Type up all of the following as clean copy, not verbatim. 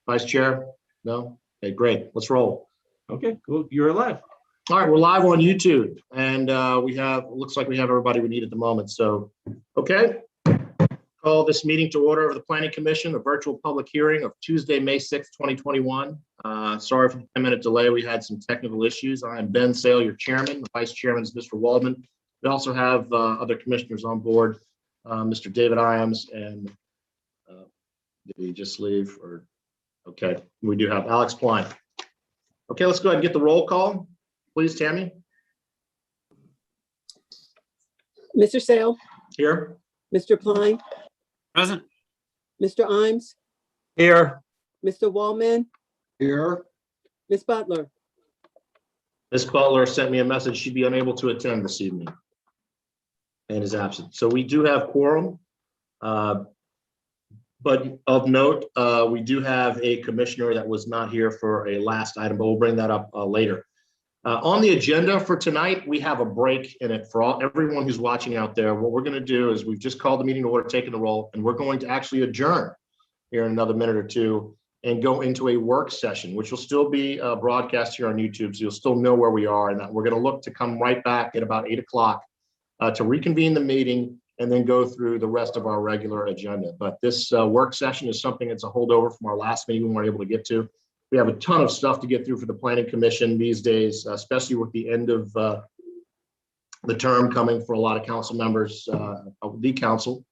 Vice Chair? No? Okay, great. Let's roll. Okay, cool. You're live. All right, we're live on YouTube, and looks like we have everybody we need at the moment. So, okay. Call this meeting to order of the Planning Commission, a virtual public hearing of Tuesday, May 6th, 2021. Sorry for the 10-minute delay. We had some technical issues. I am Ben Sale, your chairman. The vice chairman is Mr. Waldman. We also have other commissioners on board, Mr. David Iams, and did he just leave? Or okay, we do have Alex Klein. Okay, let's go ahead and get the roll call, please, Tammy. Mr. Sale, Here. Mr. Klein, Present. Mr. Imes, Here. Mr. Wallman, Here. Ms. Butler. Ms. Butler sent me a message she'd be unable to attend this evening and is absent. So we do have quorum. But of note, we do have a commissioner that was not here for a last item, but we'll bring that up later. On the agenda for tonight, we have a break in it for everyone who's watching out there. What we're going to do is we've just called the meeting to order, taken the roll, and we're going to actually adjourn here in another minute or two and go into a work session, which will still be broadcast here on YouTube. So you'll still know where we are, and that we're going to look to come right back at about 8 o'clock to reconvene the meeting and then go through the rest of our regular agenda. But this work session is something that's a holdover from our last meeting we weren't able to get to. We have a ton of stuff to get through for the Planning Commission these days, especially with the end of the term coming for a lot of council members of the council.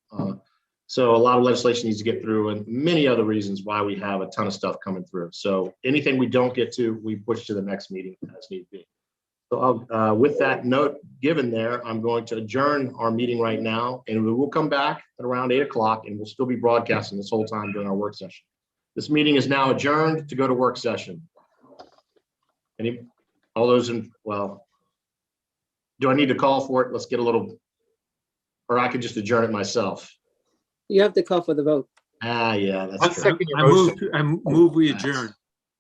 So a lot of legislation needs to get through and many other reasons why we have a ton of stuff coming through. So anything we don't get to, we push to the next meeting as need be. So with that note given there, I'm going to adjourn our meeting right now, and we will come back at around 8 o'clock, and we'll still be broadcasting this whole time during our work session. This meeting is now adjourned to go to work session. All those in, well, do I need to call for it? Let's get a little, or I could just adjourn it myself. You have to call for the vote. Yeah, that's true. I move we adjourn.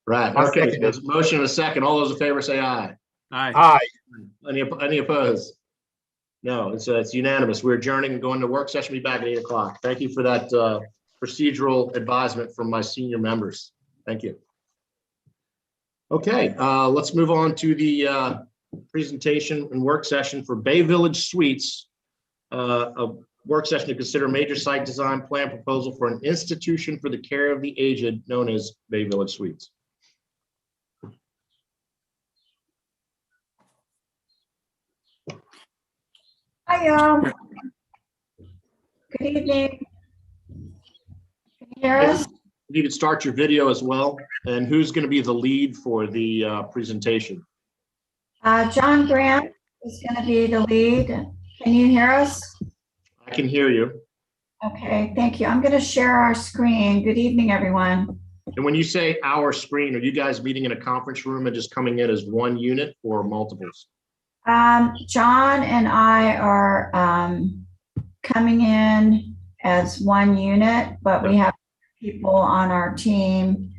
Right, okay, there's a motion and a second. All those in favor say aye. Aye. Any opposed? No, it's unanimous. We're adjourning and going to work session. Be back at 8 o'clock. Thank you for that procedural advisement from my senior members. Thank you. Okay, let's move on to the presentation and work session for Bay Village Suites. A work session to consider major site design plan proposal for an institution for the care of the aged known as Bay Village Suites. Hi, good evening. Can you hear us? You could start your video as well. And who's going to be the lead for the presentation? John Grant is going to be the lead. Can you hear us? I can hear you. Okay, thank you. I'm going to share our screen. Good evening, everyone. And when you say our screen, are you guys meeting in a conference room and just coming in as one unit or multiples? John and I are coming in as one unit, but we have people on our team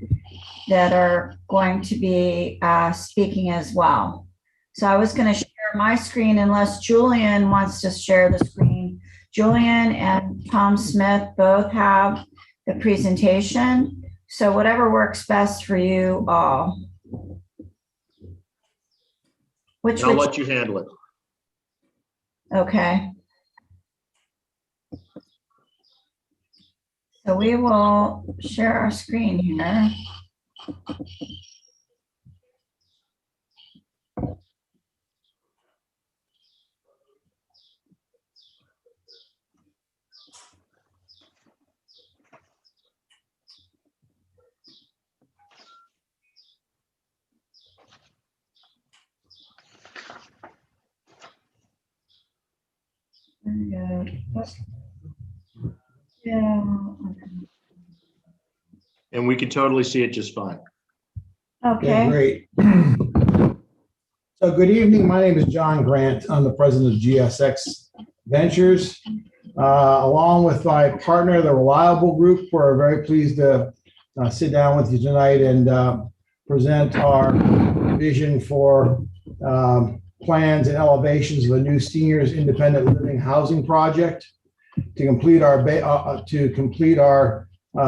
that are going to be speaking as well. So I was going to share my screen unless Julian wants to share the screen. Julian and Tom Smith both have the presentation. So whatever works best for you all. I'll let you handle it. Okay. So we will share our screen here. Yeah. And we can totally see it just fine. Okay. Great. So good evening. My name is John Grant. I'm the president of GSX Ventures. Along with my partner, the Reliable Group, we're very pleased to sit down with you tonight and present our vision for plans and elevations of a new seniors independent living housing project to complete our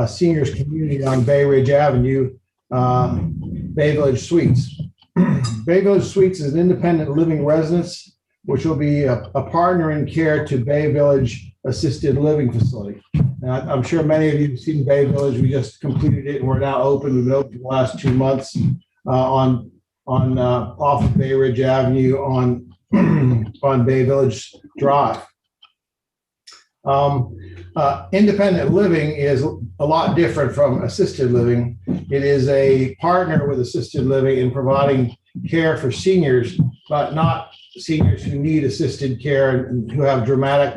seniors community on Bay Ridge Avenue, Bay Village Suites. Bay Village Suites is an independent living residence, which will be a partner in care to Bay Village Assisted Living Facility. I'm sure many of you have seen Bay Village. We just completed it and we're now open. We've been open for the last 2 months off of Bay Ridge Avenue on Bay Village Drive. Independent living is a lot different from assisted living. It is a partner with assisted living in providing care for seniors, but not seniors who need assisted care and who have dramatic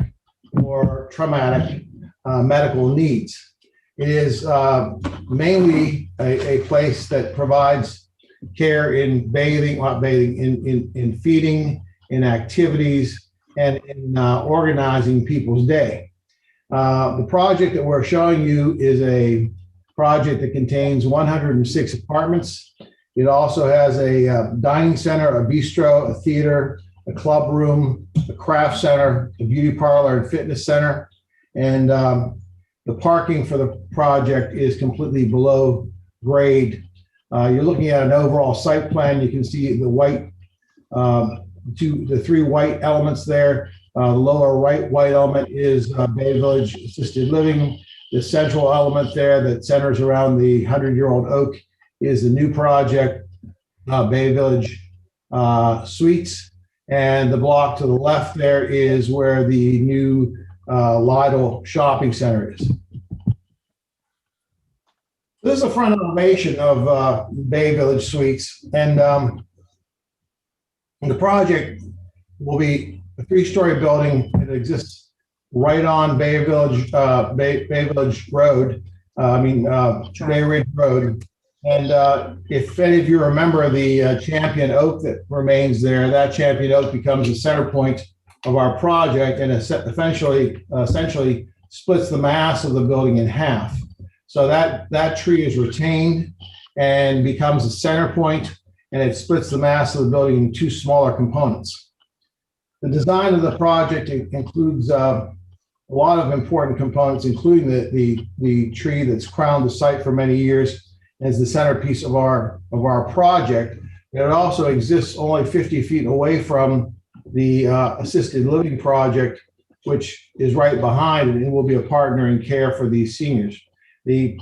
or traumatic medical needs. It is mainly a place that provides care in in feeding, in activities, and in organizing people's day. The project that we're showing you is a project that contains 106 apartments. It also has a dining center, a bistro, a theater, a club room, a craft center, a beauty parlor and fitness center. And the parking for the project is completely below grade. You're looking at an overall site plan. You can see the white, the 3 white elements there. The lower right white element is Bay Village Assisted Living. The central element there that centers around the 100-year-old oak is the new project, Bay Village Suites. And the block to the left there is where the new Lidl shopping center is. This is a front elevation of Bay Village Suites. And the project will be a 3-story building that exists right on Bay Village, Bay Village Road, Bay Ridge Road. And if any of you remember the champion oak that remains there, that champion oak becomes the center point of our project and essentially splits the mass of the building in half. So that tree is retained and becomes the center point, and it splits the mass of the building in 2 smaller components. The design of the project includes a lot of important components, including the tree that's crowned the site for many years as the centerpiece of our project. And it also exists only 50 feet away from the assisted living project, which is right behind, and it will be a partner in care for these seniors. The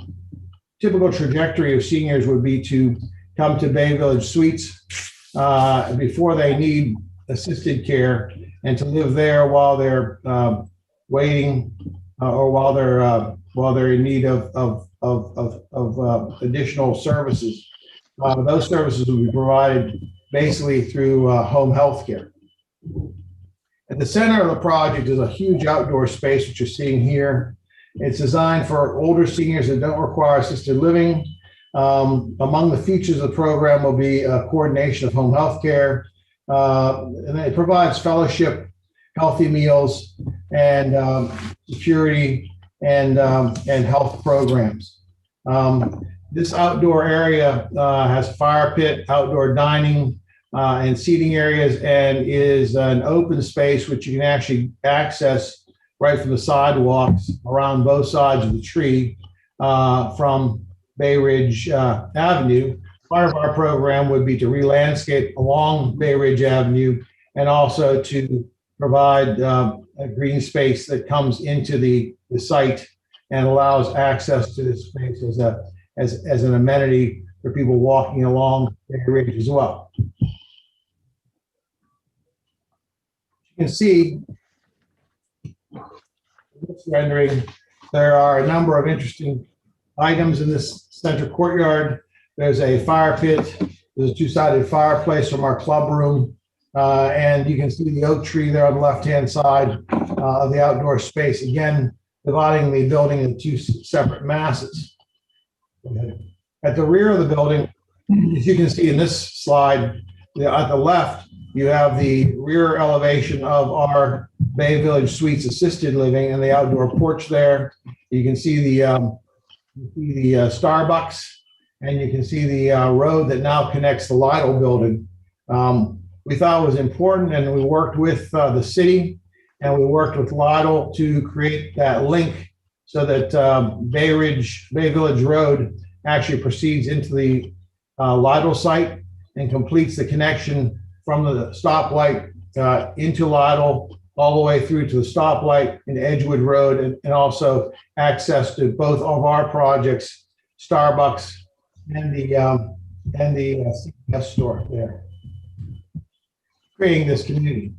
typical trajectory of seniors would be to come to Bay Village Suites before they need assisted care, and to live there while they're waiting or while they're in need of additional services. Those services will be provided basically through home health care. At the center of the project is a huge outdoor space, which you're seeing here. It's designed for older seniors that don't require assisted living. Among the features of the program will be a coordination of home health care, and it provides fellowship, healthy meals, and security and health programs. This outdoor area has a fire pit, outdoor dining, and seating areas, and is an open space which you can actually access right from the sidewalks around both sides of the tree from Bay Ridge Avenue. Part of our program would be to re-landscape along Bay Ridge Avenue and also to provide a green space that comes into the site and allows access to this space as an amenity for people walking along Bay Ridge as well. You can see in this rendering, there are a number of interesting items in this center courtyard. There's a fire pit, there's a 2-sided fireplace from our club room, and you can see the oak tree there on the left-hand side of the outdoor space, again, dividing the building into 2 separate masses. At the rear of the building, as you can see in this slide, at the left, you have the rear elevation of our Bay Village Suites assisted living and the outdoor porch there. You can see the Starbucks, and you can see the road that now connects the Lidl building. We thought it was important, and we worked with the city, and we worked with Lidl to create that link so that Bay Village Road actually proceeds into the Lidle site and completes the connection from the stoplight into Lidle, all the way through to the stoplight in Edgewood Road, and also access to both of our projects, Starbucks and the CVS store there, creating this community.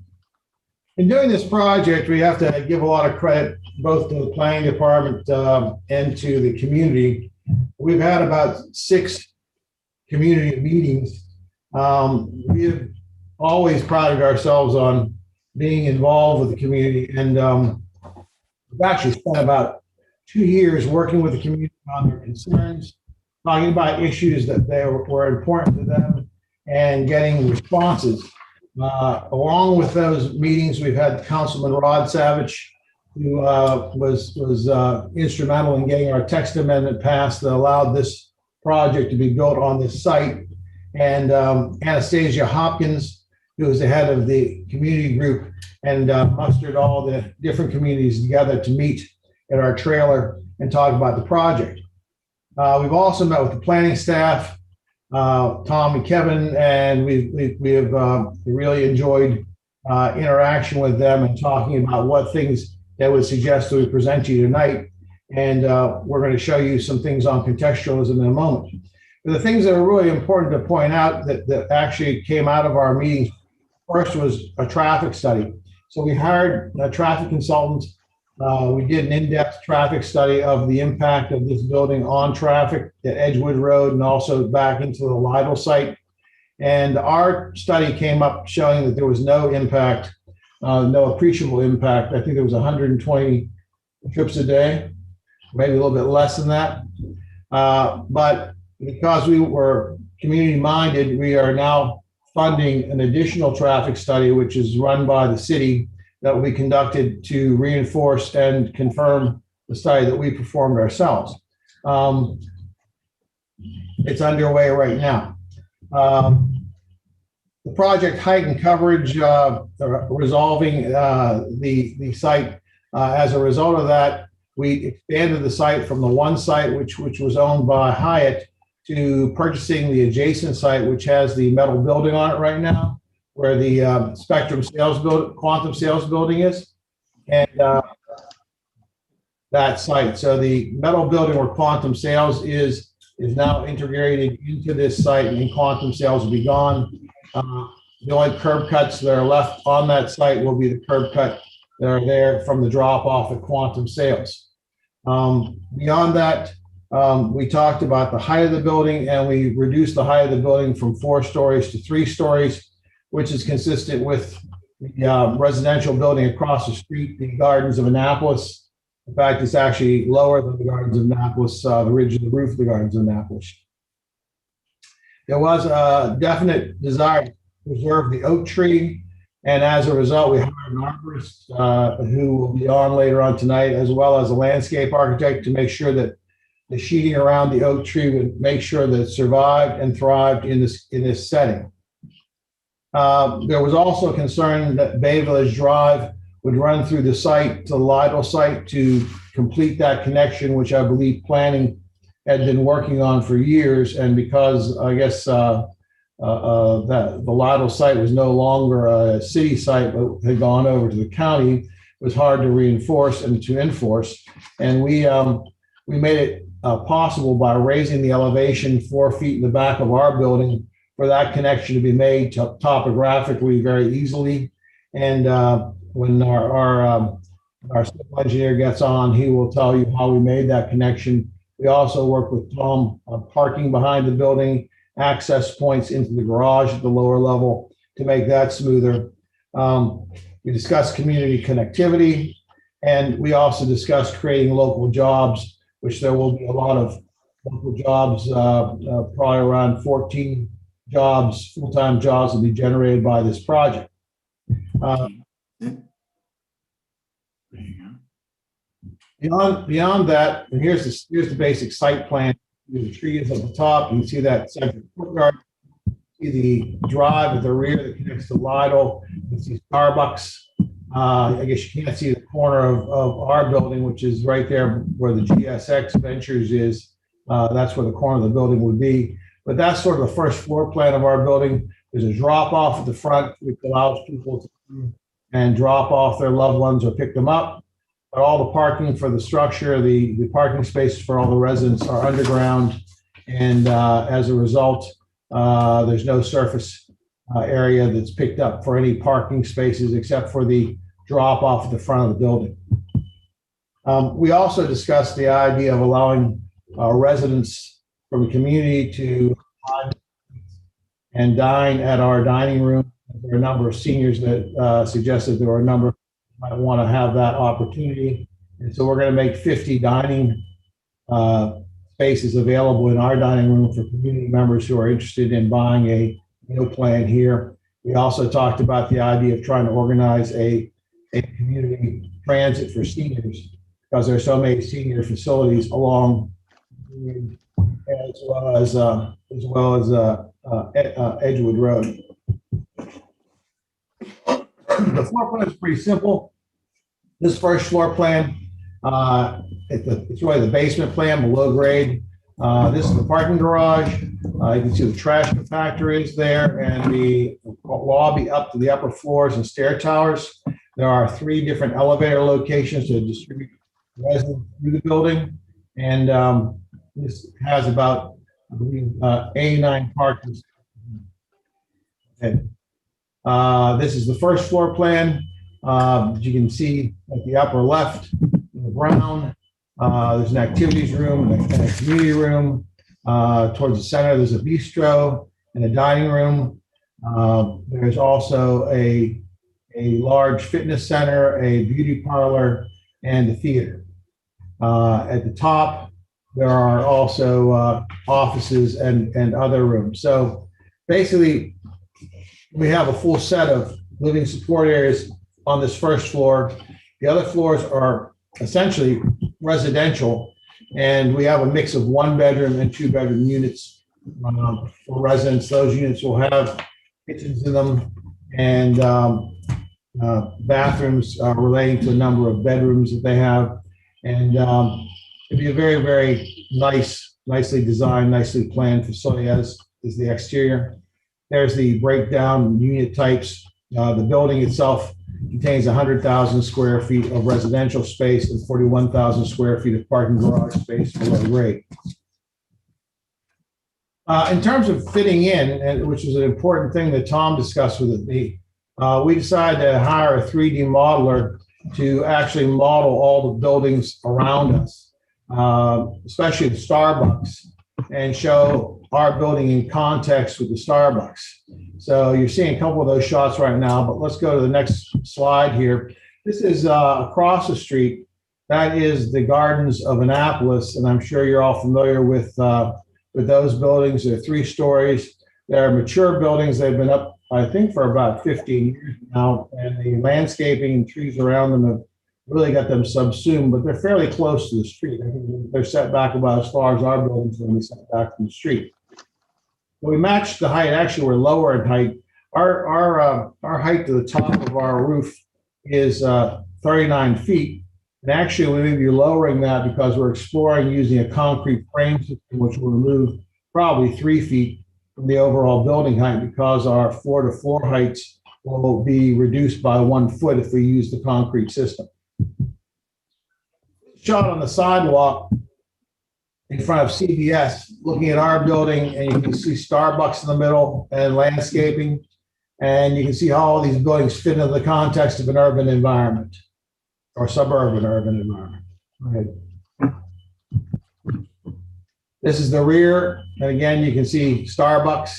In doing this project, we have to give a lot of credit both to the planning department and to the community. We've had about 6 community meetings. We have always prided ourselves on being involved with the community, and we've actually spent about 2 years working with the community on their concerns, talking about issues that were important to them, and getting responses. Along with those meetings, we've had Councilman Rod Savage, who was instrumental in getting our text amendment passed that allowed this project to be built on this site, and Anastasia Hopkins, who was the head of the community group and mustered all the different communities together to meet at our trailer and talk about the project. We've also met with the planning staff, Tom and Kevin, and we have really enjoyed interaction with them and talking about what things they would suggest that we present to you tonight. And we're going to show you some things on contextualism in a moment. But the things that are really important to point out that actually came out of our meetings, first was a traffic study. So we hired a traffic consultant. We did an in-depth traffic study of the impact of this building on traffic at Edgewood Road and also back into the Lidle site. And our study came up showing that there was no impact, no appreciable impact. I think there was 120 trips a day, maybe a little bit less than that. But because we were community-minded, we are now funding an additional traffic study, which is run by the city, that will be conducted to reinforce and confirm the study that we performed ourselves. It's underway right now. The project height and coverage, resolving the site. As a result of that, we expanded the site from the one site, which was owned by Hyatt, to purchasing the adjacent site, which has the metal building on it right now, where the Spectrum Sales Building, Quantum Sales Building is, and that site. So the metal building where Quantum Sales is now integrated into this site, and Quantum Sales will be gone. The only curb cuts that are left on that site will be the curb cut that are there from the drop off at Quantum Sales. Beyond that, we talked about the height of the building, and we reduced the height of the building from 4 stories to 3 stories, which is consistent with the residential building across the street, the Gardens of Annapolis. In fact, it's actually lower than the Gardens of Annapolis, the ridge of the roof of the Gardens of Annapolis. There was a definite desire to preserve the oak tree, and as a result, we hired an arborist who will be on later on tonight, as well as a landscape architect, to make sure that the sheeting around the oak tree would make sure that it survived and thrived in this setting. There was also concern that Bay Village Drive would run through the site to the Lidle site to complete that connection, which I believe planning had been working on for years. And because I guess that the Lidle site was no longer a city site, but had gone over to the county, it was hard to reinforce and to enforce. And we made it possible by raising the elevation 4 feet in the back of our building for that connection to be made topographically very easily. And when our civil engineer gets on, he will tell you how we made that connection. We also work with Tom on parking behind the building, access points into the garage at the lower level to make that smoother. We discussed community connectivity, and we also discussed creating local jobs, which there will be a lot of local jobs, probably around 14 jobs, full-time jobs will be generated by this project. Beyond that, and here's the basic site plan. The trees at the top, you can see that central courtyard. You see the drive at the rear that connects to Lidle. You can see Starbucks I guess you can't see the corner of our building, which is right there where the GSX Ventures is. That's where the corner of the building would be. But that's sort of the first floor plan of our building. There's a drop off at the front, which allows people to come and drop off their loved ones or pick them up. But all the parking for the structure, the parking spaces for all the residents are underground. And as a result, there's no surface area that's picked up for any parking spaces except for the drop off at the front of the building. We also discussed the idea of allowing residents from the community to and dine at our dining room. There are a number of seniors that suggested there were a number might want to have that opportunity. And so we're going to make 50 dining spaces available in our dining room for community members who are interested in buying a meal plan here. We also talked about the idea of trying to organize a community transit for seniors because there are so many senior facilities along as well as Edgewood Road. The floor plan is pretty simple. This first floor plan, it's really the basement plan below grade. This is the parking garage. You can see the trash compactor is there and the lobby up to the upper floors and stair towers. There are 3 different elevator locations to distribute residents through the building. And this has about, I believe, 89 parking. Okay. This is the first floor plan. As you can see at the upper left, in the brown, there's an activities room and a community room. Towards the center, there's a bistro and a dining room. There's also a large fitness center, a beauty parlor, and a theater. At the top, there are also offices and other rooms. So basically, we have a full set of living support areas on this first floor. The other floors are essentially residential, and we have a mix of 1-bedroom and 2-bedroom units for residents. Those units will have kitchens in them and bathrooms relating to a number of bedrooms that they have. And it'd be a very, very nicely designed, nicely planned facility, as is the exterior. There's the breakdown unit types. The building itself contains 100,000 square feet of residential space and 41,000 square feet of parking garage space below grade. In terms of fitting in, which is an important thing that Tom discussed with me, we decided to hire a 3D modeler to actually model all the buildings around us, especially the Starbucks, and show our building in context with the Starbucks. So you're seeing a couple of those shots right now, but let's go to the next slide here. This is across the street. That is the Gardens of Annapolis, and I'm sure you're all familiar with those buildings. They're 3 stories. They're mature buildings. They've been up, I think, for about 15 years now, and the landscaping and trees around them have really got them subsumed, but they're fairly close to the street. I think they're set back about as far as our buildings when we set back from the street. We matched the height. Actually, we're lower in height. Our height to the top of our roof is 39 feet. And actually, we may be lowering that because we're exploring using a concrete frame system, which will remove probably 3 feet from the overall building height, because our floor-to-floor heights will be reduced by 1 foot if we use the concrete system. Shot on the sidewalk in front of CBS, looking at our building, and you can see Starbucks in the middle and landscaping, and you can see how all these buildings fit into the context of an urban environment or suburban urban environment. Right. This is the rear, and again, you can see Starbucks.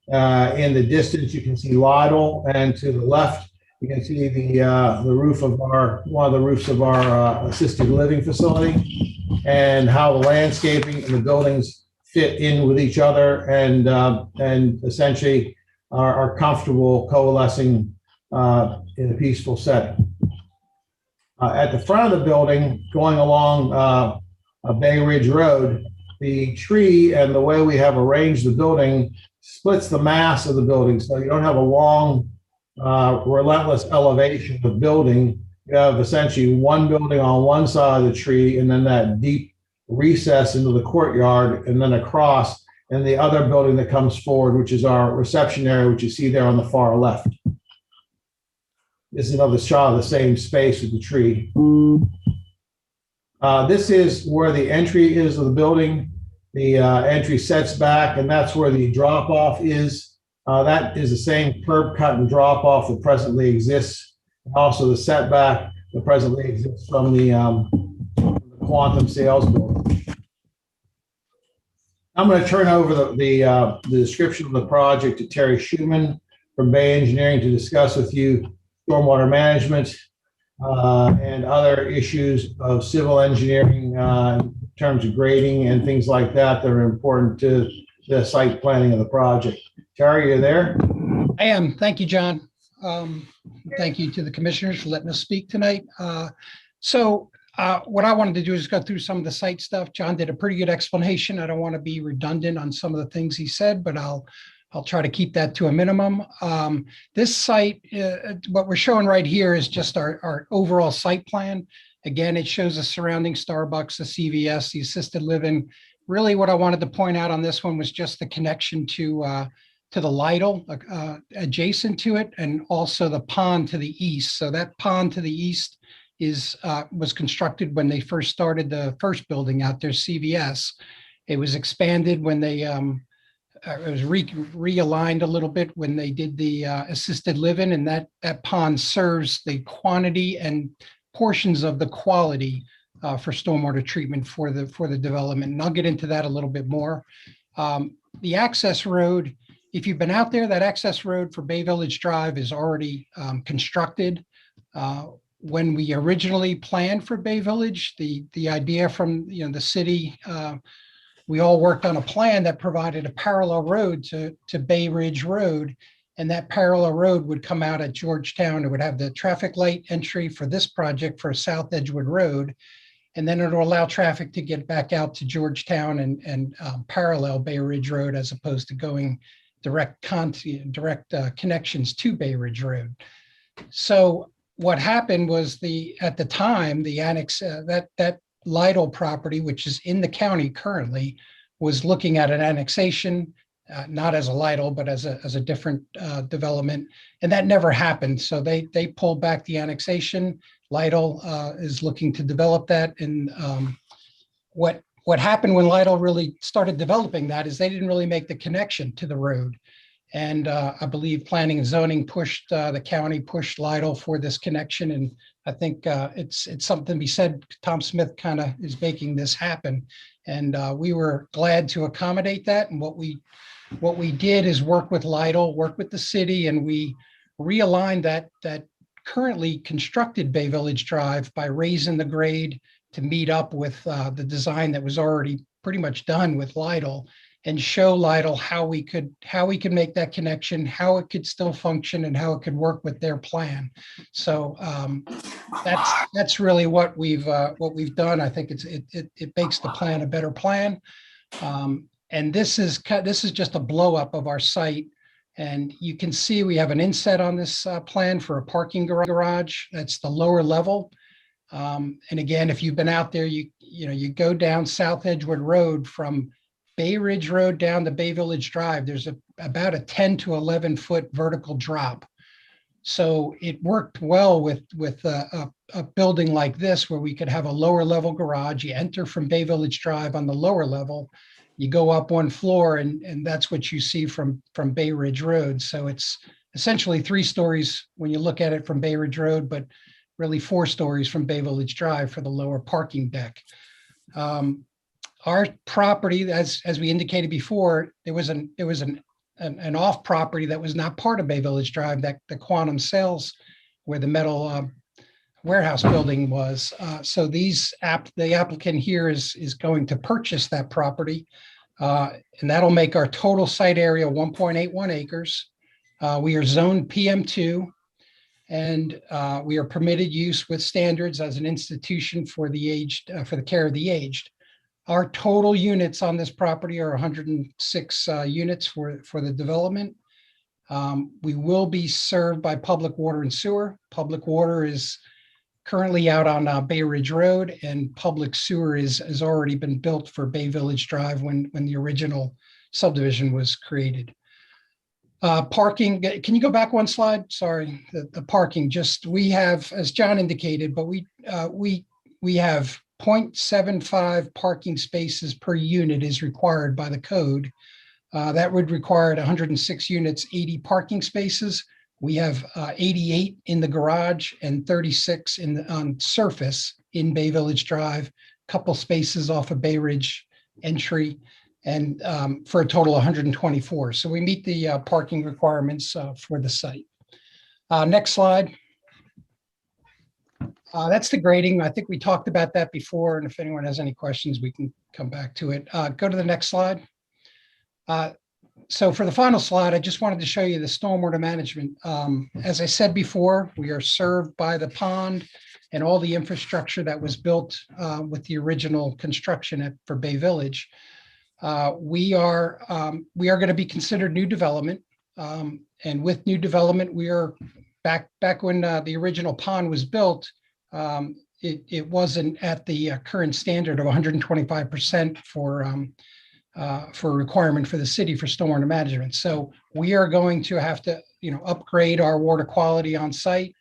In the distance, you can see Lidl, and to the left, you can see the roof of one of the roofs of our assisted living facility, and how the landscaping and the buildings fit in with each other, and essentially are comfortable coalescing in a peaceful setting. At the front of the building, going along Bay Ridge Road, the tree and the way we have arranged the building splits the mass of the building, so you don't have a long relentless elevation of building. You have essentially one building on one side of the tree and then that deep recess into the courtyard and then across, and the other building that comes forward, which is our reception area, which you see there on the far left. This is another shot of the same space with the tree. This is where the entry is of the building. The entry sets back, and that's where the drop-off is. That is the same curb cut and drop-off that presently exists. Also the setback that presently exists from the Quantum Sales Building. I'm going to turn over the description of the project to Terry Schumann from Bay Engineering to discuss with you stormwater management and other issues of civil engineering in terms of grading and things like that that are important to the site planning of the project. Terry, you there? I am. Thank you, John. Thank you to the commissioners for letting us speak tonight. What I wanted to do is go through some of the site stuff. John did a pretty good explanation. I don't want to be redundant on some of the things he said, but I'll try to keep that to a minimum. This site, what we're showing right here is just our overall site plan. Again, it shows the surrounding Starbucks, the CVS, the assisted living. Really what I wanted to point out on this one was just the connection to the Lidl adjacent to it, and also the pond to the east. So that pond to the east was constructed when they first started the first building out there, CVS. It was expanded when they it was realigned a little bit when they did the assisted living, and that pond serves the quantity and portions of the quality for stormwater treatment for the development. And I'll get into that a little bit more. The access road, if you've been out there, that access road for Bay Village Drive is already constructed. When we originally planned for Bay Village, the idea from the city, we all worked on a plan that provided a parallel road to Bay Ridge Road, and that parallel road would come out at Georgetown. It would have the traffic light entry for this project for South Edgewood Road, and then it'll allow traffic to get back out to Georgetown and parallel Bay Ridge Road, as opposed to going direct connections to Bay Ridge Road. So what happened was at the time, the annex, that Lidl property, which is in the county currently, was looking at an annexation, not as a Lidl, but as a different development. And that never happened. So they pulled back the annexation. Lidl is looking to develop that. And what happened when Lidl really started developing that is they didn't really make the connection to the road. And I believe planning and zoning pushed, the county pushed Lidl for this connection. And I think it's something to be said. Tom Smith kind of is making this happen. And we were glad to accommodate that. And what we did is work with Lidl, work with the city, and we realigned that currently constructed Bay Village Drive by raising the grade to meet up with the design that was already pretty much done with Lidl, and show Lidl how we could make that connection, how it could still function, and how it could work with their plan. So that's really what we've done. I think it makes the plan a better plan. And this is just a blow up of our site. And you can see we have an inset on this plan for a parking garage. That's the lower level. And again, if you've been out there, you go down South Edgewood Road from Bay Ridge Road down to Bay Village Drive. There's about a 10 to 11 foot vertical drop. So it worked well with a building like this, where we could have a lower level garage. You enter from Bay Village Drive on the lower level, you go up one floor, and that's what you see from Bay Ridge Road. So it's essentially 3 stories when you look at it from Bay Ridge Road, but really 4 stories from Bay Village Drive for the lower parking deck. Our property, as we indicated before, there was an off property that was not part of Bay Village Drive, that the Quantum Sales, where the metal warehouse building was. So the applicant here is going to purchase that property, and that'll make our total site area 1.81 acres. We are zoned PM2, and we are permitted use with standards as an institution for the aged, for the care of the aged. Our total units on this property are 106 units for the development. We will be served by public water and sewer. Public water is currently out on Bay Ridge Road, and public sewer has already been built for Bay Village Drive when the original subdivision was created. Parking, can you go back one slide? Sorry, the parking, just, we have, as John indicated, but we have 0.75 parking spaces per unit is required by the code. That would require 106 units, 80 parking spaces. We have 88 in the garage and 36 on surface in Bay Village Drive, couple spaces off of Bay Ridge entry, and for a total of 124. So we meet the parking requirements for the site. Next slide. That's the grading. I think we talked about that before, and if anyone has any questions, we can come back to it. Go to the next slide. So for the final slide, I just wanted to show you the stormwater management. As I said before, we are served by the pond and all the infrastructure that was built with the original construction for Bay Village. We are going to be considered new development. And with new development, we are back when the original pond was built, it wasn't at the current standard of 125% for requirement for the city for stormwater management. So we are going to have to, upgrade our water quality on site.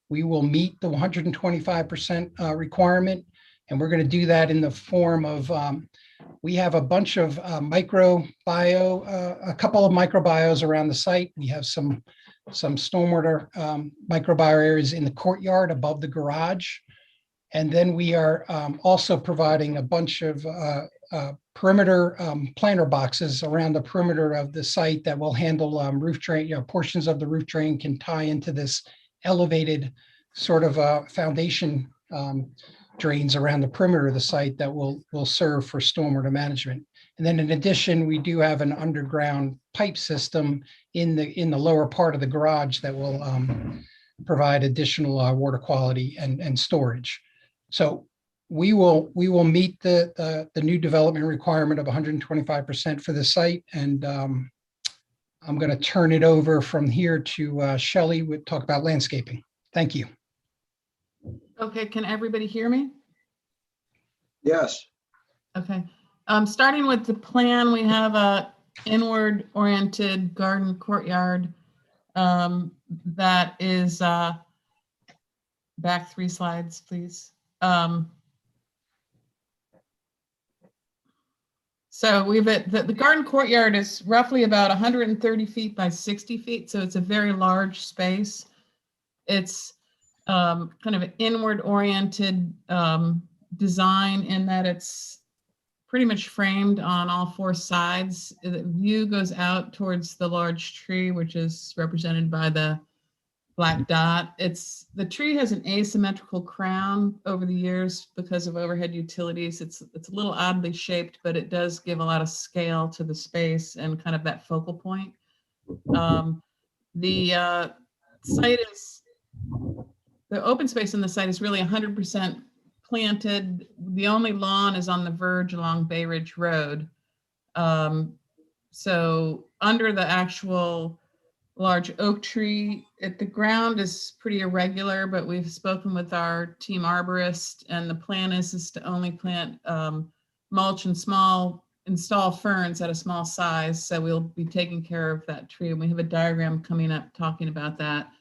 We will meet the 125% requirement, and we're going to do that in the form of, we have a bunch of a couple of microbios around the site. We have some stormwater microbio areas in the courtyard above the garage. And then we are also providing a bunch of perimeter planter boxes around the perimeter of the site that will handle roof drain. Portions of the roof drain can tie into this elevated sort of foundation drains around the perimeter of the site that will serve for stormwater management. And then in addition, we do have an underground pipe system in the lower part of the garage that will provide additional water quality and storage. So we will meet the new development requirement of 125% for the site. And I'm going to turn it over from here to Shelley to talk about landscaping. Thank you. Okay, can everybody hear me? Yes. Okay. Starting with the plan, we have a inward oriented garden courtyard that is back 3 slides, please. So the garden courtyard is roughly about 130 feet by 60 feet. So it's a very large space. It's kind of an inward oriented design in that it's pretty much framed on all 4 sides. The view goes out towards the large tree, which is represented by the black dot. The tree has an asymmetrical crown over the years because of overhead utilities. It's a little oddly shaped, but it does give a lot of scale to the space and kind of that focal point. The open space in the site is really 100% planted. The only lawn is on the verge along Bay Ridge Road. So under the actual large oak tree, the ground is pretty irregular, but we've spoken with our team arborist, and the plan is to only plant mulch and install ferns at a small size. So we'll be taking care of that tree. And we have a diagram coming up talking about that.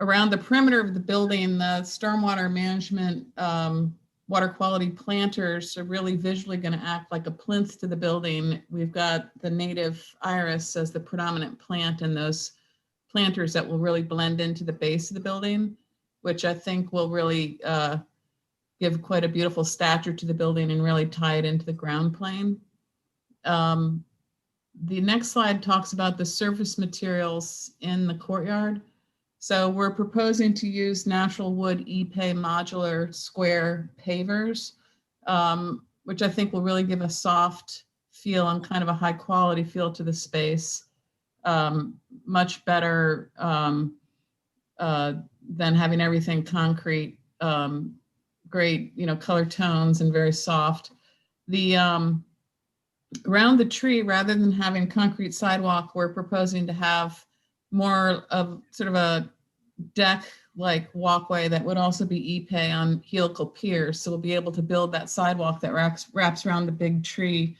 Around the perimeter of the building, the stormwater management water quality planters are really visually going to act like a plinth to the building. We've got the native iris as the predominant plant, and those planters that will really blend into the base of the building, which I think will really give quite a beautiful stature to the building and really tie it into the ground plane. The next slide talks about the surface materials in the courtyard. So we're proposing to use natural wood Ipe modular square pavers, which I think will really give a soft feel and kind of a high quality feel to the space. Much better than having everything concrete. Great, color tones and very soft. The around the tree, rather than having concrete sidewalk, we're proposing to have more of sort of a deck-like walkway that would also be epay on helical piers. So we'll be able to build that sidewalk that wraps around the big tree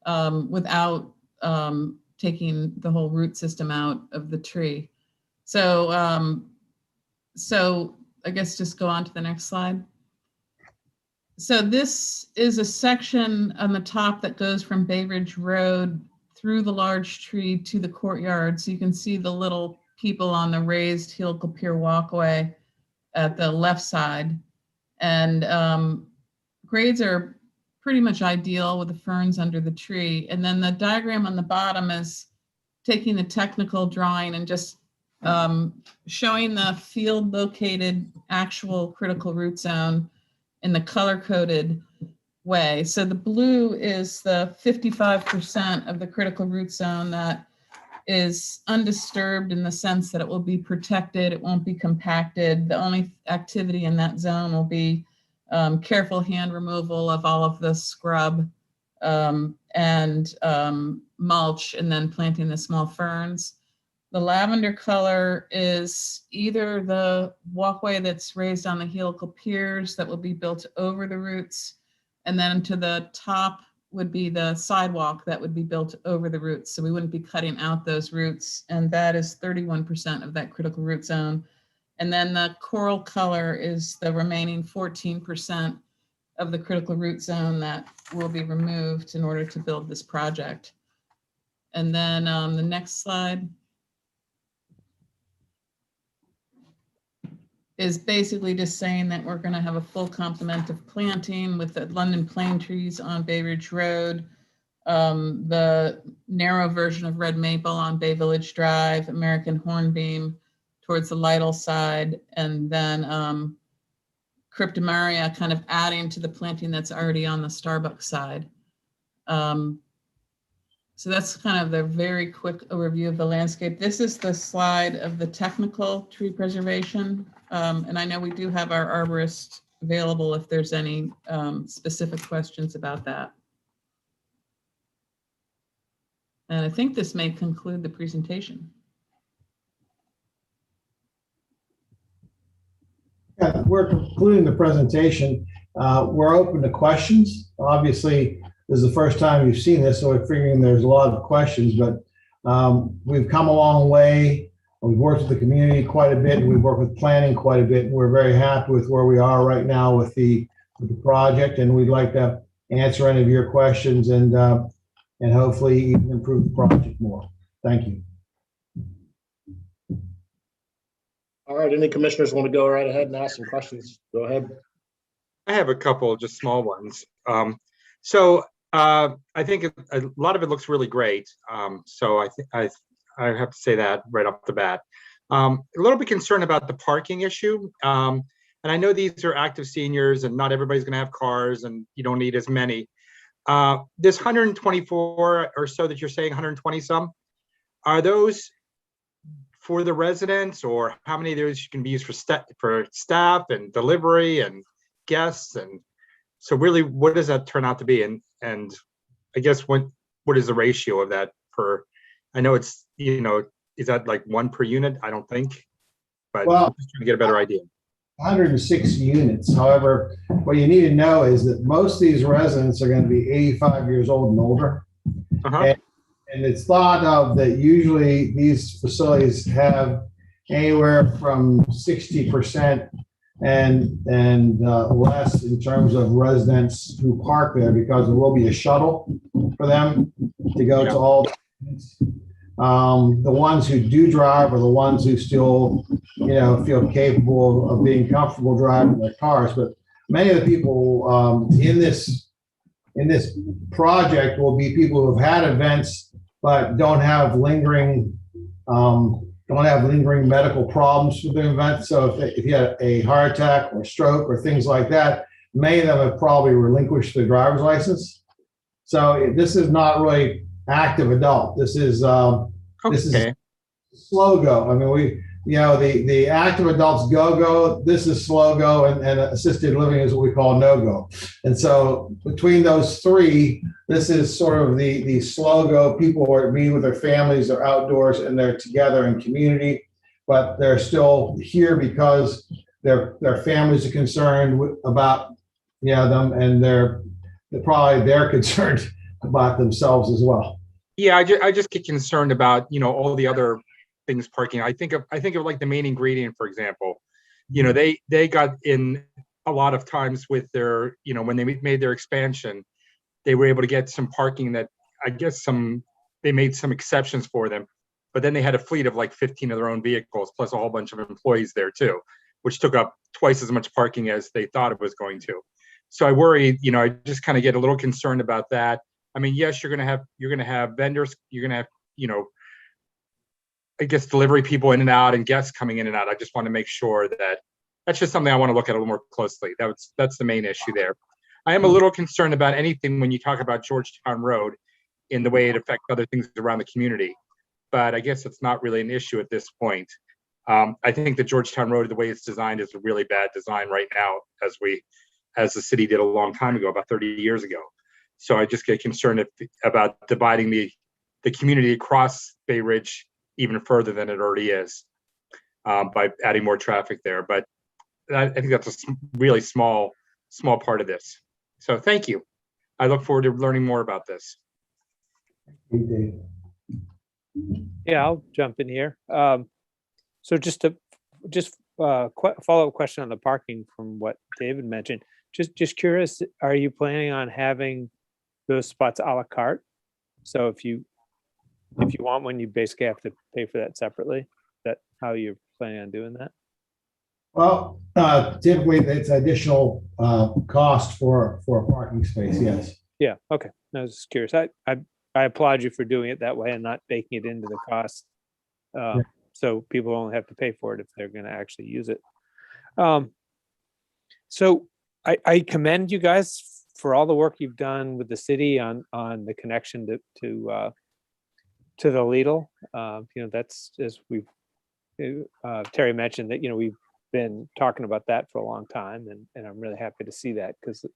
without taking the whole root system out of the tree. So, so I guess just go on to the next slide. So this is a section on the top that goes from Bay Ridge Road through the large tree to the courtyard. So you can see the little people on the raised helical pier walkway at the left side. And grades are pretty much ideal with the ferns under the tree. And then the diagram on the bottom is taking the technical drawing and just showing the field located actual critical root zone in the color coded way. So the blue is the 55% of the critical root zone that is undisturbed in the sense that it will be protected, it won't be compacted. The only activity in that zone will be careful hand removal of all of the scrub and mulch, and then planting the small ferns. The lavender color is either the walkway that's raised on the helical piers that will be built over the roots, and then to the top would be the sidewalk that would be built over the roots. So we wouldn't be cutting out those roots, and that is 31% of that critical root zone. And then the coral color is the remaining 14% of the critical root zone that will be removed in order to build this project. And then the next slide is basically just saying that we're going to have a full complement of planting with the London plane trees on Bay Ridge Road, the narrow version of red maple on Bay Village Drive, American hornbeam towards the Lytle side, and then cryptomeria kind of adding to the planting that's already on the Starbucks side. So that's kind of the very quick overview of the landscape. This is the slide of the technical tree preservation. And I know we do have our arborist available if there's any specific questions about that. And I think this may conclude the presentation. Yeah, we're concluding the presentation. We're open to questions. Obviously, this is the first time you've seen this, so we're figuring there's a lot of questions, but we've come a long way. We've worked with the community quite a bit, and we've worked with planning quite a bit, and we're very happy with where we are right now with the project, and we'd like to answer any of your questions and hopefully even improve the project more. Thank you. All right, any commissioners want to go right ahead and ask some questions? Go ahead. I have a couple, just small ones. I think a lot of it looks really great. So I have to say that right off the bat. A little bit concerned about the parking issue. And I know these are active seniors and not everybody's going to have cars and you don't need as many. This 124 or so that you're saying, 120 some, are those for the residents, or how many of those can be used for staff and delivery and guests? And so really, what does that turn out to be? And I guess what is the ratio of that per? I know it's, is that like one per unit? I don't think, but Well, I'm just trying to get a better idea. 106 units. However, what you need to know is that most of these residents are going to be 85 years old and older. Uh-huh. And it's thought of that usually these facilities have anywhere from 60% and less in terms of residents who park there, because there will be a shuttle for them to go to all the units. The ones who do drive are the ones who still, feel capable of being comfortable driving their cars. But many of the people in this project will be people who have had events but don't have lingering medical problems with the event. So if you had a heart attack or stroke or things like that, many of them have probably relinquished their driver's license. So this is not really active adult. This is slow go. I mean, the active adults go, this is slow go, and assisted living is what we call no go. And so between those three, this is sort of the slow go. People are meeting with their families, they're outdoors, and they're together in community, but they're still here because their families are concerned about them, and they're concerned about themselves as well. Yeah, I just get concerned about, all the other things parking. I think of like the main ingredient, for example. They got in a lot of times with their, when they made their expansion, they were able to get some parking that I guess they made some exceptions for them, but then they had a fleet of like 15 of their own vehicles, plus a whole bunch of employees there too, which took up twice as much parking as they thought it was going to. So I worry, I just kind of get a little concerned about that. I mean, yes, you're going to have vendors, you're going to have, I guess, delivery people in and out and guests coming in and out. I just want to make sure that's just something I want to look at a little more closely. That's the main issue there. I am a little concerned about anything when you talk about Georgetown Road in the way it affects other things around the community, but I guess it's not really an issue at this point. I think the Georgetown Road, the way it's designed, is a really bad design right now, as the city did a long time ago, about 30 years ago. So I just get concerned about dividing the community across Bay Ridge even further than it already is, by adding more traffic there. But I think that's a really small part of this. So thank you. I look forward to learning more about this. Yeah, I'll jump in here. So just follow-up question on the parking from what David mentioned. Just curious, are you planning on having those spots a la carte? So if you want one, you basically have to pay for that separately. Is that how you're planning on doing that? Well, typically it's additional cost for a parking space. Yes. Yeah. Okay. I was just curious. I applaud you for doing it that way and not baking it into the cost. So people only have to pay for it if they're going to actually use it. So I commend you guys for all the work you've done with the city on the connection to the Lidl. That's, as Terry mentioned, that we've been talking about that for a long time, and I'm really happy to see that, because the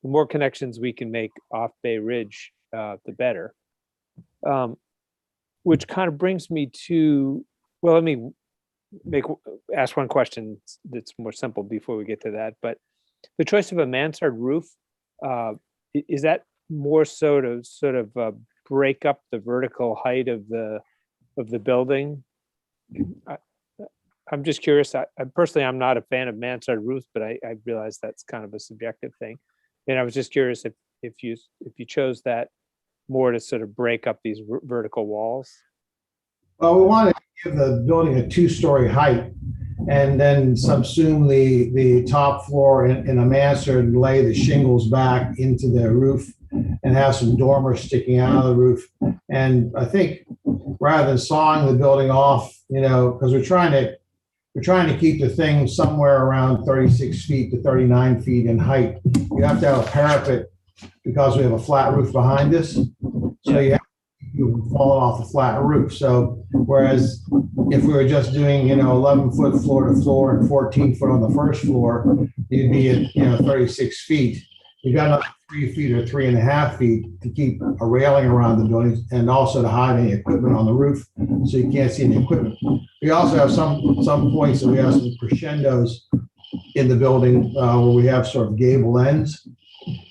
more connections we can make off Bay Ridge, the better. Which kind of brings me to, well, let me ask one question that's more simple before we get to that. But the choice of a mansard roof, is that more sort of break up the vertical height of the building? I'm just curious. I personally, I'm not a fan of mansard roofs, but I realize that's kind of a subjective thing. And I was just curious if you chose that more to sort of break up these vertical walls. Well, we want to give the building a 2-story height, and then subsume the top floor in a mansard and lay the shingles back into the roof and have some dormers sticking out of the roof. And I think rather than sawing the building off, because we're trying to keep the thing somewhere around 36 feet to 39 feet in height. You have to have a parapet because we have a flat roof behind us. So you're falling off a flat roof. So whereas if we were just doing, 11-foot floor to floor and 14 foot on the first floor, you'd be at, 36 feet. You got another 3 feet or 3.5 feet to keep a railing around the building, and also to hide any equipment on the roof so you can't see any equipment. We also have some points that we have some crescendos in the building where we have sort of gable ends.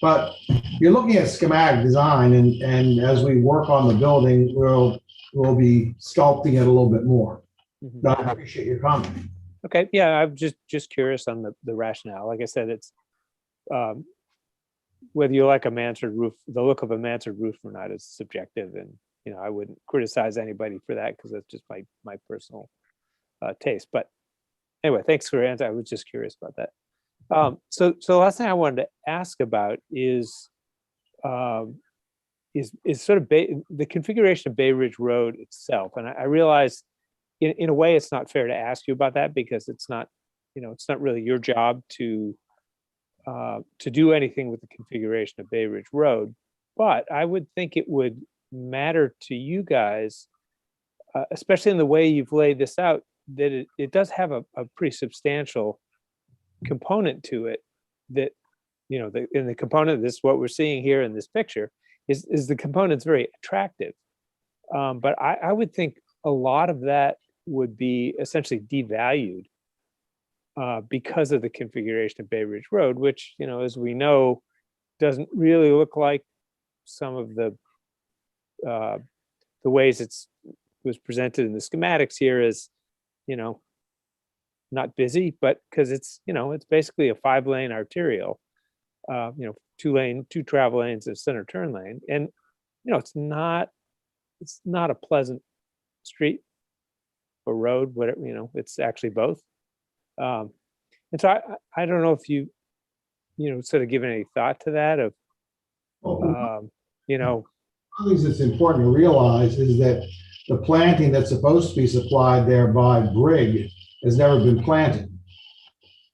But you're looking at schematic design, and as we work on the building, we'll be sculpting it a little bit more. But I appreciate your comment. Okay, yeah, I'm just curious on the rationale. Like I said, it's whether you like a mansard roof, the look of a mansard roof or not is subjective, and I wouldn't criticize anybody for that, because that's just my personal taste. But anyway, thanks for answering. I was just curious about that. So the last thing I wanted to ask about is sort of the configuration of Bay Ridge Road itself. And I realize in a way it's not fair to ask you about that, because it's not really your job to do anything with the configuration of Bay Ridge Road. But I would think it would matter to you guys, especially in the way you've laid this out, it does have a pretty substantial component to it that, in the component, this, what we're seeing here in this picture is the component's very attractive. But I would think a lot of that would be essentially devalued because of the configuration of Bay Ridge Road, which, as we know, doesn't really look like some of the ways was presented in the schematics here is, not busy, but because it's basically a 5-lane arterial, 2 travel lanes and center turn lane. And, it's not a pleasant street or road, whatever, it's actually both. And so I don't know if you, sort of given any thought to that of, One of the things that's important to realize is that the planting that's supposed to be supplied there by Brig has never been planted.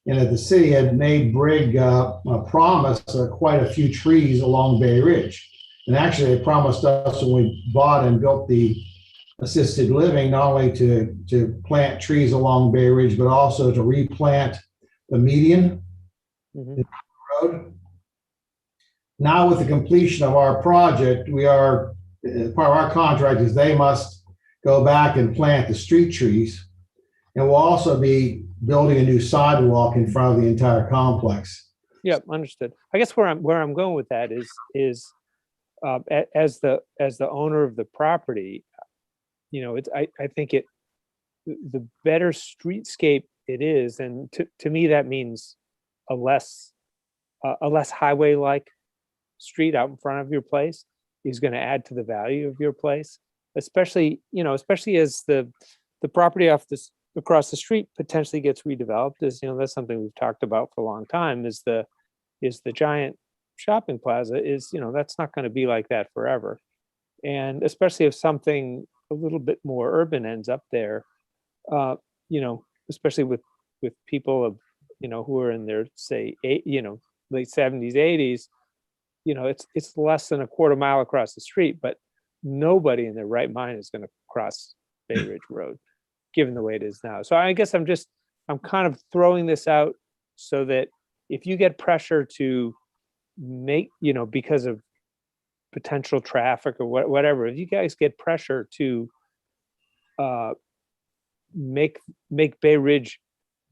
And that the city had made Brig a promise of quite a few trees along Bay Ridge. And actually, they promised us when we bought and built the assisted living, not only to plant trees along Bay Ridge, but also to replant the median road. Now, with the completion of our project, we are, part of our contract is they must go back and plant the street trees. And we'll also be building a new sidewalk in front of the entire complex. Yeah, understood. I guess where I'm going with that is as the owner of the property, I think the better streetscape it is, and to me that means a less highway-like street out in front of your place is going to add to the value of your place, especially as the property across the street potentially gets redeveloped. As that's something we've talked about for a long time, is the giant shopping plaza is, that's not going to be like that forever. And especially if something a little bit more urban ends up there, especially with people of, who are in their, say, late 70s, 80s, it's less than a quarter mile across the street, but nobody in their right mind is going to cross Bay Ridge Road, given the way it is now. So I guess I'm kind of throwing this out so that if you get pressure to make, because of potential traffic or whatever, if you guys get pressure to make Bay Ridge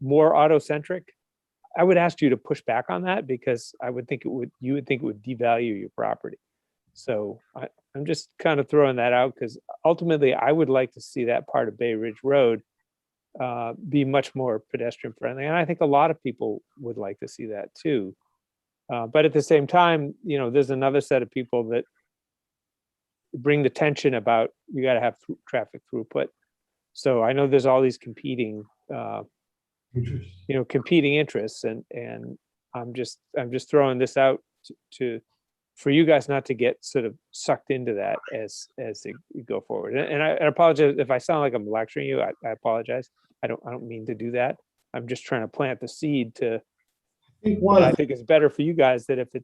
more auto-centric, I would ask you to push back on that, because you would think it would devalue your property. So I'm just kind of throwing that out, because ultimately I would like to see that part of Bay Ridge Road be much more pedestrian friendly. And I think a lot of people would like to see that too. But at the same time, there's another set of people that bring the tension about you got to have traffic throughput. So I know there's all these competing interests, and I'm just throwing this out for you guys not to get sort of sucked into that as you go forward. And I apologize if I sound like I'm lecturing you. I apologize. I don't mean to do that. I'm just trying to plant the seed to. I think it's better for you guys that if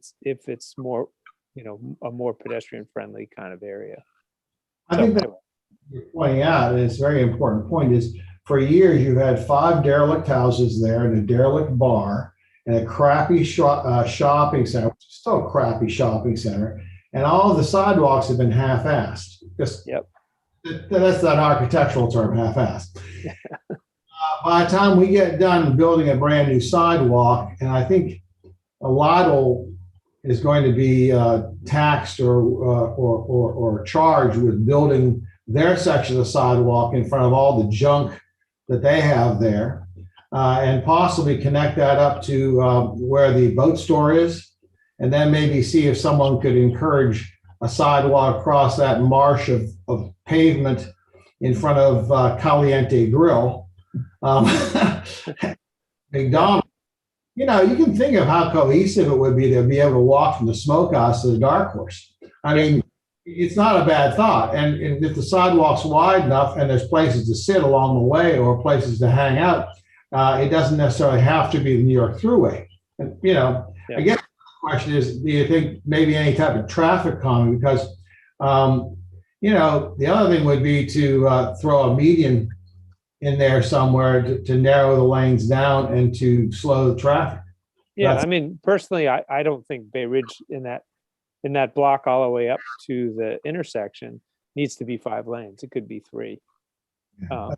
it's more, a more pedestrian friendly kind of area. I think that you're pointing out, and it's a very important point, is for years you've had 5 derelict houses there and a derelict bar and a crappy shopping center, which is still a crappy shopping center, and all of the sidewalks have been half-assed. Yep. That's that architectural term, half-assed. By the time we get done building a brand new sidewalk, and I think Lidl is going to be taxed or charged with building their section of the sidewalk in front of all the junk that they have there, and possibly connect that up to where the boat store is, and then maybe see if someone could encourage a sidewalk across that marsh of pavement in front of Caliente Grill. McDonald's, you can think of how cohesive it would be to be able to walk from the smokehouse to the dark horse. I mean, it's not a bad thought. And if the sidewalk's wide enough and there's places to sit along the way or places to hang out, it doesn't necessarily have to be the New York Thruway. And, I guess the question is, do you think maybe any type of traffic calming? Because, the other thing would be to throw a median in there somewhere to narrow the lanes down and to slow the traffic. Yeah, That's- I mean, personally, I don't think Bay Ridge in that block all the way up to the intersection needs to be 5 lanes. It could be 3.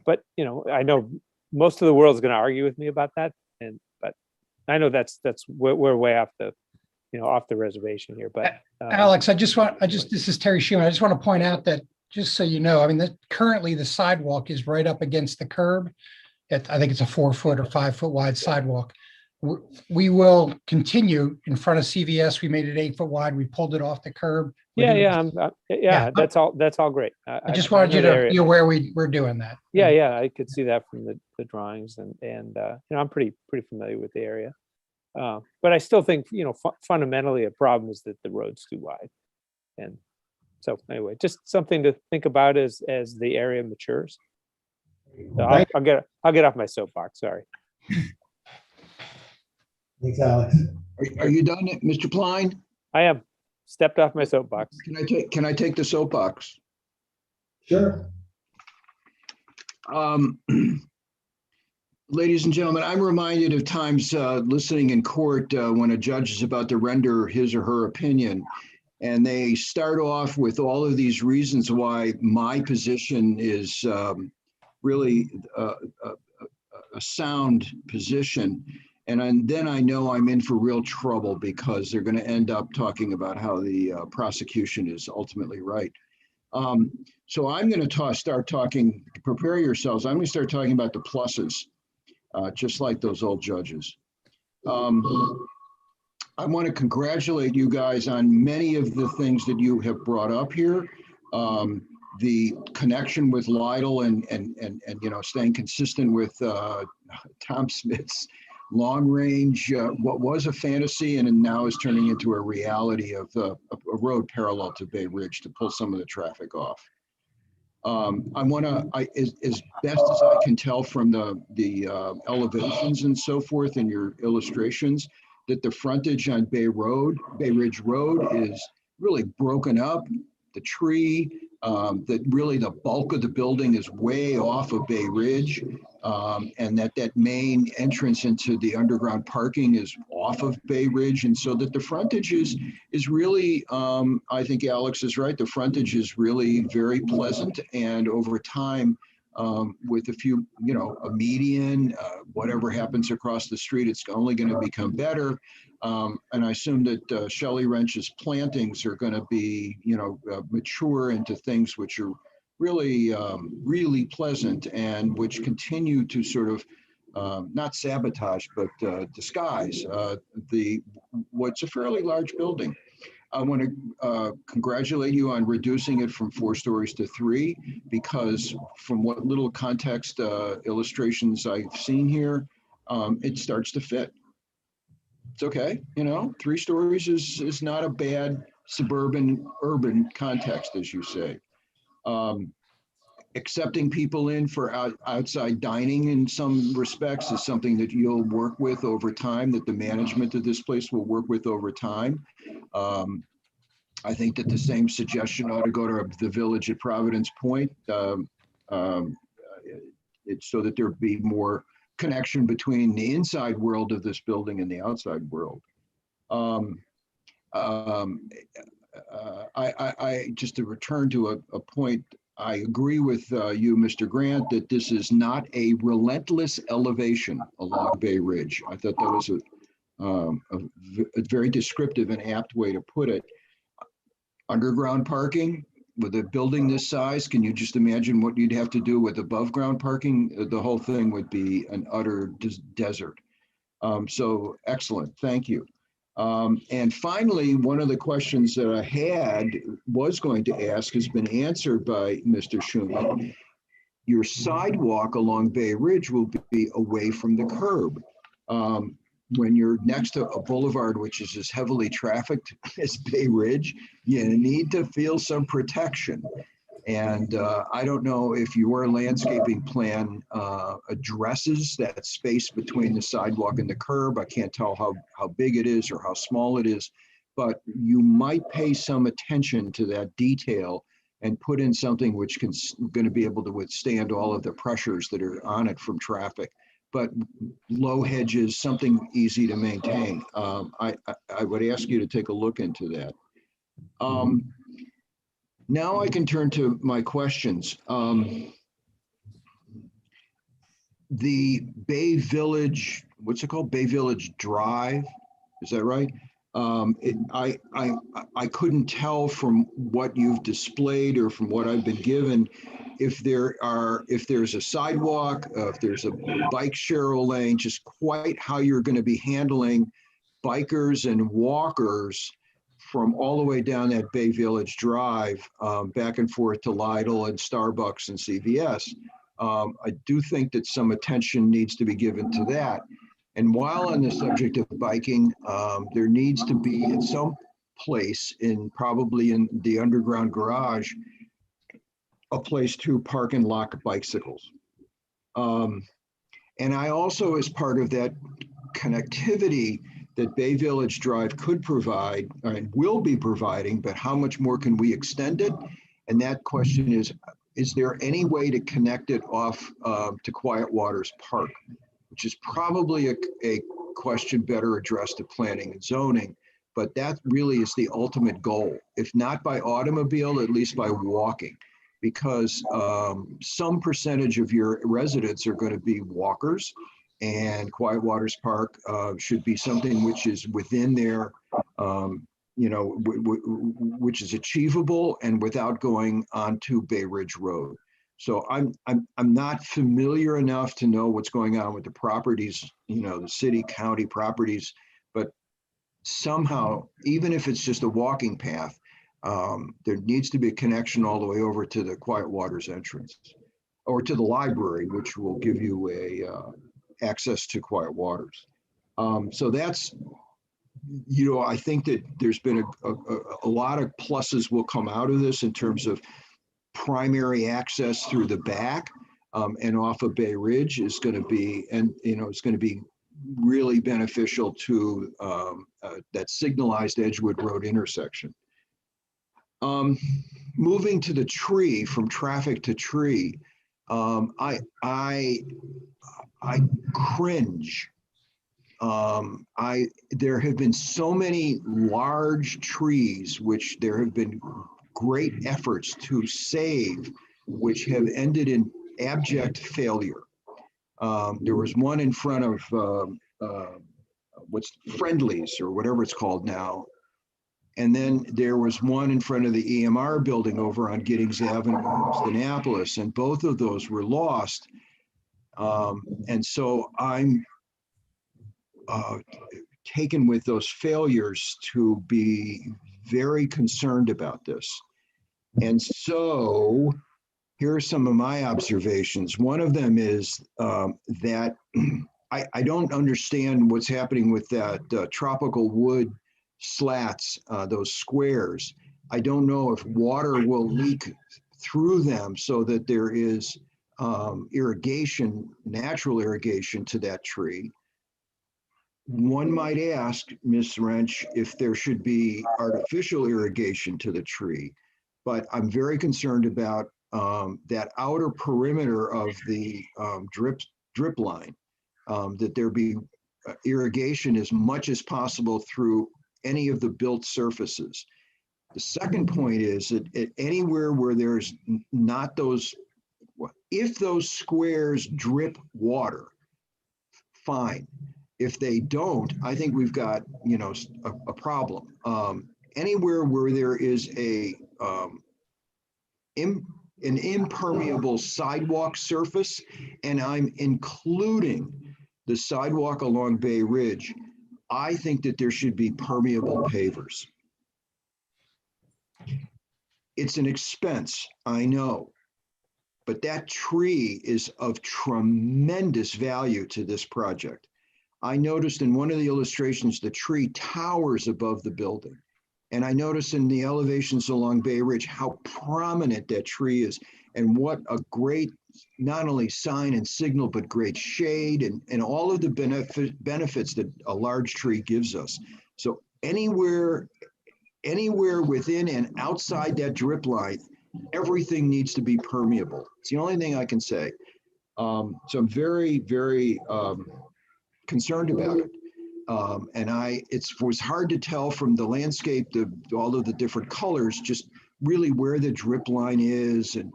But, you know, I know most of the world's going to argue with me about that. But I know we're way off the reservation here, but. Alex, this is Terry Schuman. I just want to point out that, just so you know, I mean, currently the sidewalk is right up against the curb. I think it's a 4-foot or 5-foot wide sidewalk. We will continue in front of CVS. We made it 8-foot wide. We pulled it off the curb. Yeah, that's all great. I just wanted you to be aware we're doing that. Yeah, I could see that from the drawings and you know, I'm pretty familiar with the area. But I still think, you know, fundamentally a problem is that the road's too wide. And so anyway, just something to think about as the area matures. So I'll get off my soapbox, sorry. Thanks, Alex. Are you done, Mr. Klein? I am stepped off my soapbox. Can I take the soapbox? Sure. Ladies and gentlemen, I'm reminded of times listening in court when a judge is about to render his or her opinion, and they start off with all of these reasons why my position is really a sound position. And then I know I'm in for real trouble because they're going to end up talking about how the prosecution is ultimately right. So I'm going to start talking, prepare yourselves, I'm going to start talking about the pluses, just like those old judges. I want to congratulate you guys on many of the things that you have brought up here. The connection with Lytle and you know, staying consistent with Tom Smith's long range, what was a fantasy and now is turning into a reality of a road parallel to Bay Ridge to pull some of the traffic off. I want to, as best as I can tell from the elevations and so forth in your illustrations, that the frontage on Bay Ridge Road is really broken up. The tree, that really the bulk of the building is way off of Bay Ridge, and that main entrance into the underground parking is off of Bay Ridge, and so that the frontage is really, I think Alex is right, the frontage is really very pleasant, and over time, with a few, you know, a median, whatever happens across the street, it's only going to become better. And I assume that Shelley Wrench's plantings are going to be, you know, mature into things which are really, really pleasant and which continue to sort of not sabotage, but disguise what's a fairly large building. I want to congratulate you on reducing it from 4 stories to 3, because from what little context illustrations I've seen here, it starts to fit. It's okay, you know, 3 stories is not a bad suburban, urban context, as you say. Accepting people in for outside dining in some respects is something that you'll work with over time, that the management of this place will work with over time. I think that the same suggestion ought to go to the village at Providence Point. It's so that there be more connection between the inside world of this building and the outside world. I just to return to a point, I agree with you, Mr. Grant, that this is not a relentless elevation along Bay Ridge. I thought that was a very descriptive and apt way to put it. Underground parking with a building this size, can you just imagine what you'd have to do with above ground parking? The whole thing would be an utter desert. So excellent, thank you. And finally, one of the questions that I was going to ask has been answered by Mr. Schuman. Your sidewalk along Bay Ridge will be away from the curb. When you're next to a boulevard, which is as heavily trafficked as Bay Ridge, you need to feel some protection. And I don't know if your landscaping plan addresses that space between the sidewalk and the curb. I can't tell how big it is or how small it is, but you might pay some attention to that detail and put in something which going to be able to withstand all of the pressures that are on it from traffic. But low hedges, something easy to maintain. I would ask you to take a look into that. Now I can turn to my questions. The Bay Village, what's it called? Bay Village Drive, is that right? I couldn't tell from what you've displayed or from what I've been given if there's a sidewalk, if there's a bike share lane, just quite how you're going to be handling bikers and walkers from all the way down that Bay Village Drive, back and forth to Lidl and Starbucks and CVS. I do think that some attention needs to be given to that. And while on the subject of biking, there needs to be at some place probably in the underground garage, a place to park and lock bicycles. And I also, as part of that connectivity that Bay Village Drive could provide and will be providing, but how much more can we extend it? And that question is there any way to connect it off to Quiet Waters Park, which is probably a question better addressed to planning and zoning, but that really is the ultimate goal. If not by automobile, at least by walking, because some percentage of your residents are going to be walkers, and Quiet Waters Park should be something which is within their, which is achievable and without going onto Bay Ridge Road. So I'm not familiar enough to know what's going on with the properties, the city, county properties, but somehow, even if it's just a walking path, there needs to be a connection all the way over to the Quiet Waters entrance or to the library, which will give you access to Quiet Waters. So that's, I think that there's been a lot of pluses will come out of this in terms of primary access through the back and off of Bay Ridge is going to be, and it's going to be really beneficial to that signalized Edgewood Road intersection. Moving to the tree, from traffic to tree, I cringe. There have been so many large trees, which there have been great efforts to save, which have ended in abject failure. There was one in front of what's Friendly's or whatever it's called now. And then there was one in front of the EMR building over on Giddings Avenue in Annapolis, and both of those were lost. And so I'm taken with those failures to be very concerned about this. And so here are some of my observations. One of them is that I don't understand what's happening with that tropical wood slats, those squares. I don't know if water will leak through them so that there is irrigation, natural irrigation to that tree. One might ask, Ms. Wrench, if there should be artificial irrigation to the tree, but I'm very concerned about that outer perimeter of the drip line, that there be irrigation as much as possible through any of the built surfaces. The second point is that anywhere where there's not those, if those squares drip water, fine. If they don't, I think we've got, a problem. Anywhere where there is an impermeable sidewalk surface, and I'm including the sidewalk along Bay Ridge, I think that there should be permeable pavers. It's an expense, I know, but that tree is of tremendous value to this project. I noticed in one of the illustrations, the tree towers above the building. And I noticed in the elevations along Bay Ridge, how prominent that tree is and what a great, not only sign and signal, but great shade and all of the benefits that a large tree gives us. So anywhere within and outside that drip line, everything needs to be permeable. It's the only thing I can say. So I'm very, very concerned about it. And it was hard to tell from the landscape, all of the different colors, just really where the drip line is and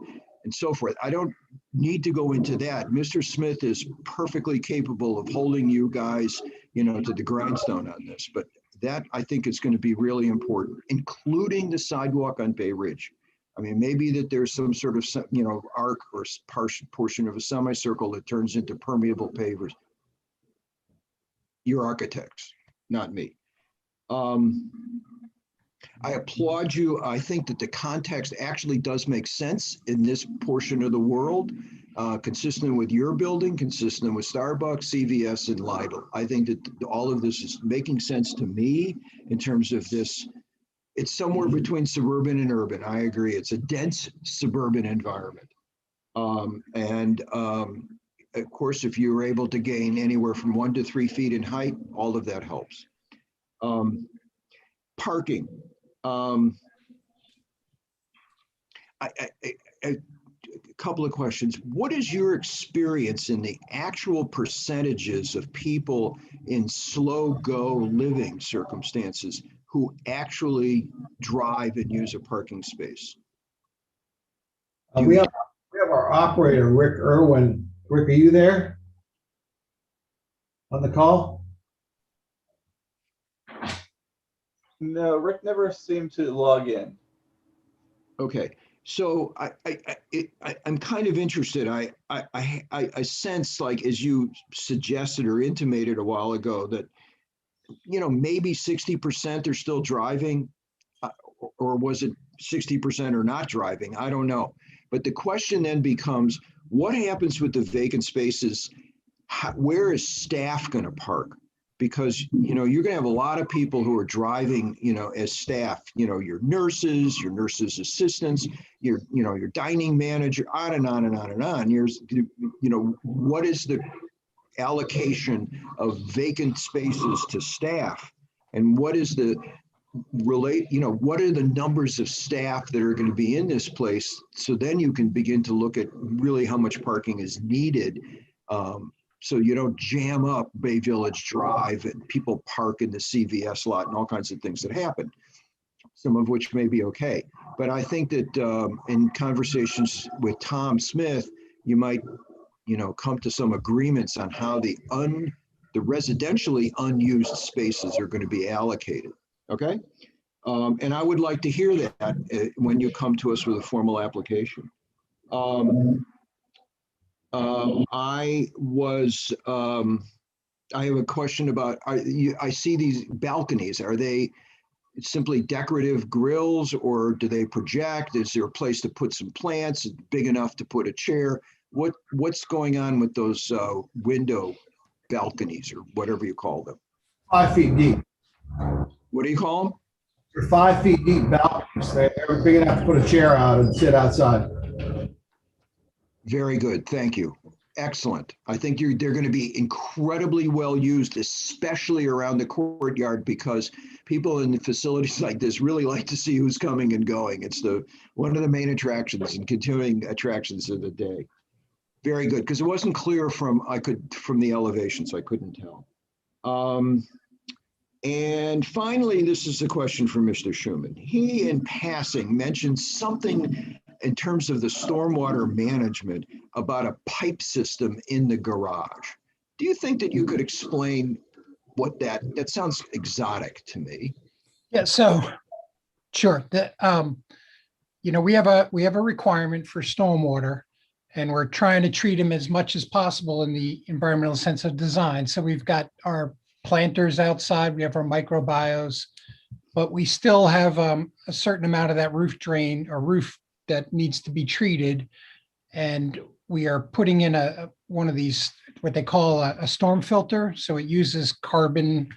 so forth. I don't need to go into that. Mr. Smith is perfectly capable of holding you guys, to the grindstone on this. But that, I think, is going to be really important, including the sidewalk on Bay Ridge. I mean, maybe that there's some sort of, arc or portion of a semicircle that turns into permeable pavers. You're architects, not me. I applaud you. I think that the context actually does make sense in this portion of the world, consistent with your building, consistent with Starbucks, CVS, and Lidl. I think that all of this is making sense to me in terms of this. It's somewhere between suburban and urban. I agree. It's a dense suburban environment. Of course, if you're able to gain anywhere from 1 to 3 feet in height, all of that helps. Parking. A couple of questions. What is your experience in the actual percentages of people in slow go living circumstances who actually drive and use a parking space? We have our operator, Rick Irwin. Rick, are you there on the call? No, Rick never seemed to log in. Okay, so I'm kind of interested. I sense, like, as you suggested or intimated a while ago, that maybe 60% are still driving, or was it 60% are not driving? I don't know. But the question then becomes, what happens with the vacant spaces? Where is staff going to park? Because, you're going to have a lot of people who are driving, as staff, your nurses assistants, your dining manager, on and on and on and on. What is the allocation of vacant spaces to staff? And what is the what are the numbers of staff that are going to be in this place? So then you can begin to look at really how much parking is needed. So you don't jam up Bay Village Drive and people park in the CVS lot and all kinds of things that happen, some of which may be okay. But I think that in conversations with Tom Smith, you might, come to some agreements on how the residentially unused spaces are going to be allocated. Okay. And I would like to hear that when you come to us with a formal application. I have a question about, I see these balconies. Are they simply decorative grills, or do they project? Is there a place to put some plants big enough to put a chair? What's going on with those window balconies, or whatever you call them? 5 feet deep. What do you call them? They're 5 feet deep balconies. They're big enough to put a chair out and sit outside. Very good. Thank you. Excellent. I think they're going to be incredibly well used, especially around the courtyard, because people in the facilities like this really like to see who's coming and going. It's one of the main attractions and continuing attractions of the day. Very good, because it wasn't clear from the elevation, so I couldn't tell. And finally, this is a question for Mr. Schuman. He, in passing, mentioned something in terms of the stormwater management about a pipe system in the garage. Do you think that you could explain what that sounds exotic to me? Yeah, so sure. We have a requirement for stormwater, and we're trying to treat them as much as possible in the environmental sense of design. So we've got our planters outside, we have our microbios, but we still have a certain amount of that roof drain or roof that needs to be treated. And we are putting in one of these, what they call a storm filter. So it uses carbon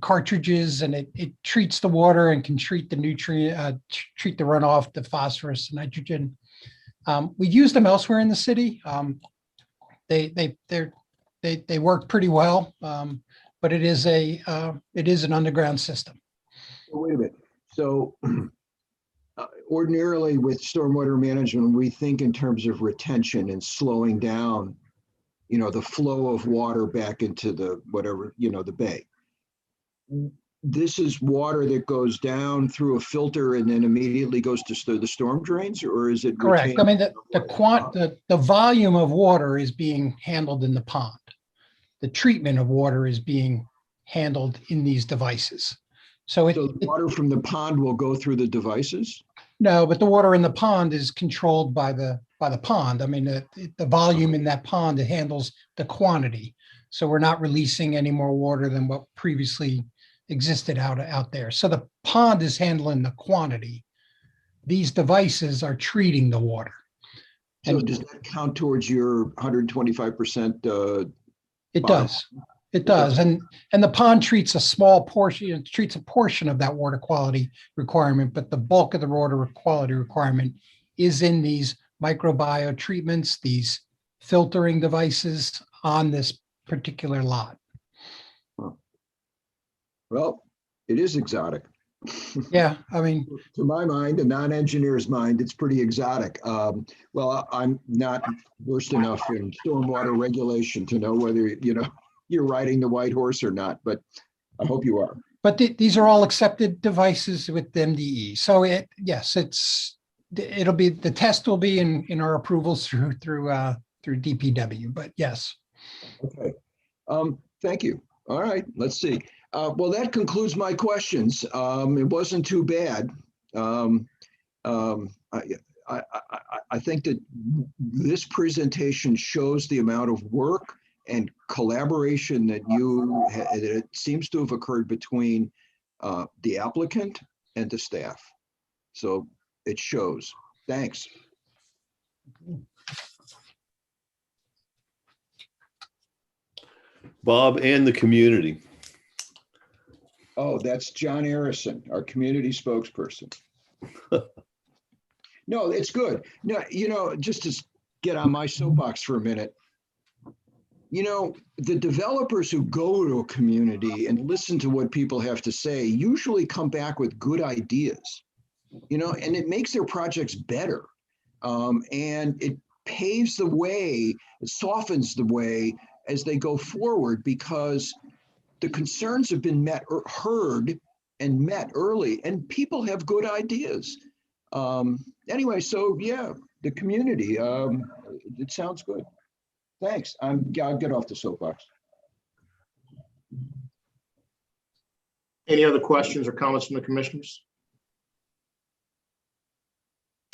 cartridges, and it treats the water and can treat the nutrient, treat the runoff, the phosphorus, the nitrogen. We've used them elsewhere in the city. They work pretty well, but it is an underground system. Wait a minute. So ordinarily with stormwater management, we think in terms of retention and slowing down, the flow of water back into the whatever, the bay. This is water that goes down through a filter and then immediately goes to the storm drains, or is it? Correct. I retained? mean, the volume of water is being handled in the pond. The treatment of water is being handled in these devices. So So the water from the pond will go through the devices? no, but the water in the pond is controlled by the pond. I mean, the volume in that pond, it handles the quantity. So we're not releasing any more water than what previously existed out there. So the pond is handling the quantity. These devices are treating the water. So does that count towards your 125%? It does. It does. And the pond treats a small portion, it treats a portion of that water quality requirement, but the bulk of the water quality requirement is in these microbiome treatments, these filtering devices on this particular lot. Well, it is exotic. Yeah, I mean, To my mind, a non-engineer's mind, it's pretty exotic. Well, I'm not versed enough in stormwater regulation to know whether, you're riding the white horse or not, but I hope you are. but these are all accepted devices with MDE. So the test will be in our approvals through DPW, but yes. Okay. Thank you. All right, let's see. Well, that concludes my questions. It wasn't too bad. I think that this presentation shows the amount of work and collaboration that it seems to have occurred between the applicant and the staff. So it shows. Thanks. Bob and the community. Oh, that's John Arison, our community spokesperson. No, it's good. No, just to get on my soapbox for a minute, the developers who go to a community and listen to what people have to say usually come back with good ideas, and it makes their projects better. And it paves the way, it softens the way as they go forward, because the concerns have been heard and met early, and people have good ideas. Anyway, so yeah, the community, it sounds good. Thanks. I'll get off the soapbox. Any other questions or comments from the commissioners?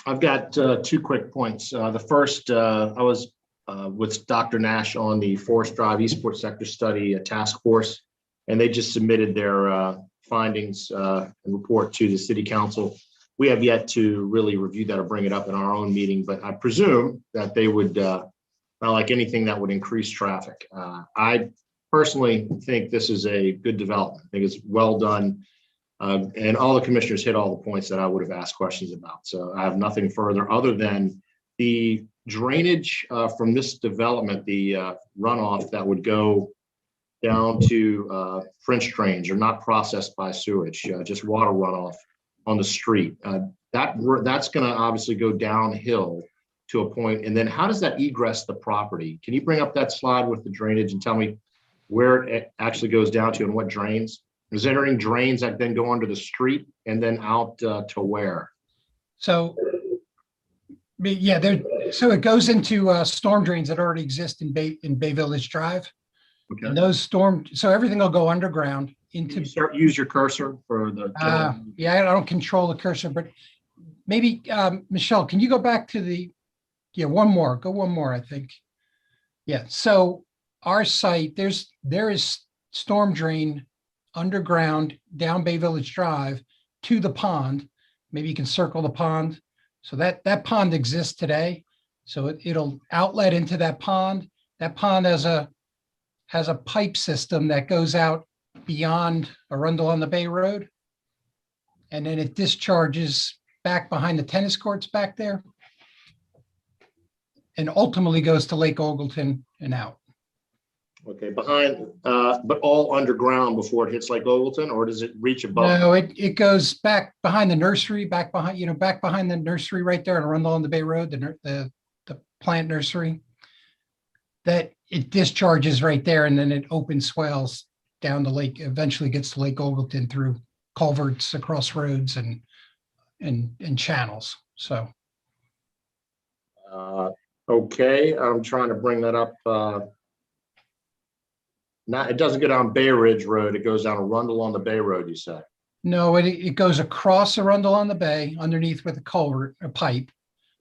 I've got two quick points. The first, I was with Dr. Nash on the Forest Drive Eastport Sector Study Task Force, and they just submitted their findings and report to the City Council. We have yet to really review that or bring it up in our own meeting, but I presume that they would, not like anything that would increase traffic. I personally think this is a good development. I think it's well done. And all the commissioners hit all the points that I would have asked questions about. So I have nothing further other than the drainage from this development, the runoff that would go down to French drains are not processed by sewage, just water runoff on the street. That's going to obviously go downhill to a point. And then how does that egress the property? Can you bring up that slide with the drainage and tell me where it actually goes down to and what drains? Is there any drains that then go under the street and then out to where? So, yeah, so it goes into storm drains that already exist in Bay Village Drive. Okay. And those so everything will go underground into. Use your cursor for the. Yeah, I don't control the cursor, but maybe Michelle, can you go back to go one more, I think. Yeah, so our site, there is storm drain underground down Bay Village Drive to the pond. Maybe you can circle the pond. So that pond exists today. So it'll outlet into that pond. That pond has a pipe system that goes out beyond Arundel on the Bay Road. And then it discharges back behind the tennis courts back there. And ultimately goes to Lake Ogleton and out. Okay, behind, but all underground before it hits Lake Ogleton, or does it reach above? No, it goes back behind the nursery, back behind, back behind the nursery right there on Arundel on the Bay Road, the plant nursery. That it discharges right there and then it open swells down the lake, eventually gets to Lake Ogleton through culverts across roads and channels. So, Okay, I'm trying to bring that up. Not, it doesn't go down Bay Ridge Road. It goes down Arundel on the Bay Road, you said. no, it goes across Arundel on the Bay underneath with a culvert, a pipe.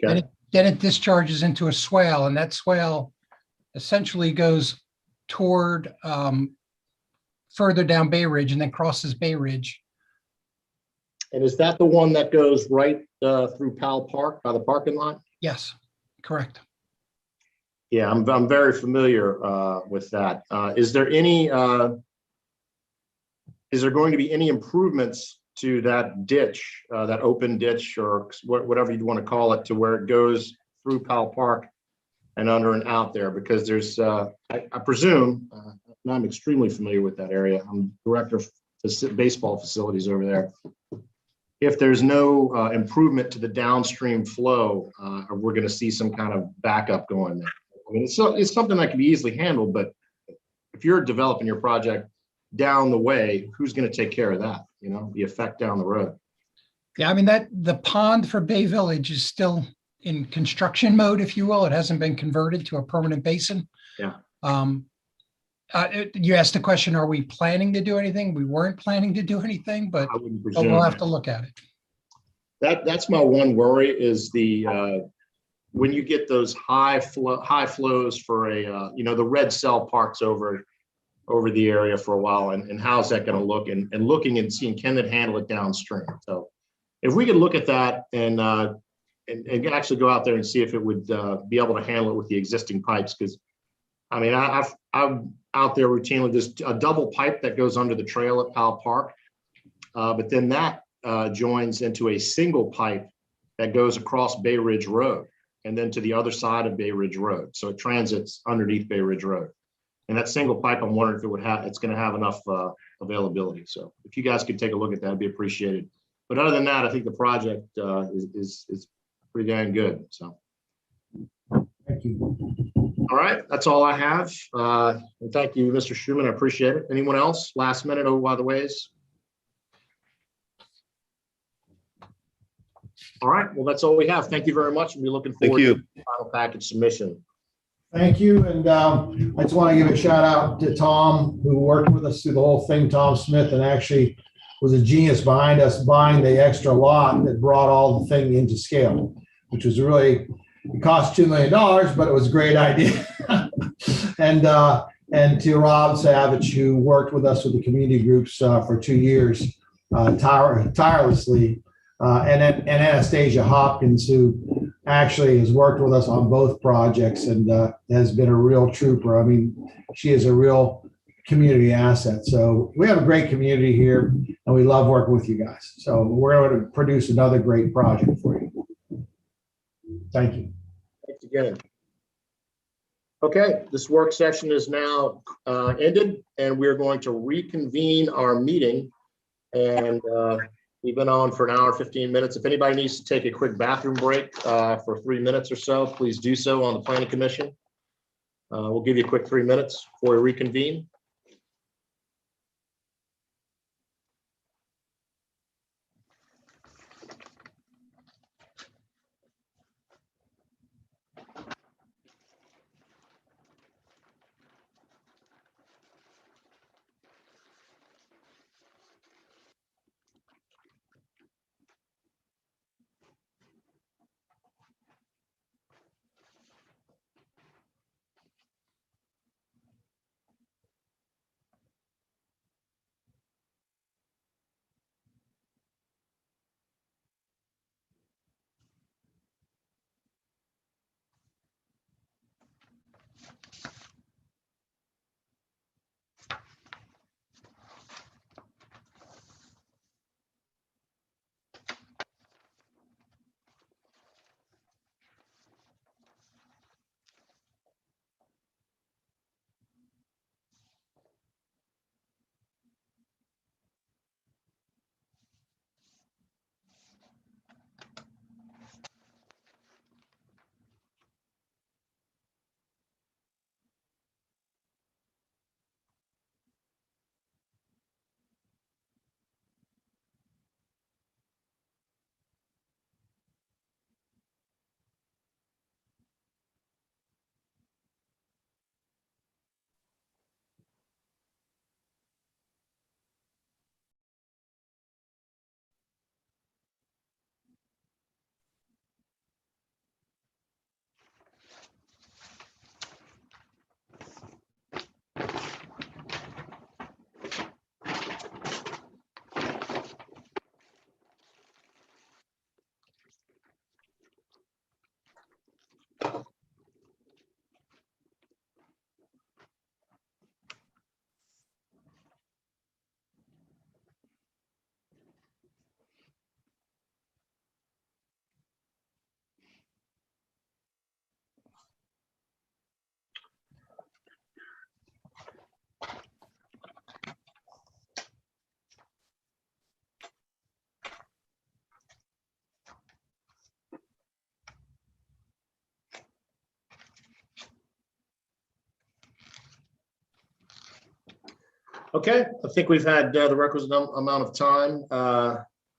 Okay. Then it discharges into a swale, and that swale essentially goes toward further down Bay Ridge and then crosses Bay Ridge. And is that the one that goes right through Powell Park by the parking lot? Yes, correct. Yeah, I'm very familiar with that. Is there going to be any improvements to that ditch, that open ditch, or whatever you'd want to call it, to where it goes through Powell Park and under and out there? Because there's, I presume, and I'm extremely familiar with that area. I'm director of baseball facilities over there. If there's no improvement to the downstream flow, we're going to see some kind of backup going there. I mean, it's something that can be easily handled, but if you're developing your project down the way, who's going to take care of that? The effect down the road. Yeah, I mean, the pond for Bay Village is still in construction mode, if you will. It hasn't been converted to a permanent basin. Yeah. You asked the question, are we planning to do anything? We weren't planning to do anything, but I wouldn't presume. we'll have to look at it. That's my one worry is when you get those high flows for the red cell parks over the area for a while, and how's that going to look, and looking and seeing, can it handle it downstream? So if we could look at that and actually go out there and see if it would be able to handle it with the existing pipes, because I mean, I'm out there routinely. There's a double pipe that goes under the trail at Powell Park, but then that joins into a single pipe that goes across Bay Ridge Road and then to the other side of Bay Ridge Road. So it transits underneath Bay Ridge Road. And that single pipe, I'm wondering if it's going to have enough availability. So if you guys could take a look at that, it'd be appreciated. But other than that, I think the project is pretty dang good. So. Thank you. All right, that's all I have. And thank you, Mr. Schuman. I appreciate it. Anyone else? Last minute, oh, by the ways. All right, well, that's all we have. Thank you very much. We'll be looking forward to the final package submission. Thank you. And I just want to give a shout out to Tom, who worked with us through the whole thing, Tom Smith, and actually was a genius behind us buying the extra lot that brought all the thing into scale, which was really, it cost $2 million, but it was a great idea. And to Rob Savage, who worked with us with the community groups for 2 years, tirelessly, and Anastasia Hopkins, who actually has worked with us on both projects and has been a real trooper. I mean, she is a real community asset. So we have a great community here, and we love working with you guys. So we're going to produce another great project for you. Thank you. Thanks again. Okay, this work session is now ended, and we're going to reconvene our meeting. And we've been on for an hour, 15 minutes. If anybody needs to take a quick bathroom break for 3 minutes or so, please do so on the Planning Commission. We'll give you a quick 3 minutes before we reconvene. Okay, I think we've had the requisite amount of time.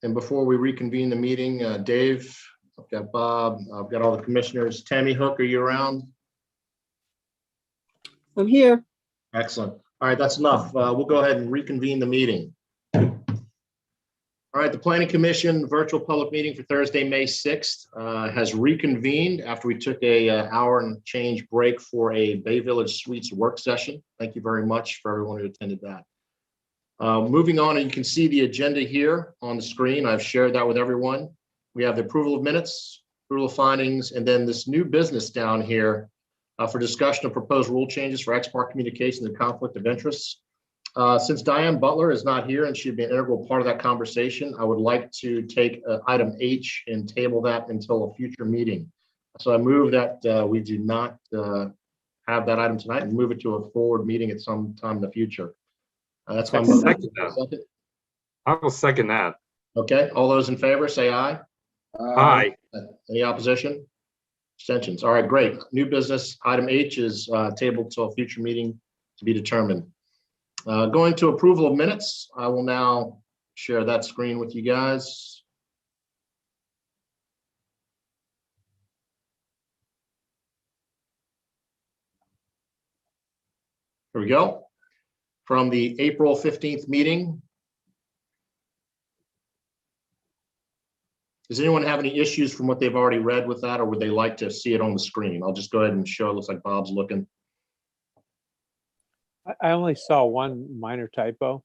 And before we reconvene the meeting, Dave, I've got Bob, I've got all the commissioners. Tammy Hook, are you around? I'm here. Excellent. All right, that's enough. We'll go ahead and reconvene the meeting. All right, the Planning Commission virtual public meeting for Thursday, May 6th has reconvened after we took a hour and change break for a Bay Village Suites work session. Thank you very much for everyone who attended that. Moving on, and you can see the agenda here on the screen. I've shared that with everyone. We have the approval of minutes, approval of findings, and then this new business down here for discussion of proposed rule changes for ex parte communications and conflict of interests. Since Diane Butler is not here and she'd be an integral part of that conversation, I would like to take item H and table that until a future meeting. So I move that we do not have that item tonight and move it to a forward meeting at some time in the future. That's my motion. I will second that. Okay, all those in favor say aye. Aye. Any opposition? Abstentions. All right, great. New business item H is tabled till a future meeting to be determined. Going to approval of minutes, I will now share that screen with you guys. Here we go. From the April 15th meeting. Does anyone have any issues from what they've already read with that, or would they like to see it on the screen? I'll just go ahead and show. It looks like Bob's looking. I only saw one minor typo.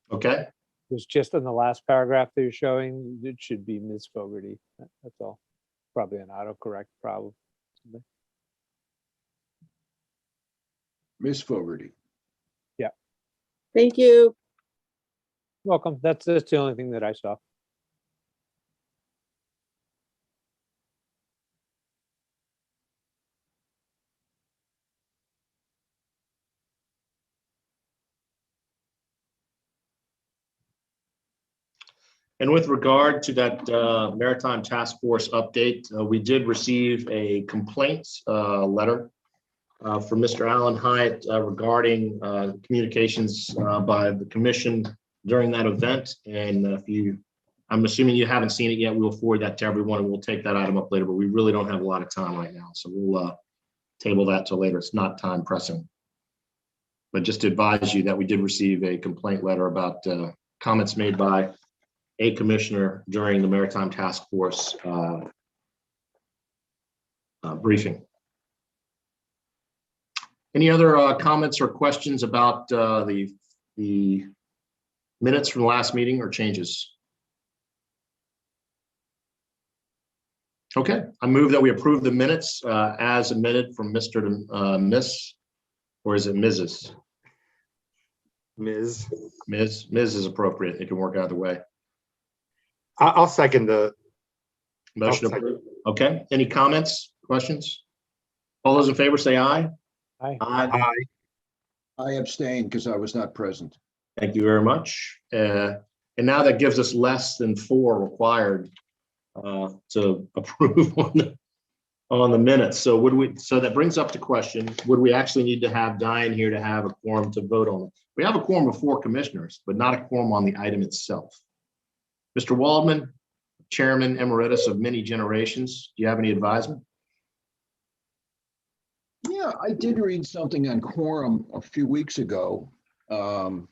Okay. It was just in the last paragraph that you're showing. It should be Ms. Fogarty. That's all. Probably an autocorrect problem. Miss Fogarty. Yeah. Thank you. Welcome. That's the only thing that I saw. And with regard to that Maritime Task Force update, we did receive a complaint letter from Mr. Alan Hyatt regarding communications by the commission during that event. And I'm assuming you haven't seen it yet, we'll forward that to everyone and we'll take that item up later, but we really don't have a lot of time right now. So we'll table that till later. It's not time pressing. But just to advise you that we did receive a complaint letter about comments made by a commissioner during the Maritime Task Force briefing. Any other comments or questions about the minutes from the last meeting or changes? Okay, I move that we approve the minutes as amended from Mr. to Miss, or is it Mrs.? Ms. Ms. is appropriate. It can work either way. I'll second the Motion approved. Okay, any comments, questions? All those in favor say aye. Aye. Aye. I abstain because I was not present. Thank you very much. And now that gives us less than 4 required to approve on the minutes. So so that brings up the question, would we actually need to have Diane here to have a quorum to vote on it? We have a quorum of 4 commissioners, but not a quorum on the item itself. Mr. Waldman, Chairman Emeritus of many generations, do you have any advisement? Yeah, I did read something on quorum a few weeks ago. And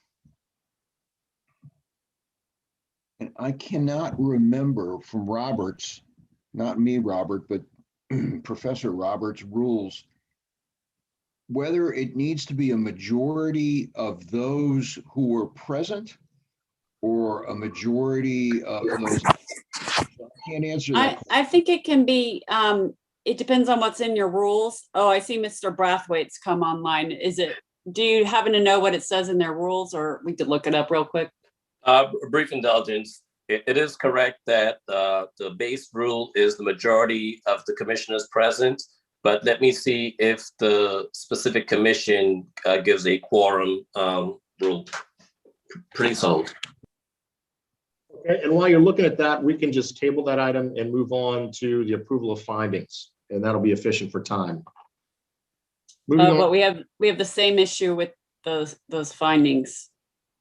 I cannot remember from Roberts, not me, Robert, but Professor Roberts' rules, whether it needs to be a majority of those who were present or a majority of those. I can't answer that. I think it can be, it depends on what's in your rules. Oh, I see Mr. Brathwaite's come online. Do you happen to know what it says in their rules, or we could look it up real quick? Brief indulgence. It is correct that the base rule is the majority of the commissioners present, but let me see if the specific commission gives a quorum rule. Please hold. Okay, and while you're looking at that, we can just table that item and move on to the approval of findings, and that'll be efficient for time. But we have the same issue with those findings.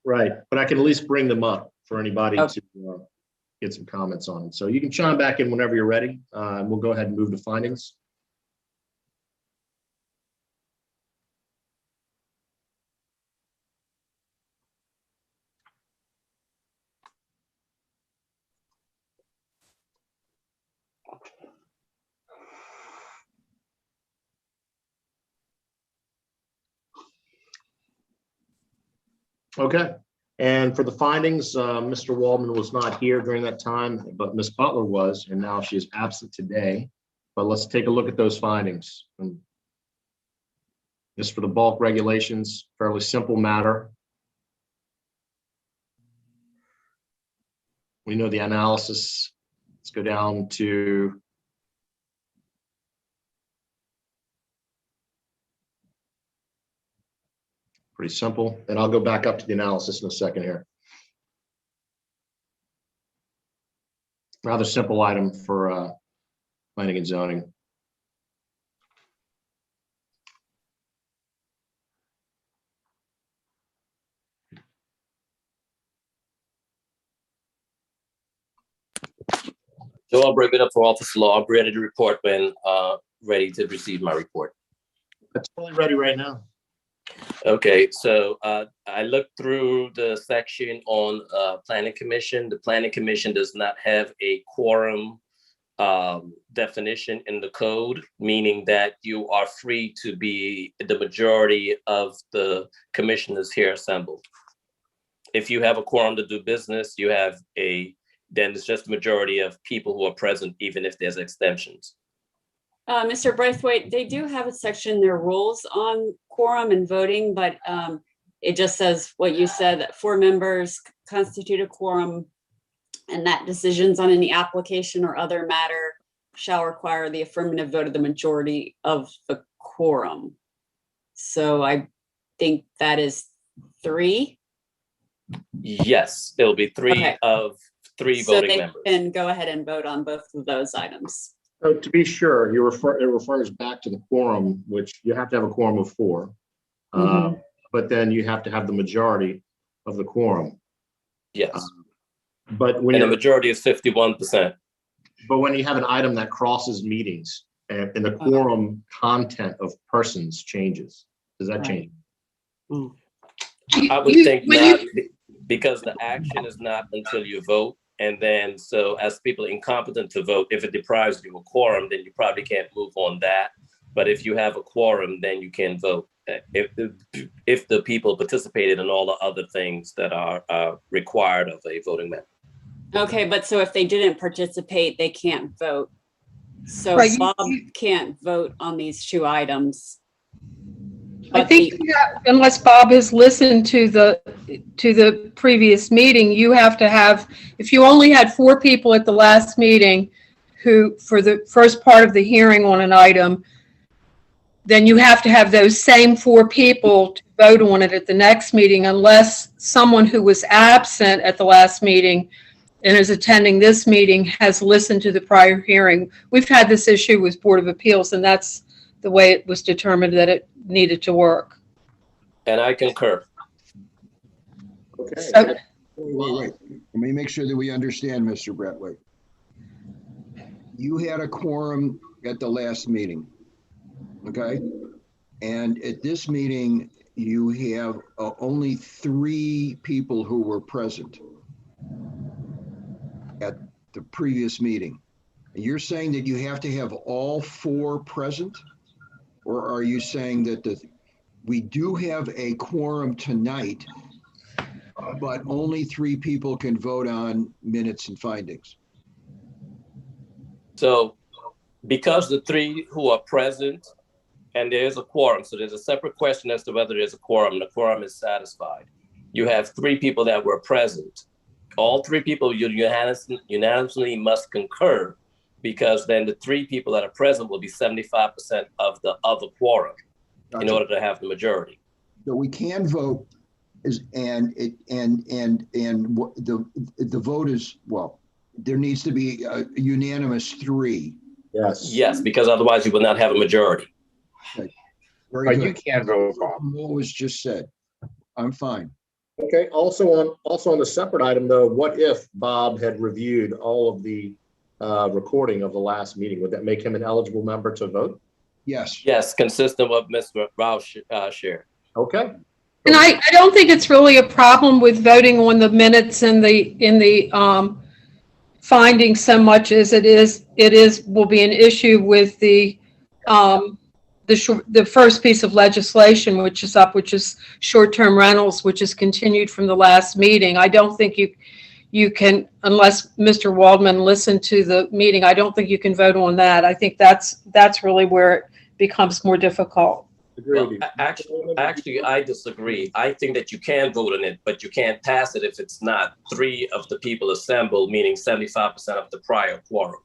Right, but I can at least bring them up for anybody Oh. to get some comments on it. So you can chime back in whenever you're ready. And we'll go ahead and move to findings. Okay, and for the findings, Mr. Waldman was not here during that time, but Ms. Butler was, and now she is absent today. But let's take a look at those findings. Just for the bulk regulations, fairly simple matter. We know the analysis. Let's go down to pretty simple. And I'll go back up to the analysis in a second here. Rather simple item for planning and zoning. So I'll bring it up for office law. I'm ready to report when ready to receive my report. It's totally ready right now. Okay, so I looked through the section on planning commission. The planning commission does not have a quorum definition in the code, meaning that you are free to be the majority of the commissioners here assembled. If you have a quorum to do business, then it's just the majority of people who are present, even if there's extensions. Mr. Braithwaite, they do have a section in their rules on quorum and voting, but it just says what you said, that 4 members constitute a quorum, and that decisions on any application or other matter shall require the affirmative vote of the majority of the quorum. So I think that is 3. Yes, it'll be 3 Okay. of 3 So voting they members. can go ahead and vote on both of those items. So to be sure, it refers back to the quorum, which you have to have a quorum of 4. But then you have to have the majority of the quorum. Yes, But when and the you're, majority is 51%. but when you have an item that crosses meetings and the quorum content of persons changes, does that change? I would think not, because the action is not until you vote. And then, so as people incompetent to vote, if it deprives you of a quorum, then you probably can't move on that. But if you have a quorum, then you can vote. If the people participated in all the other things that are required of a voting member. Okay, but so if they didn't participate, they can't vote. So Right, Bob can't vote on these 2 items. I think that unless Bob has listened to the previous meeting, you have to have, if you only had 4 people at the last meeting who, for the first part of the hearing on an item, then you have to have those same 4 people to vote on it at the next meeting, unless someone who was absent at the last meeting and is attending this meeting has listened to the prior hearing. We've had this issue with Board of Appeals, and that's the way it was determined that it needed to work. And I concur. Okay. So, Wait. Let me make sure that we understand, Mr. Braithwaite. You had a quorum at the last meeting, okay? And at this meeting, you have only 3 people who were present at the previous meeting. You're saying that you have to have all 4 present? Or are you saying that we do have a quorum tonight, but only 3 people can vote on minutes and findings? So because the 3 who are present and there is a quorum, so there's a separate question as to whether there's a quorum, and the quorum is satisfied. You have 3 people that were present. All 3 people unanimously must concur, because then the 3 people that are present will be 75% of the other quorum in Gotcha. order to have the majority. So we can vote the vote is, well, there needs to be a unanimous 3. Yes. Yes, because otherwise you will not have a majority. Very But good. you can't vote, Bob. What was just said. I'm fine. Okay, also on the separate item though, what if Bob had reviewed all of the recording of the last meeting? Would that make him an eligible member to vote? Yes. Yes, consistent with Mr. Rouse shared. Okay. And I don't think it's really a problem with voting on the minutes in the findings so much as will be an issue with the first piece of legislation, which is short-term rentals, which is continued from the last meeting. I don't think you can, unless Mr. Waldman listened to the meeting, I don't think you can vote on that. I think that's really where it becomes more difficult. Well, actually, I disagree. I think that you can vote on it, but you can't pass it if it's not 3 of the people assembled, meaning 75% of the prior quorum.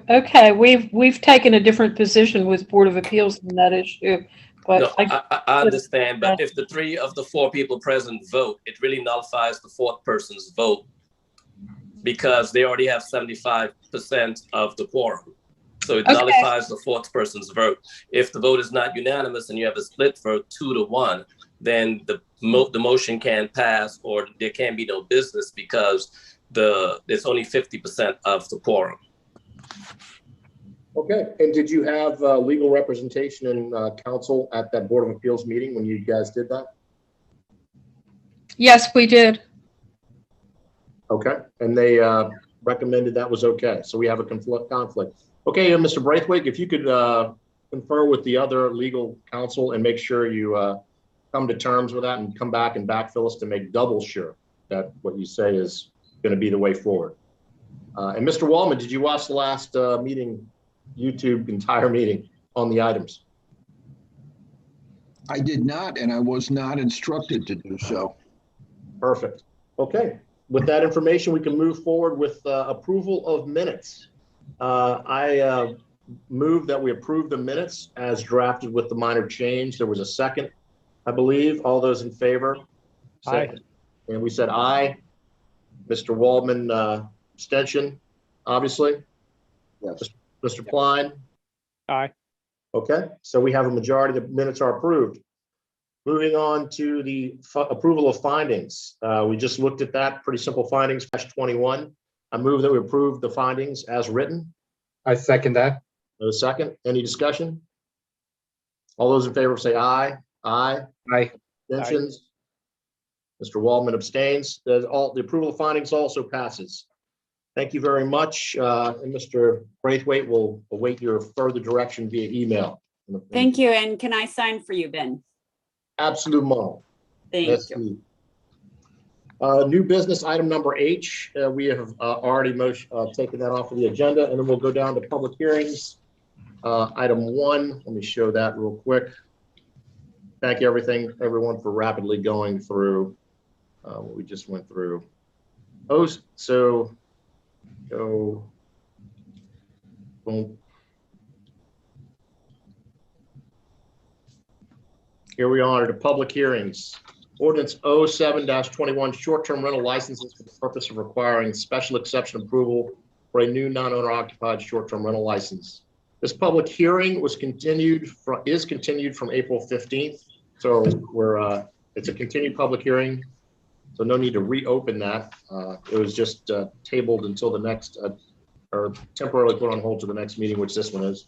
Okay, we've taken a different position with Board of Appeals on that issue. But no, I understand, but if the 3 of the 4 people present vote, it really nullifies the 4th person's vote because they already have 75% of the quorum. So it nullifies the 4th person's vote. If the vote is not unanimous and you have a split vote 2-1, then the motion can't pass or there can be no business because there's only 50% of the quorum. Okay, and did you have legal representation and counsel at that Board of Appeals meeting when you guys did that? Yes, we did. Okay, and they recommended that was okay. So we have a conflict. Okay, Mr. Braithwaite, if you could confer with the other legal counsel and make sure you come to terms with that and come back and backfill us to make double sure that what you say is going to be the way forward. And Mr. Waldman, did you watch the last meeting, YouTube entire meeting on the items? I did not, and I was not instructed to do so. Perfect. Okay. With that information, we can move forward with approval of minutes. I move that we approve the minutes as drafted with the minor change. There was a second, I believe. All those in favor? Aye. And we said aye. Mr. Waldman, abstention, obviously. Yes. Mr. Klein? Aye. Okay, so we have a majority. The minutes are approved. Moving on to the approval of findings. We just looked at that. Pretty simple findings, /21. I move that we approve the findings as written. I second that. No second. Any discussion? All those in favor say aye. Aye. Aye. Abstentions? Mr. Waldman abstains. The approval of findings also passes. Thank you very much. And Mr. Braithwaite will await your further direction via email. Thank you. And can I sign for you, Ben? Absolument. Thank you. New business item number H. We have already taken that off of the agenda, and then we'll go down to public hearings. Item 1, let me show that real quick. Thank you, everyone, for rapidly going through what we just went through. So go. Boom. Here we are to public hearings. Ordinance 07-21, short-term rental licenses for the purpose of requiring special exception approval for a new non-owner occupied short-term rental license. This public hearing is continued from April 15th. So it's a continued public hearing. So no need to reopen that. It was just tabled until the next, or temporarily put on hold to the next meeting, which this one is.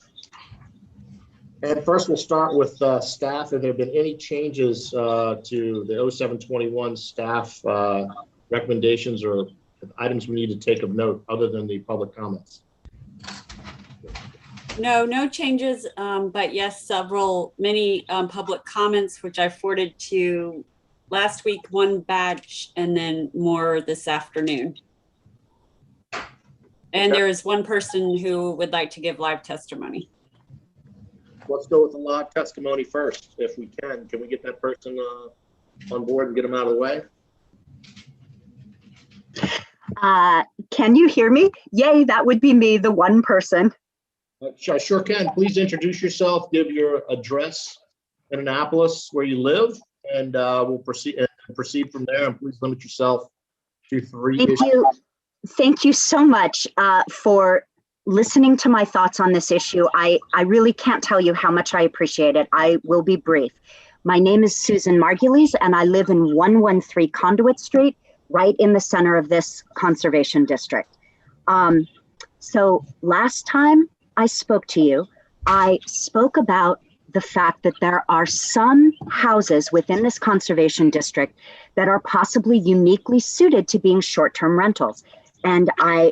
And first, we'll start with staff. Have there been any changes to the 07-21 staff recommendations or items we need to take of note other than the public comments? No changes, but yes, many public comments, which I forwarded to last week, one batch, and then more this afternoon. And there is one person who would like to give live testimony. Let's go with the live testimony first, if we can. Can we get that person on board and get them out of the way? Can you hear me? Yay, that would be me, the one person. I sure can. Please introduce yourself, give your address in Annapolis where you live, and we'll proceed from there. And please limit yourself to 3 issues. Thank you so much for listening to my thoughts on this issue. I really can't tell you how much I appreciate it. I will be brief. My name is Susan Margulies, and I live in 113 Conduit Street, right in the center of this conservation district. So last time I spoke to you, I spoke about the fact that there are some houses within this conservation district that are possibly uniquely suited to being short-term rentals. And I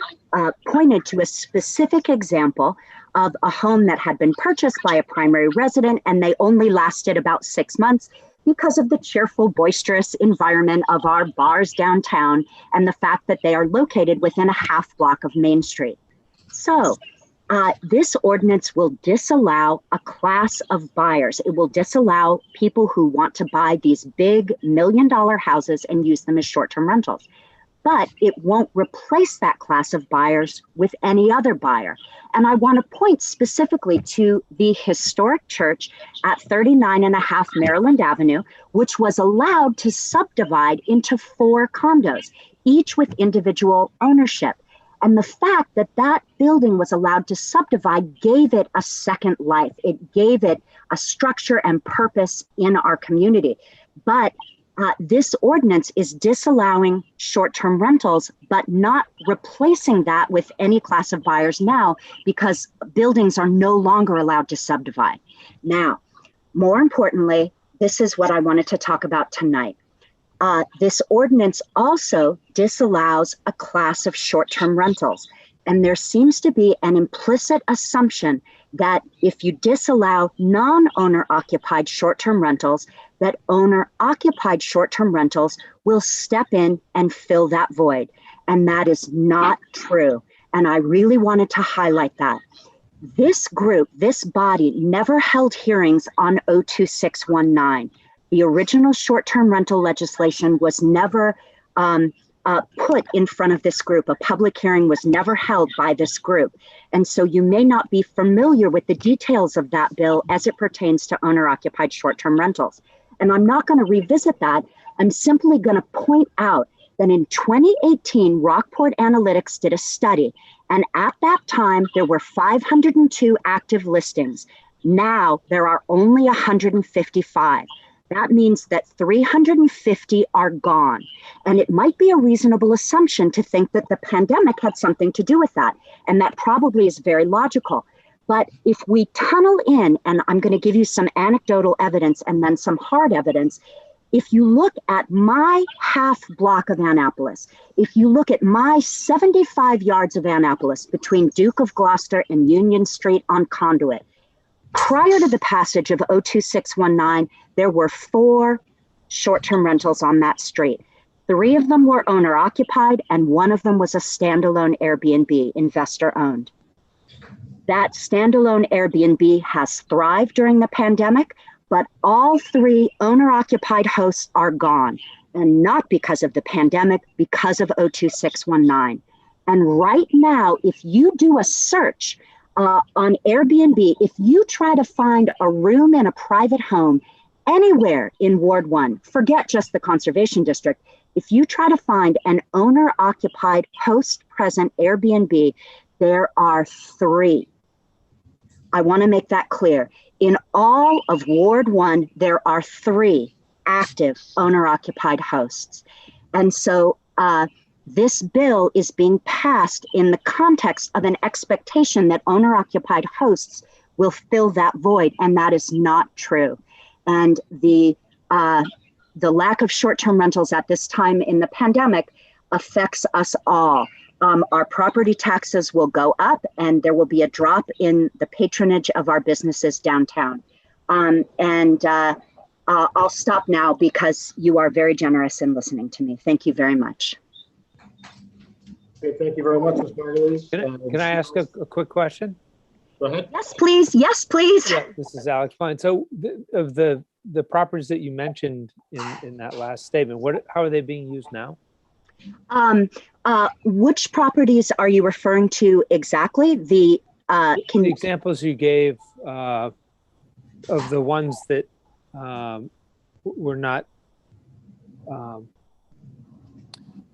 pointed to a specific example of a home that had been purchased by a primary resident, and they only lasted about 6 months because of the cheerful, boisterous environment of our bars downtown and the fact that they are located within a half block of Main Street. So this ordinance will disallow a class of buyers. It will disallow people who want to buy these big $1 million houses and use them as short-term rentals. But it won't replace that class of buyers with any other buyer. And I want to point specifically to the historic church at 39.5 Maryland Avenue, which was allowed to subdivide into 4 condos, each with individual ownership. And the fact that that building was allowed to subdivide gave it a second life. It gave it a structure and purpose in our community. But this ordinance is disallowing short-term rentals, but not replacing that with any class of buyers now, because buildings are no longer allowed to subdivide. Now, more importantly, this is what I wanted to talk about tonight. This ordinance also disallows a class of short-term rentals. And there seems to be an implicit assumption that if you disallow non-owner occupied short-term rentals, that owner-occupied short-term rentals will step in and fill that void. And that is not true. And I really wanted to highlight that. This group, this body, never held hearings on 02619. The original short-term rental legislation was never put in front of this group. A public hearing was never held by this group. And so you may not be familiar with the details of that bill as it pertains to owner-occupied short-term rentals. And I'm not going to revisit that. I'm simply going to point out that in 2018, Rockport Analytics did a study. And at that time, there were 502 active listings. Now there are only 155. That means that 350 are gone. And it might be a reasonable assumption to think that the pandemic had something to do with that. And that probably is very logical. But if we tunnel in, and I'm going to give you some anecdotal evidence and then some hard evidence, if you look at my half block of Annapolis, if you look at my 75 yards of Annapolis between Duke of Gloucester and Union Street on Conduit, prior to the passage of 02619, there were 4 short-term rentals on that street. 3 of them were owner-occupied, and 1 of them was a standalone Airbnb, investor-owned. That standalone Airbnb has thrived during the pandemic, but all 3 owner-occupied hosts are gone, and not because of the pandemic, because of 02619. And right now, if you do a search on Airbnb, if you try to find a room in a private home anywhere in Ward 1, forget just the Conservation District, if you try to find an owner-occupied host-present Airbnb, there are 3. I want to make that clear. In all of Ward 1, there are 3 active owner-occupied hosts. And so this bill is being passed in the context of an expectation that owner-occupied hosts will fill that void, and that is not true. And the lack of short-term rentals at this time in the pandemic affects us all. Our property taxes will go up, and there will be a drop in the patronage of our businesses downtown. I'll stop now because you are very generous in listening to me. Thank you very much. Okay, thank you very much, Ms. Margulies. Can I ask a quick question? Go ahead. Yes, please. Yes, please. Yeah, this is Alex. Fine. So of the properties that you mentioned in that last statement, how are they being used now? Which properties are you referring to exactly? The examples you gave of the ones that were not.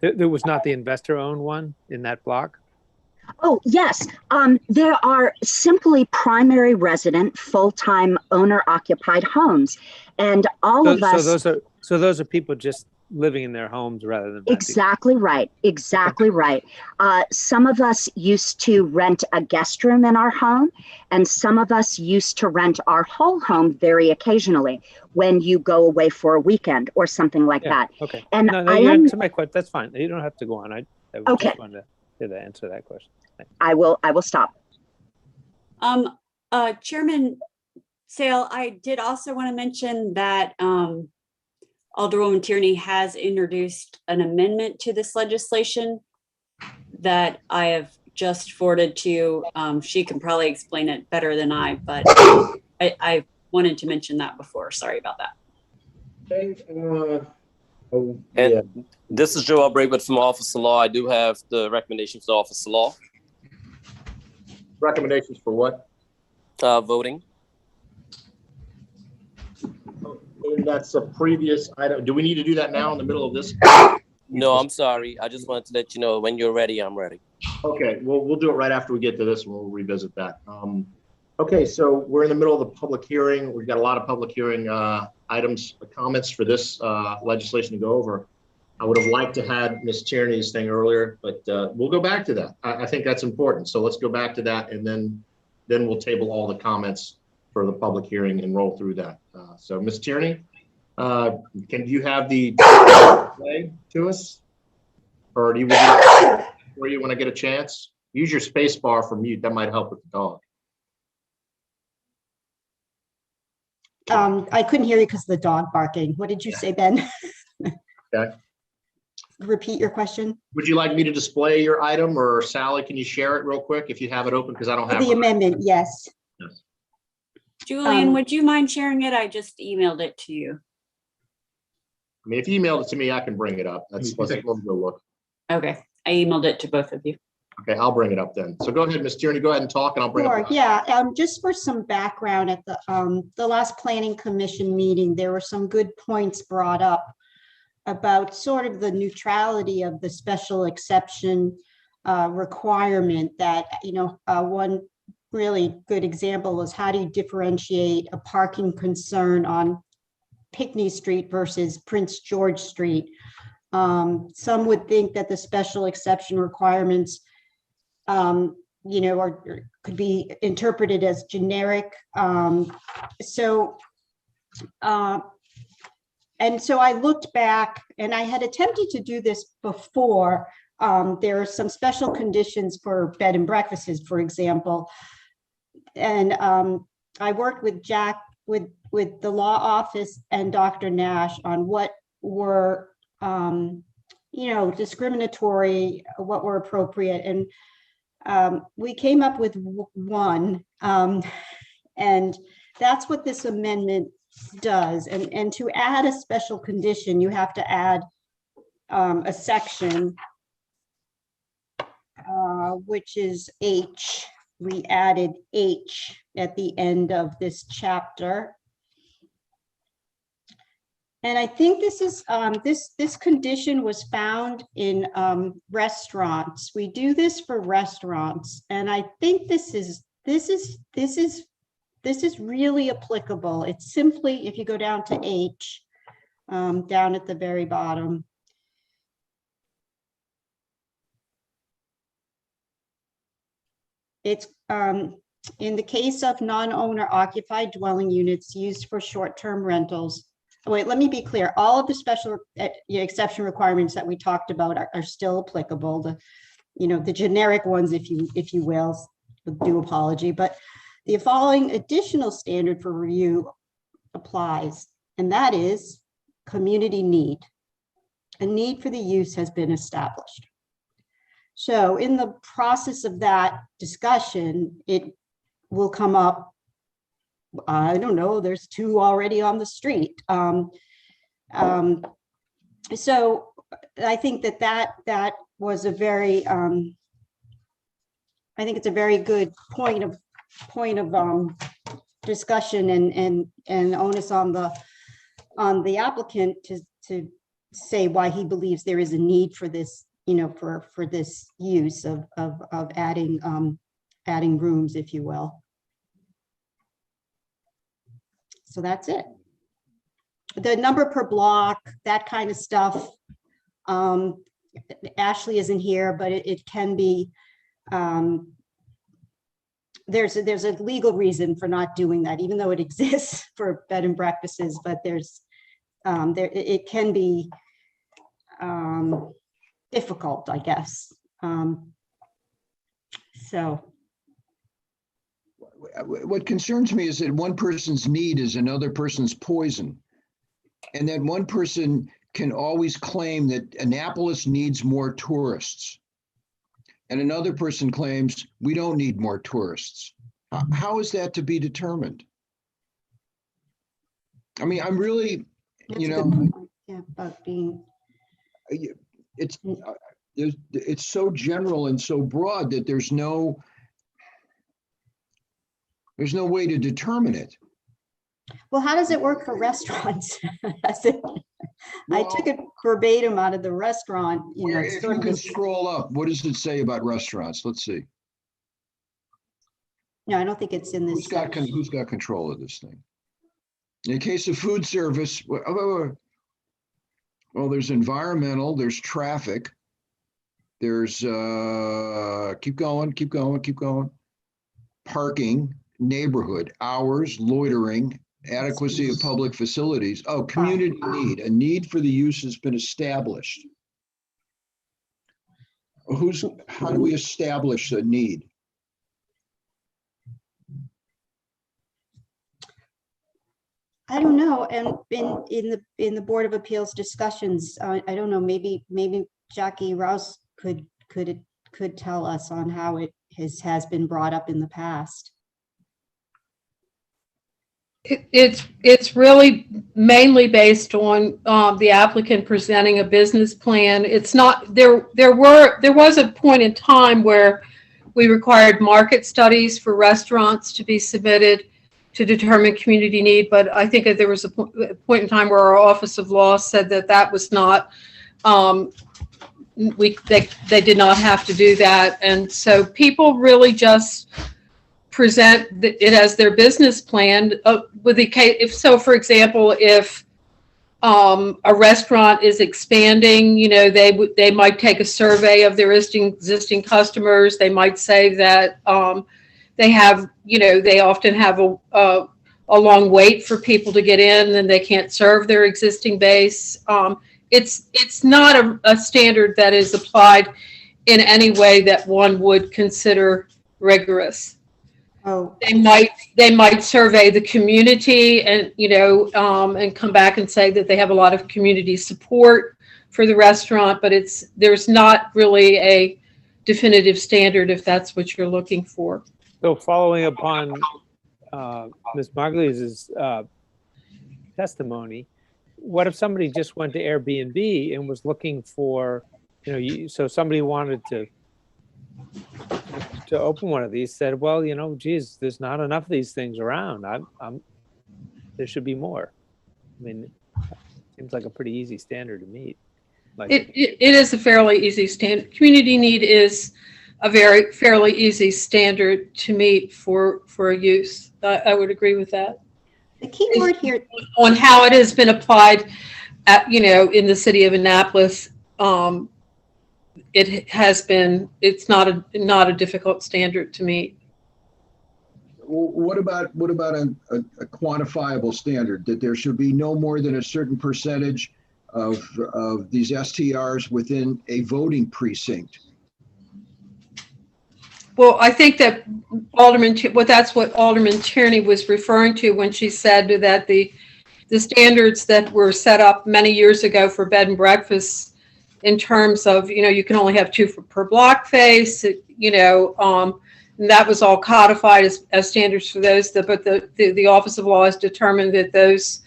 There was not the investor-owned one in that block. Oh, yes. There are simply primary resident, full-time owner-occupied homes. And all of us. So those are people just living in their homes rather than. Exactly right. Exactly right. Some of us used to rent a guest room in our home, and some of us used to rent our whole home very occasionally when you go away for a weekend or something like that. Okay. And no, you answer my question. That's fine. You don't have to go on. I okay. Just wanted to answer that question. Thanks. I will stop. Chairman Sale, I did also want to mention that Alderwoman Tierney has introduced an amendment to this legislation that I have just forwarded to you. She can probably explain it better than I, but I wanted to mention that before. Sorry about that. And this is Joe Braithwaite from Office of Law. I do have the recommendations for the Office of Law. Recommendations for what? Voting. And that's a previous item. Do we need to do that now in the middle of this? No, I'm sorry. I just wanted to let you know when you're ready, I'm ready. Okay, well, we'll do it right after we get to this and we'll revisit that. Okay, so we're in the middle of the public hearing. We've got a lot of public hearing items, comments for this legislation to go over. I would have liked to have Ms. Tierney's thing earlier, but we'll go back to that. I think that's important. So let's go back to that, and then we'll table all the comments for the public hearing and roll through that. So Ms. Tierney, can you have the play to us? Or do you want to get a chance? Use your space bar for mute. That might help with the dog. I couldn't hear you because of the dog barking. What did you say, Ben? Okay. Repeat your question. Would you like me to display your item, or Sally, can you share it real quick if you have it open? Because I don't have the amendment. Yes. Yes. Julian, would you mind sharing it? I just emailed it to you. I mean, if you emailed it to me, I can bring it up. Let's go look. Okay, I emailed it to both of you. Okay, I'll bring it up then. So go ahead, Ms. Tierney, go ahead and talk, and I'll bring it up. Yeah, just for some background, at the last Planning Commission meeting, there were some good points brought up about sort of the neutrality of the special exception requirement that, one really good example is how do you differentiate a parking concern on Pinckney Street versus Prince George Street. Some would think that the special exception requirements could be interpreted as generic. And so I looked back, and I had attempted to do this before. There are some special conditions for bed and breakfasts, for example. And I worked with Jack, with the law office and Dr. Nash on what were, discriminatory, what were appropriate. And we came up with one, and that's what this amendment does. And to add a special condition, you have to add a section, which is H. We added H at the end of this chapter. And I think this is this condition was found in restaurants. We do this for restaurants, and I think this is really applicable. It's simply, if you go down to H, down at the very bottom. It's in the case of non-owner occupied dwelling units used for short-term rentals. Oh, wait, let me be clear. All of the special exception requirements that we talked about are still applicable. The generic ones, if you will, with due apology, but the following additional standard for review applies, and that is community need. A need for the use has been established. So in the process of that discussion, it will come up, I don't know, there's two already on the street. So I think that was a very, I think it's a very good point of discussion and onus on the applicant to say why he believes there is a need for this for this use of adding, adding rooms, if you will. So that's it. The number per block, that kind of stuff. Ashley isn't here, but it can be, there's a legal reason for not doing that, even though it exists for bed and breakfasts, but it can be difficult, I guess. So. What concerns me is that one person's need is another person's poison. And that one person can always claim that Annapolis needs more tourists. And another person claims we don't need more tourists. How is that to be determined? I mean, I'm really, Yeah, about being. It's so general and so broad that there's no way to determine it. Well, how does it work for restaurants? I took it verbatim out of the restaurant. If you can scroll up, what does it say about restaurants? Let's see. No, I don't think it's in this. Who's got control of this thing? In case of food service, well, there's environmental, there's traffic, there's keep going. Parking, neighborhood, hours, loitering, adequacy of public facilities. Oh, community need. A need for the use has been established. How do we establish a need? I don't know. And in the Board of Appeals discussions, I don't know, maybe Jackie Rouse could tell us on how it has been brought up in the past. It's really mainly based on the applicant presenting a business plan. It's not there was a point in time where we required market studies for restaurants to be submitted to determine community need, but I think that there was a point in time where our Office of Law said that was not they did not have to do that, and so people really just present it as their business plan. With the case, if so, for example, if a restaurant is expanding, they might take a survey of their existing customers. They might say that they have, they often have a long wait for people to get in, and they can't serve their existing base. It's not a standard that is applied in any way that one would consider rigorous. Oh, they might survey the community and and come back and say that they have a lot of community support for the restaurant, but there's not really a definitive standard if that's what you're looking for. So following upon Ms. Margulies' testimony, what if somebody just went to Airbnb and was looking for, so somebody wanted to open one of these, said, well, geez, there's not enough of these things around. There should be more. I mean, it seems like a pretty easy standard to meet. It is a fairly easy standard. Community need is a fairly easy standard to meet for a use. I would agree with that. The key word here on how it has been applied at, in the city of Annapolis, it's not a difficult standard to meet. What about a quantifiable standard that there should be no more than a certain percentage of these STRs within a voting precinct? Well, I think that that's what Alderman Tierney was referring to when she said that the standards that were set up many years ago for bed and breakfasts, in terms of, you can only have 2 per block face, and that was all codified as standards for those. But the Office of Law has determined that those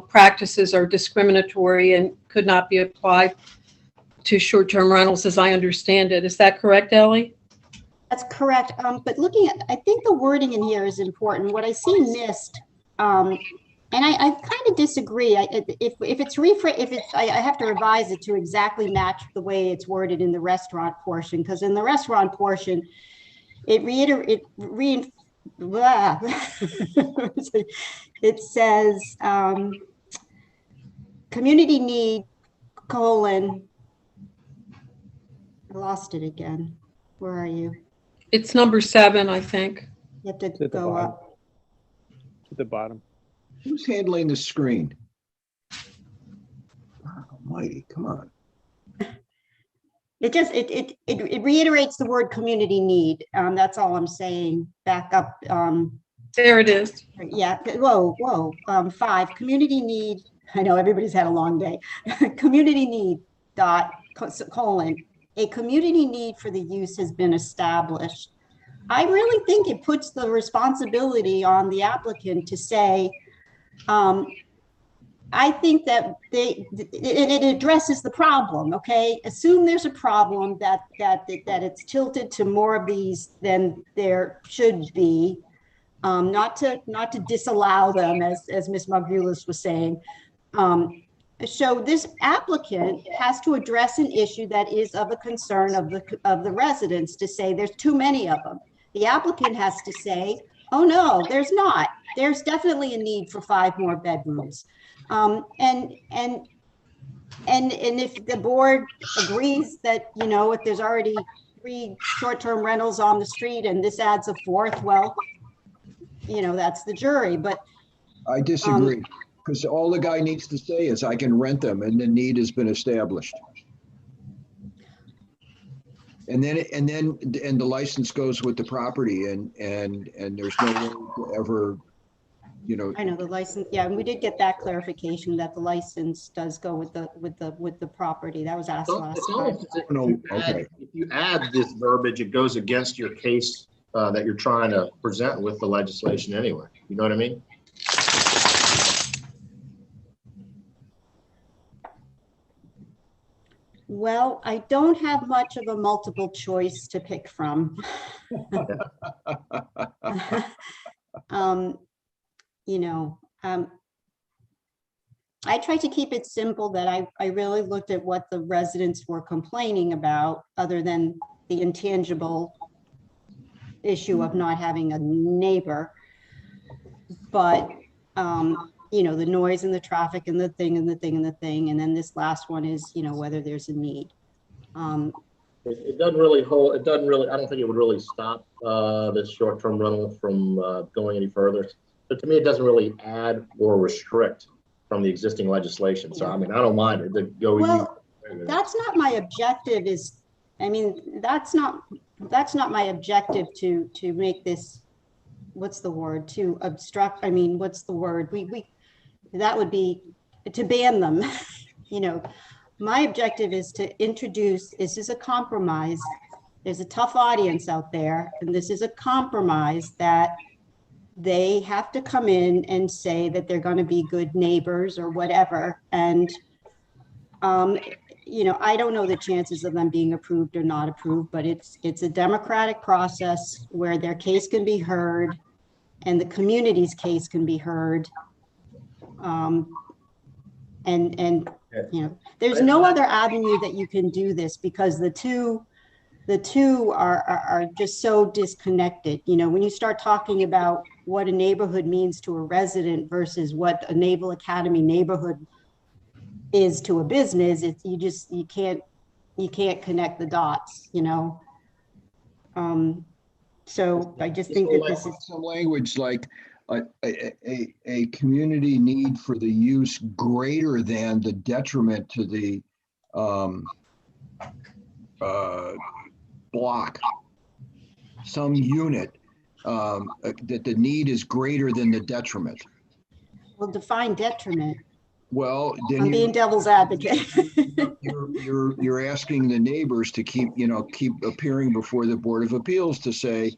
practices are discriminatory and could not be applied to short-term rentals, as I understand it. Is that correct, Ellie? That's correct. But looking at, I think the wording in here is important. What I see missed And I kind of disagree. If it's I have to revise it to exactly match the way it's worded in the restaurant portion, because in the restaurant portion, blah. It says, community need, colon, I lost it again. Where are you? It's number 7, I think. You have to To the go bottom. up. To the bottom. Who's handling the screen? Almighty, come on. It reiterates the word community need. That's all I'm saying. Back up. There it is. Yeah, whoa. 5, community need. I know everybody's had a long day. Community need dot colon. A community need for the use has been established. I really think it puts the responsibility on the applicant to say, I think that it addresses the problem. Okay, assume there's a problem that it's tilted to more of these than there should be. Not to disallow them, as Ms. Margulis was saying. So this applicant has to address an issue that is of a concern of the residents, to say there's too many of them. The applicant has to say, oh no, there's not. There's definitely a need for 5 more bedrooms. And if the board agrees that, if there's already 3 short-term rentals on the street and this adds a 4th, well, that's the jury. But I disagree, because all the guy needs to say is I can rent them and the need has been established. And then the license goes with the property and there's no way to ever, I know the license. Yeah, and we did get that clarification that the license does go with the property. That was asked last time. If you add this verbiage, it goes against your case that you're trying to present with the legislation anyway. You know what I mean? Well, I don't have much of a multiple choice to pick from. I tried to keep it simple, that I really looked at what the residents were complaining about, other than the intangible issue of not having a neighbor. But the noise and the traffic and the thing and the thing and the thing. And then this last one is, whether there's a need. It doesn't really hold, I don't think it would really stop this short-term rental from going any further. But to me, it doesn't really add or restrict from the existing legislation. So, I mean, I don't mind it to go. Well, that's not my objective that's not my objective to make this, what's the word, to obstruct, what's the word? That would be to ban them. My objective is to introduce, this is a compromise. There's a tough audience out there, and this is a compromise that they have to come in and say that they're going to be good neighbors or whatever. And, I don't know the chances of them being approved or not approved, but it's a democratic process where their case can be heard and the community's case can be heard. There's no other avenue that you can do this, because the two are just so disconnected. When you start talking about what a neighborhood means to a resident versus what a Naval Academy neighborhood is to a business, you can't connect the dots. So I just think that this is some language like a community need for the use greater than the detriment to the block, some unit, that the need is greater than the detriment. Well, define detriment. Well, then I'm being devil's advocate. you're asking the neighbors to keep appearing before the Board of Appeals to say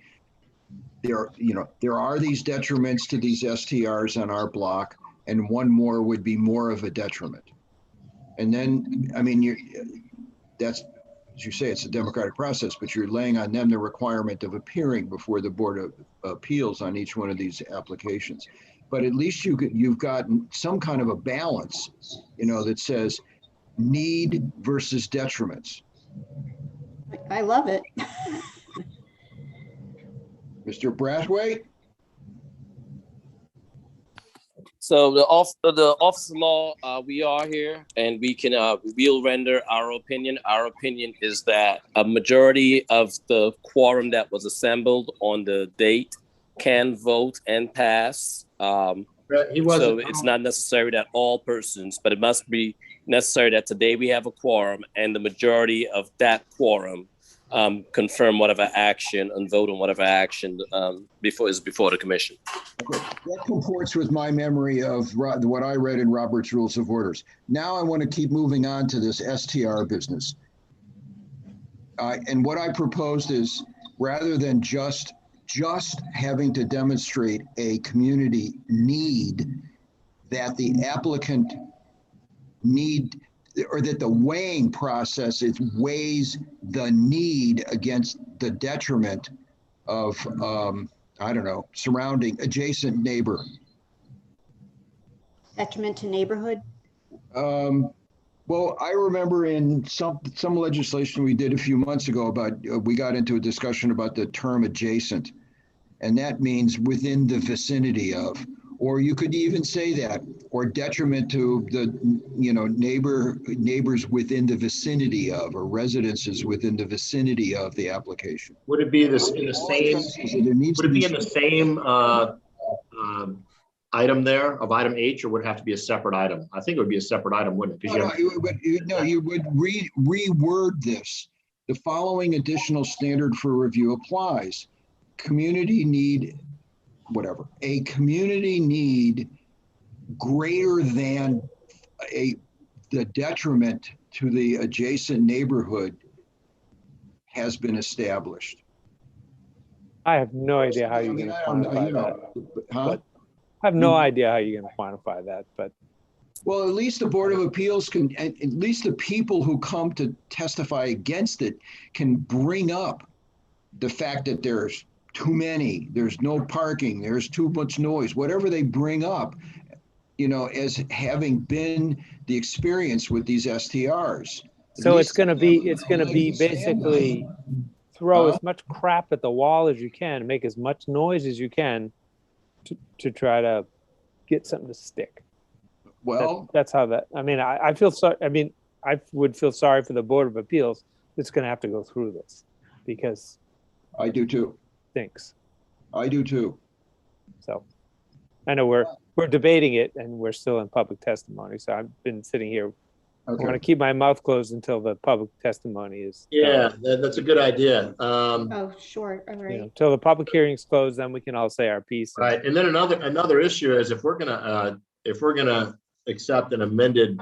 there are these detriments to these STRs on our block, and one more would be more of a detriment. And then, that's, as you say, it's a democratic process, but you're laying on them the requirement of appearing before the Board of Appeals on each one of these applications. but at least you've gotten some kind of a balance, that says need versus detriments. I love it. Mr. Brathwaite? So the office law, we are here and we'll render our opinion. Our opinion is that a majority of the quorum that was assembled on the date can vote and pass. So it's not necessary that all persons, but it must be necessary that today we have a quorum and the majority of that quorum confirm whatever action and vote on whatever action before the commission. Okay. That comports with my memory of what I read in Robert's Rules of Orders. Now I want to keep moving on to this STR business. And what I proposed is, rather than just having to demonstrate a community need, that the applicant need, or that the weighing process, it weighs the need against the detriment of, surrounding adjacent neighbor. Detriment to neighborhood? Well, I remember in some legislation we did a few months ago about, we got into a discussion about the term adjacent, and that means within the vicinity of, or you could even say that, or detriment to the, neighbors within the vicinity of, or residences within the vicinity of the application. Would it be in the same item there of item H, or would it have to be a separate item? I think it would be a separate item, wouldn't it? You would reword this. The following additional standard for review applies. Community need, whatever, a community need greater than the detriment to the adjacent neighborhood has been established. I have no idea how you're going to quantify that. But I have no idea how you're going to quantify that, but. Well, at least the Board of Appeals can, at least the people who come to testify against it can bring up the fact that there's too many, there's no parking, there's too much noise, whatever they bring up, as having been the experience with these STRs. So it's going to be basically throw as much crap at the wall as you can, make as much noise as you can to try to get something to stick. Well, that's how that, I feel sorry. I would feel sorry for the Board of Appeals that's going to have to go through this, because I do too. Thanks. I do too. So I know we're debating it and we're still in public testimony. So I've been sitting here. Okay. I'm going to keep my mouth closed until the public testimony is done. That's a good idea. Oh, sure. All right. Until the public hearing is closed, then we can all say our piece. Right. And then another issue is if we're gonna accept an amended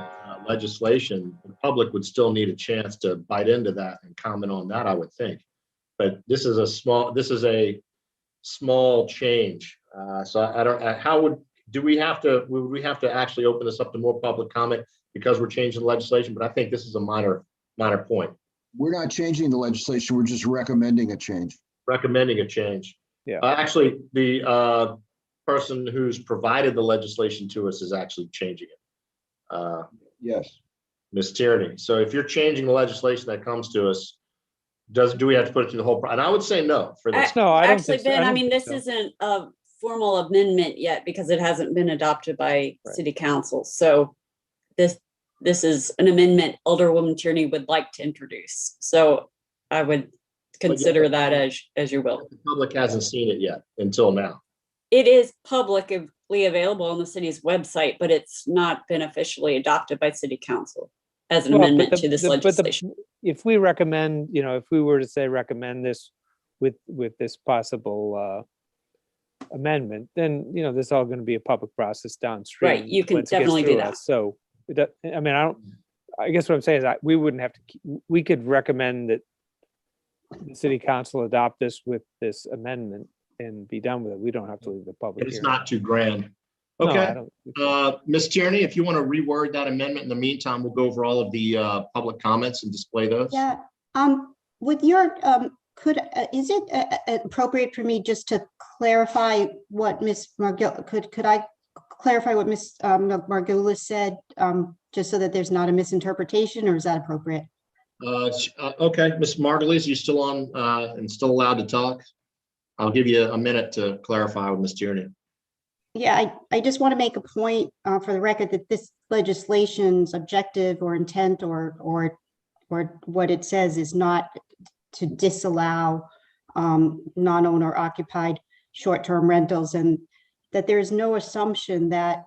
legislation, the public would still need a chance to bite into that and comment on that, I would think. But this is a small change. So I don't. Would we have to actually open this up to more public comment because we're changing the legislation? But I think this is a minor point. We're not changing the legislation. We're just recommending a change. Recommending a change. Yeah. Actually, the person who's provided the legislation to us is actually changing it. Yes. Ms. Tierney. So if you're changing the legislation that comes to us, do we have to put it through the whole? And I would say no for this. No, I don't. Actually, Ben, this isn't a formal amendment yet because it hasn't been adopted by City Council. So this is an amendment Alderwoman Tierney would like to introduce. So I would consider that as you will. The public hasn't seen it yet until now. It is publicly available on the city's website, but it's not been officially adopted by City Council as an amendment to this legislation. If we recommend, if we were to say recommend this with this possible amendment, then this is all going to be a public process downstream. Right, you can definitely do that. So, I guess what I'm saying is we wouldn't have to. We could recommend that the City Council adopt this with this amendment and be done with it. We don't have to leave the public. It's not too grand. Okay. Ms. Tierney, if you want to reword that amendment in the meantime, we'll go over all of the public comments and display those. Yeah. With your, is it appropriate for me just to clarify what Ms. Margill, could I clarify what Ms. Margulis said, just so that there's not a misinterpretation, or is that appropriate? Okay, Ms. Margulies, you still on and still allowed to talk? I'll give you a minute to clarify with Ms. Tierney. Yeah, I just want to make a point for the record that this legislation's objective or intent or what it says is not to disallow non-owner occupied short-term rentals, and that there is no assumption that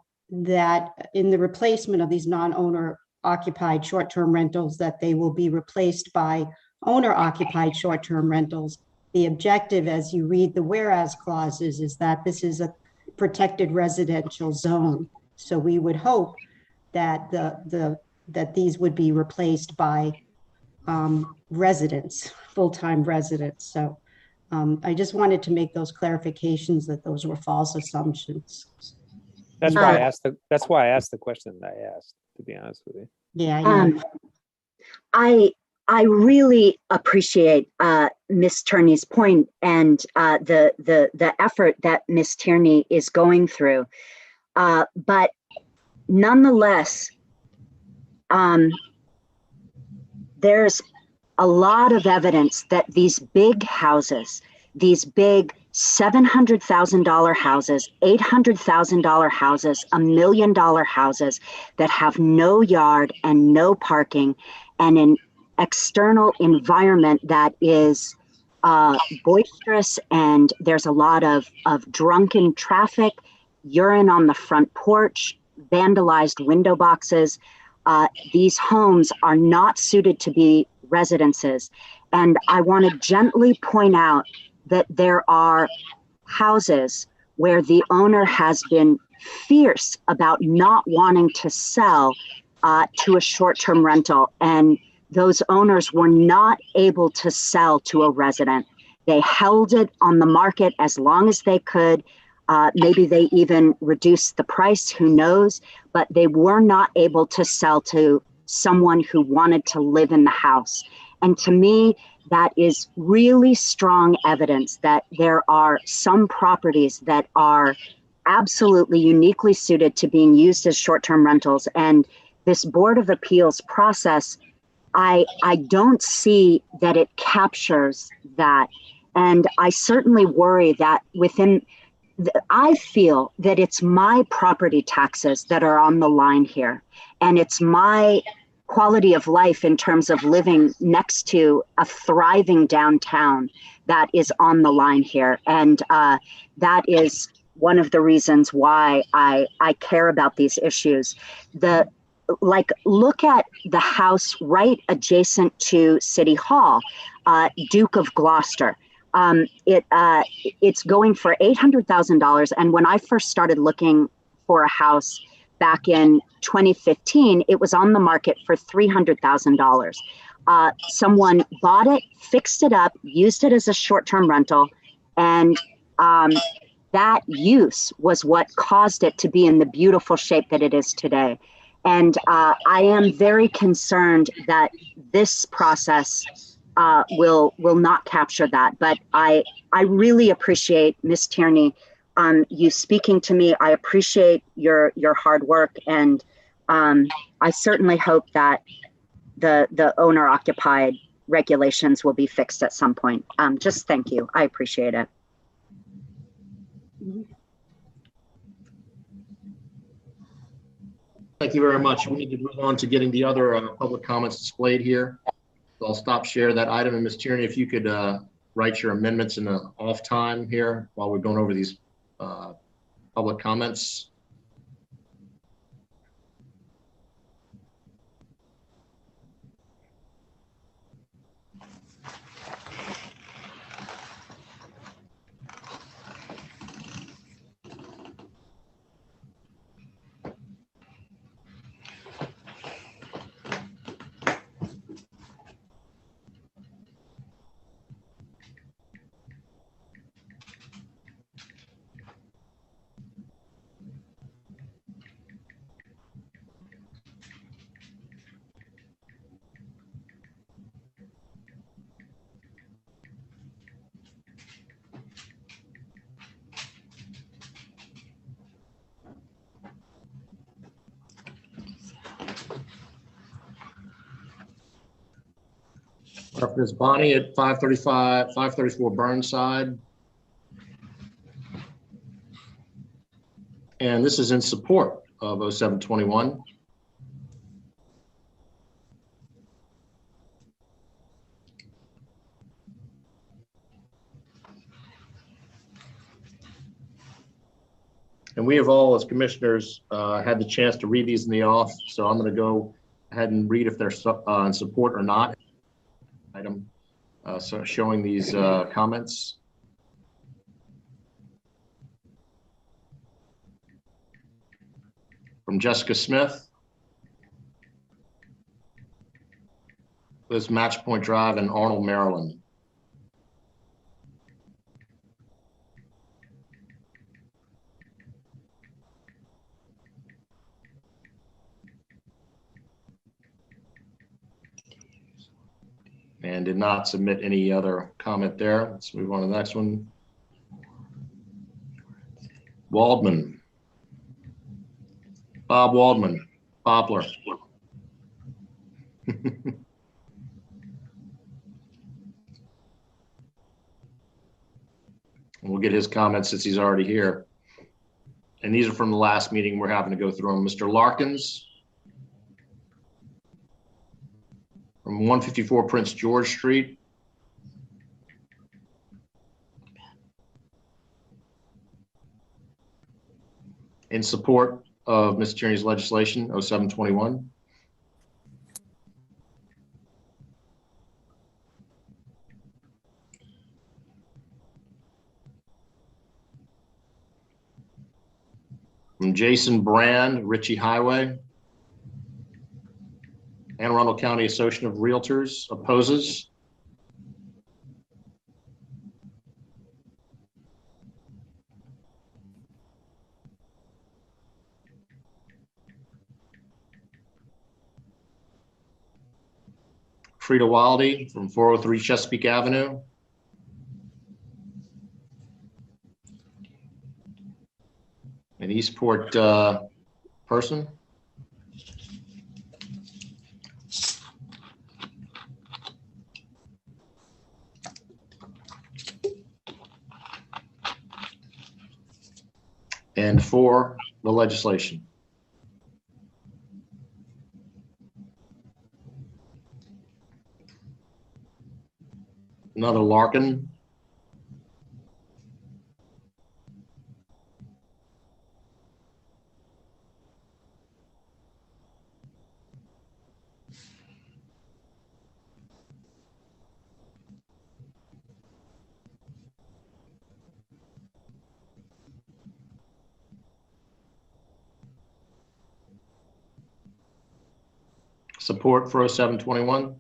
in the replacement of these non-owner occupied short-term rentals that they will be replaced by owner occupied short-term rentals. The objective, as you read the whereas clauses, is that this is a protected residential zone. So we would hope that that these would be replaced by residents, full-time residents. So I just wanted to make those clarifications that those were false assumptions. That's why I asked the question that I asked, to be honest with you. Yeah, I know. I really appreciate Miss Tierney's point and the effort that Miss Tierney is going through, but nonetheless, there's a lot of evidence that these big houses, these big $700,000 houses, $800,000 houses, $1 million houses that have no yard and no parking and an external environment that is boisterous, and there's a lot of drunken traffic, urine on the front porch, vandalized window boxes. These homes are not suited to be residences. And I want to gently point out that there are houses where the owner has been fierce about not wanting to sell to a short-term rental, and those owners were not able to sell to a resident. They held it on the market as long as they could. Maybe they even reduced the price, who knows, but they were not able to sell to someone who wanted to live in the house. And to me, that is really strong evidence that there are some properties that are absolutely uniquely suited to being used as short-term rentals. And this Board of Appeals process, I don't see that it captures that. And I certainly worry that I feel that it's my property taxes that are on the line here. And it's my quality of life in terms of living next to a thriving downtown that is on the line here. And that is one of the reasons why I care about these issues. Look at the house right adjacent to City Hall, Duke of Gloucester. It's going for $800,000. And when I first started looking for a house back in 2015, it was on the market for $300,000. Someone bought it, fixed it up, used it as a short-term rental, and that use was what caused it to be in the beautiful shape that it is today. And I am very concerned that this process will not capture that. But I really appreciate, Ms. Tierney, you speaking to me. I appreciate your hard work, and I certainly hope that the owner-occupied regulations will be fixed at some point. Just thank you. I appreciate it. Thank you very much. We need to move on to getting the other public comments displayed here. So I'll stop share that item. And Ms. Tierney, if you could write your amendments in the off time here while we're going over these public comments. Up is Bonnie at 534 Burnside. And this is in support of 0721. And we have all, as commissioners, had the chance to read these in the off. So I'm going to go ahead and read if they're in support or not. Item, so showing these comments. From Jessica Smith. This Match Point Drive in Arnold, Maryland. And did not submit any other comment there. Let's move on to the next one. Waldman. Bob Waldman, Poplar. We'll get his comments since he's already here. And these are from the last meeting. We're having to go through them. Mr. Larkins. From 154 Prince George Street. In support of Ms. Tierney's legislation, 0721. From Jason Brand, Ritchie Highway. Anne Arundel County Association of Realtors opposes. Frida Wildy from 403 Chesapeake Avenue. An Eastport person. And for the legislation. Another Larkin. Support for 0721.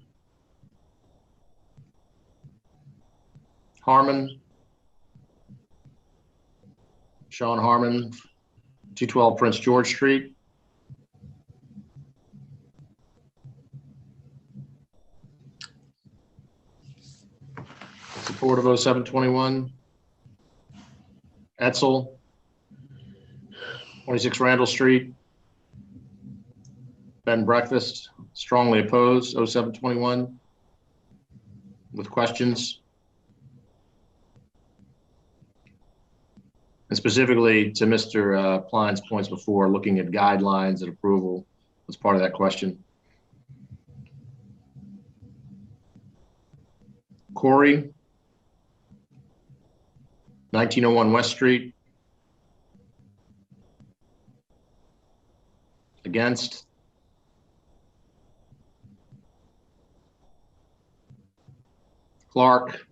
Harmon. Sean Harmon, 212 Prince George Street. Support of 0721. Etzel, 26 Randall Street. Ben Breakfast, strongly opposed, 0721. With questions. And specifically to Mr. Klein's points before, looking at guidelines and approval was part of that question. Corey, 1901 West Street. Against. Clark,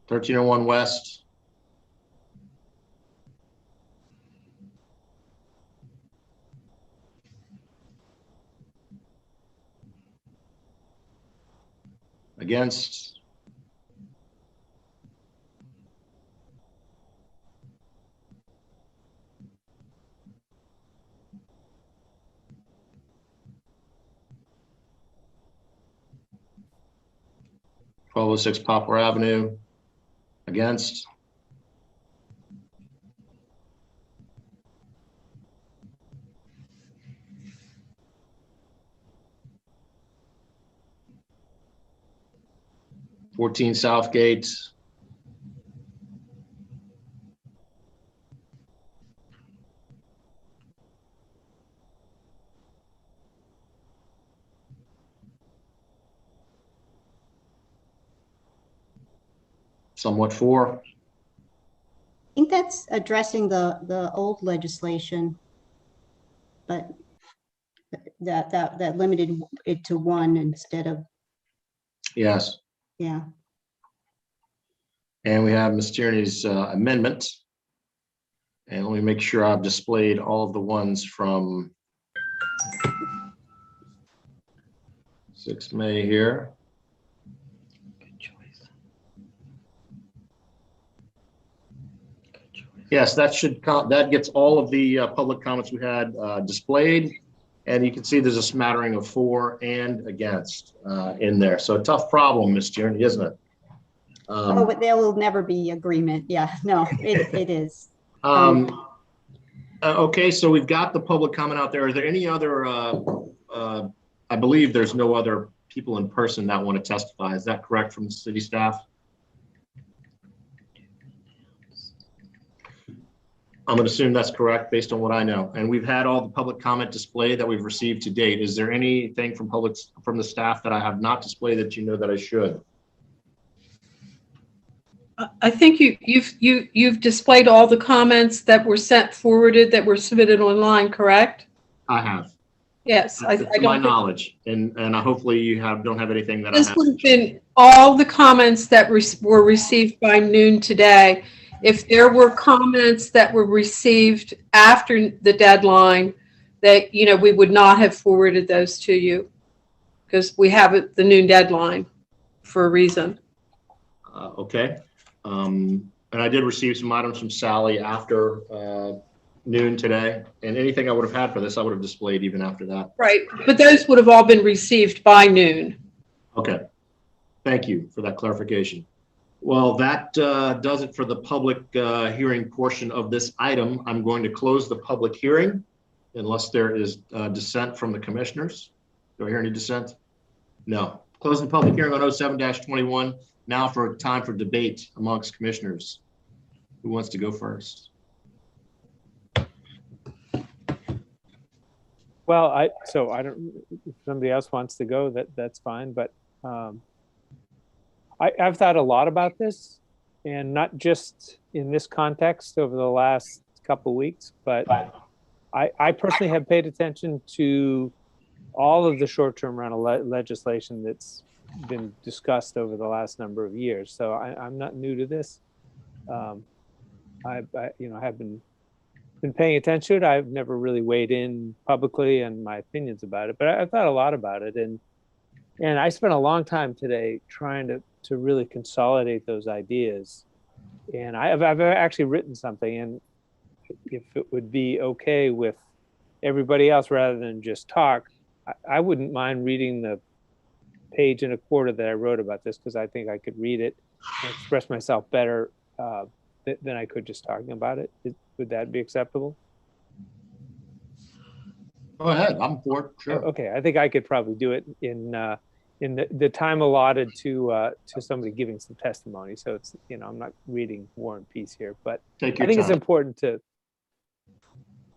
1301 West. Against. .1206 Poplar Avenue. Against. 14 Southgate. Somewhat 4. I think that's addressing the old legislation, but that limited it to 1 instead of, Yes. yeah. And we have Ms. Tierney's amendment. And let me make sure I've displayed all of the ones from 6 May here. Yes, that should that gets all of the public comments we had displayed. And you can see there's a smattering of for and against in there. So a tough problem, Ms. Tierney, isn't it? Oh, but there will never be agreement. Yeah, no, it is. Okay, so we've got the public comment out there. Are there any other, I believe there's no other people in person that want to testify. Is that correct from the city staff? I'm going to assume that's correct based on what I know. And we've had all the public comment display that we've received to date. Is there anything from the staff that I have not displayed that you know that I should? I think you've displayed all the comments that were forwarded that were submitted online, correct? I have. Yes. I To don't my think- knowledge, and hopefully you don't have anything that This I would have. have been all the comments that were received by noon today. If there were comments that were received after the deadline, that, we would not have forwarded those to you because we have the noon deadline for a reason. Okay. And I did receive some items from Sally after noon today, and anything I would have had for this, I would have displayed even after that. Right, but those would have all been received by noon. Okay. Thank you for that clarification. Well, that does it for the public hearing portion of this item. I'm going to close the public hearing unless there is dissent from the commissioners. Do I hear any dissent? No. Closing the public hearing on 07-21. Now for time for debate amongst commissioners. Who wants to go first? Well, I don't, if somebody else wants to go, that's fine, but I've thought a lot about this, and not just in this context over the last couple of weeks, but I personally have paid attention to all of the short-term rental legislation that's been discussed over the last number of years. So I'm not new to this. I have been paying attention to it. I've never really weighed in publicly on my opinions about it, but I've thought a lot about it, and I spent a long time today trying to really consolidate those ideas. And I've actually written something, and if it would be okay with everybody else rather than just talk, I wouldn't mind reading the 1.25 pages that I wrote about this, because I think I could read it and express myself better than I could just talking about it. Would that be acceptable? Go ahead, I'm for it, sure. Okay, I think I could probably do it in the time allotted to somebody giving some testimony. So it's, I'm not reading War and Peace here, but I think it's important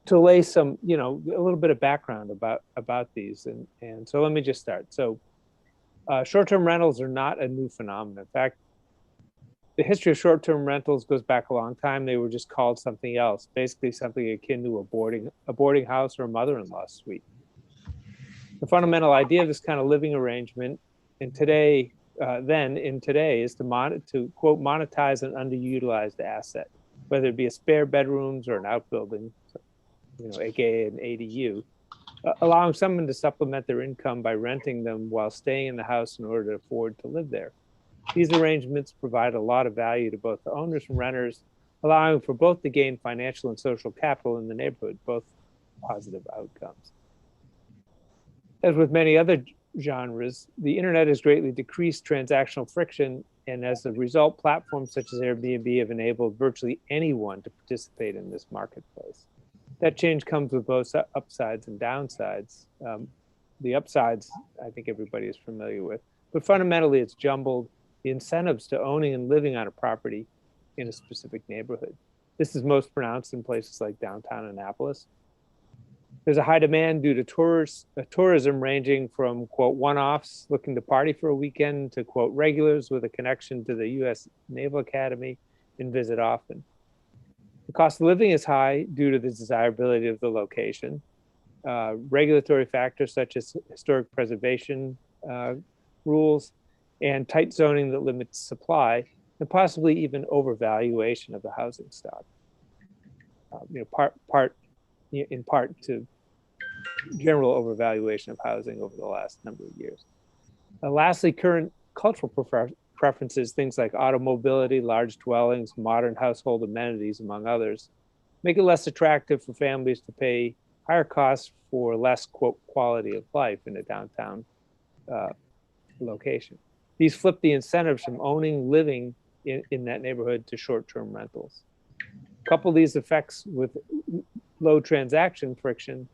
to lay some, a little bit of background about these. And so let me just start. So short-term rentals are not a new phenomenon. In fact, the history of short-term rentals goes back a long time. They were just called something else, basically something akin to a boarding house or a mother-in-law suite. The fundamental idea of this kind of living arrangement in today is to quote, monetize an underutilized asset, whether it be a spare bedrooms or an outbuilding, aka an ADU, allowing someone to supplement their income by renting them while staying in the house in order to afford to live there. These arrangements provide a lot of value to both the owners and renters, allowing for both to gain financial and social capital in the neighborhood, both positive outcomes. As with many other genres, the internet has greatly decreased transactional friction, and as a result, platforms such as Airbnb have enabled virtually anyone to participate in this marketplace. That change comes with both upsides and downsides. The upsides, I think everybody is familiar with, but fundamentally it's jumbled, the incentives to owning and living on a property in a specific neighborhood. This is most pronounced in places like downtown Annapolis. There's a high demand due to tourism ranging from, quote, one-offs looking to party for a weekend to, quote, regulars with a connection to the U.S. Naval Academy and visit often. The cost of living is high due to the desirability of the location. Regulatory factors such as historic preservation rules and tight zoning that limits supply, and possibly even overvaluation of the housing stock. In part to general overvaluation of housing over the last number of years. Lastly, current cultural preferences, things like automobility, large dwellings, modern household amenities, among others, make it less attractive for families to pay higher costs for less, quote, quality of life in a downtown location. These flip the incentives from living in that neighborhood to short-term rentals. Couple these effects with low transaction friction.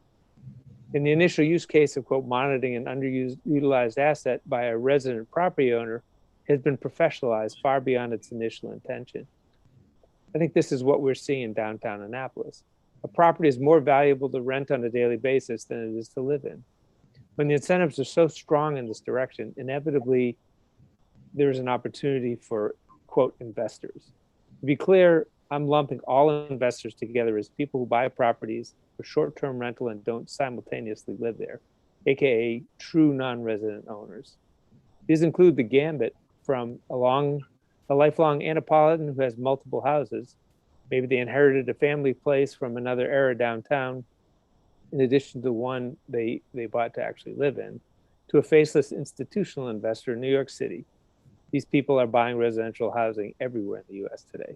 In the initial use case of, quote, monitoring an underutilized asset by a resident property owner has been professionalized far beyond its initial intention. I think this is what we're seeing in downtown Annapolis. A property is more valuable to rent on a daily basis than it is to live in. When the incentives are so strong in this direction, inevitably there is an opportunity for, quote, investors. To be clear, I'm lumping all investors together as people who buy properties for short-term rental and don't simultaneously live there, AKA true non-resident owners. These include the gambit from a lifelong Annapolitan who has multiple houses. Maybe they inherited a family place from another era downtown, in addition to one they bought to actually live in, to a faceless institutional investor in New York City. These people are buying residential housing everywhere in the US today.